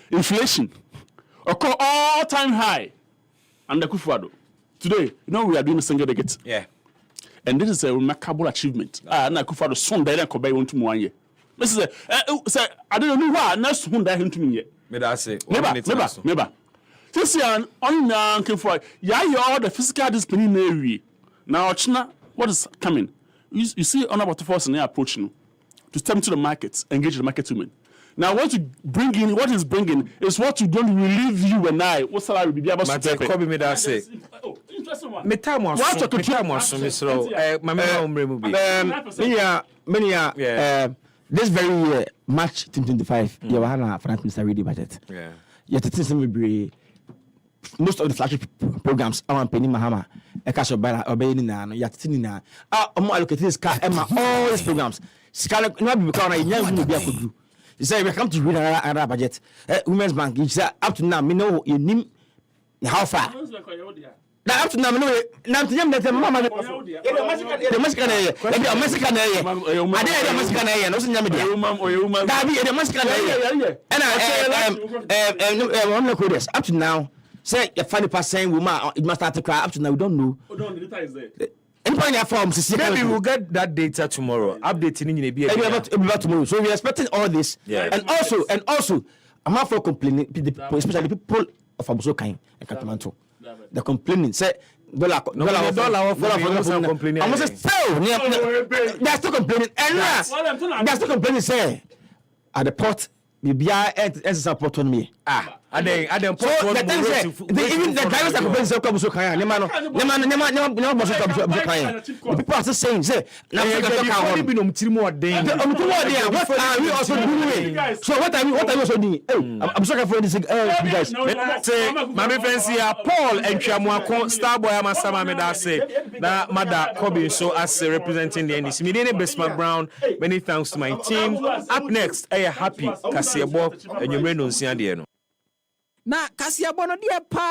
Inflation, occur all-time high under Kufuado. Today, we are doing a single digit. Yeah. And this is a remarkable achievement. Na Kufuado son that I could buy 1 1 year. This is I don't know why. Next one that him to me yet. Never. This year, on Kufuado, all the physical discipline area. Now, China. What is coming? You see, Honorable Force and they are approaching to step into the markets, engage the market women. Now, what is bringing is what you don't relieve you and I. What salary will be able to pay? Kobe made us say. Interesting one. This very year, March 2025, you have a finance minister ready budget. Yeah. Yet it is most of the flagship programs around Penny Mahama, Ekasho Bala, Obeying Nana, Yatina, allocated this car, Emma, all these programs. Scarlet, not because I never knew what could do. You say, we come to read another budget. Women's Bank, you say, up to now, we know you name how far. Now, up to now, now to them that the Mama, the Mexican area, the Mexican area, I did the Mexican area, no Yamada, the Mexican area, and I want to call this up to now. Say a funny person woman, it must start to cry up to now. We don't know. Maybe we'll get that data tomorrow. Updating in the tomorrow. So we're expecting all this. Yeah. And also, I'm not for complaining, especially people of Abusokain and Katamanto. They're complaining. Say dollar complaining. I'm just still they're still complaining. And they're still complaining. Say at the port. Bibia and support on me. And then even the drivers are complaining so come so kind. Never people are saying say now what are we also doing? So what are we also doing? I'm sorry for this guys. Say my friends here Paul and Chamwako Starboy Amasama Meda say na Mada Kobe so as representing the NDC. Medine Besma Brown, many thanks to my team. Up next, happy Kaseɛbɔ and you know na Kaseɛbɔ no dear pa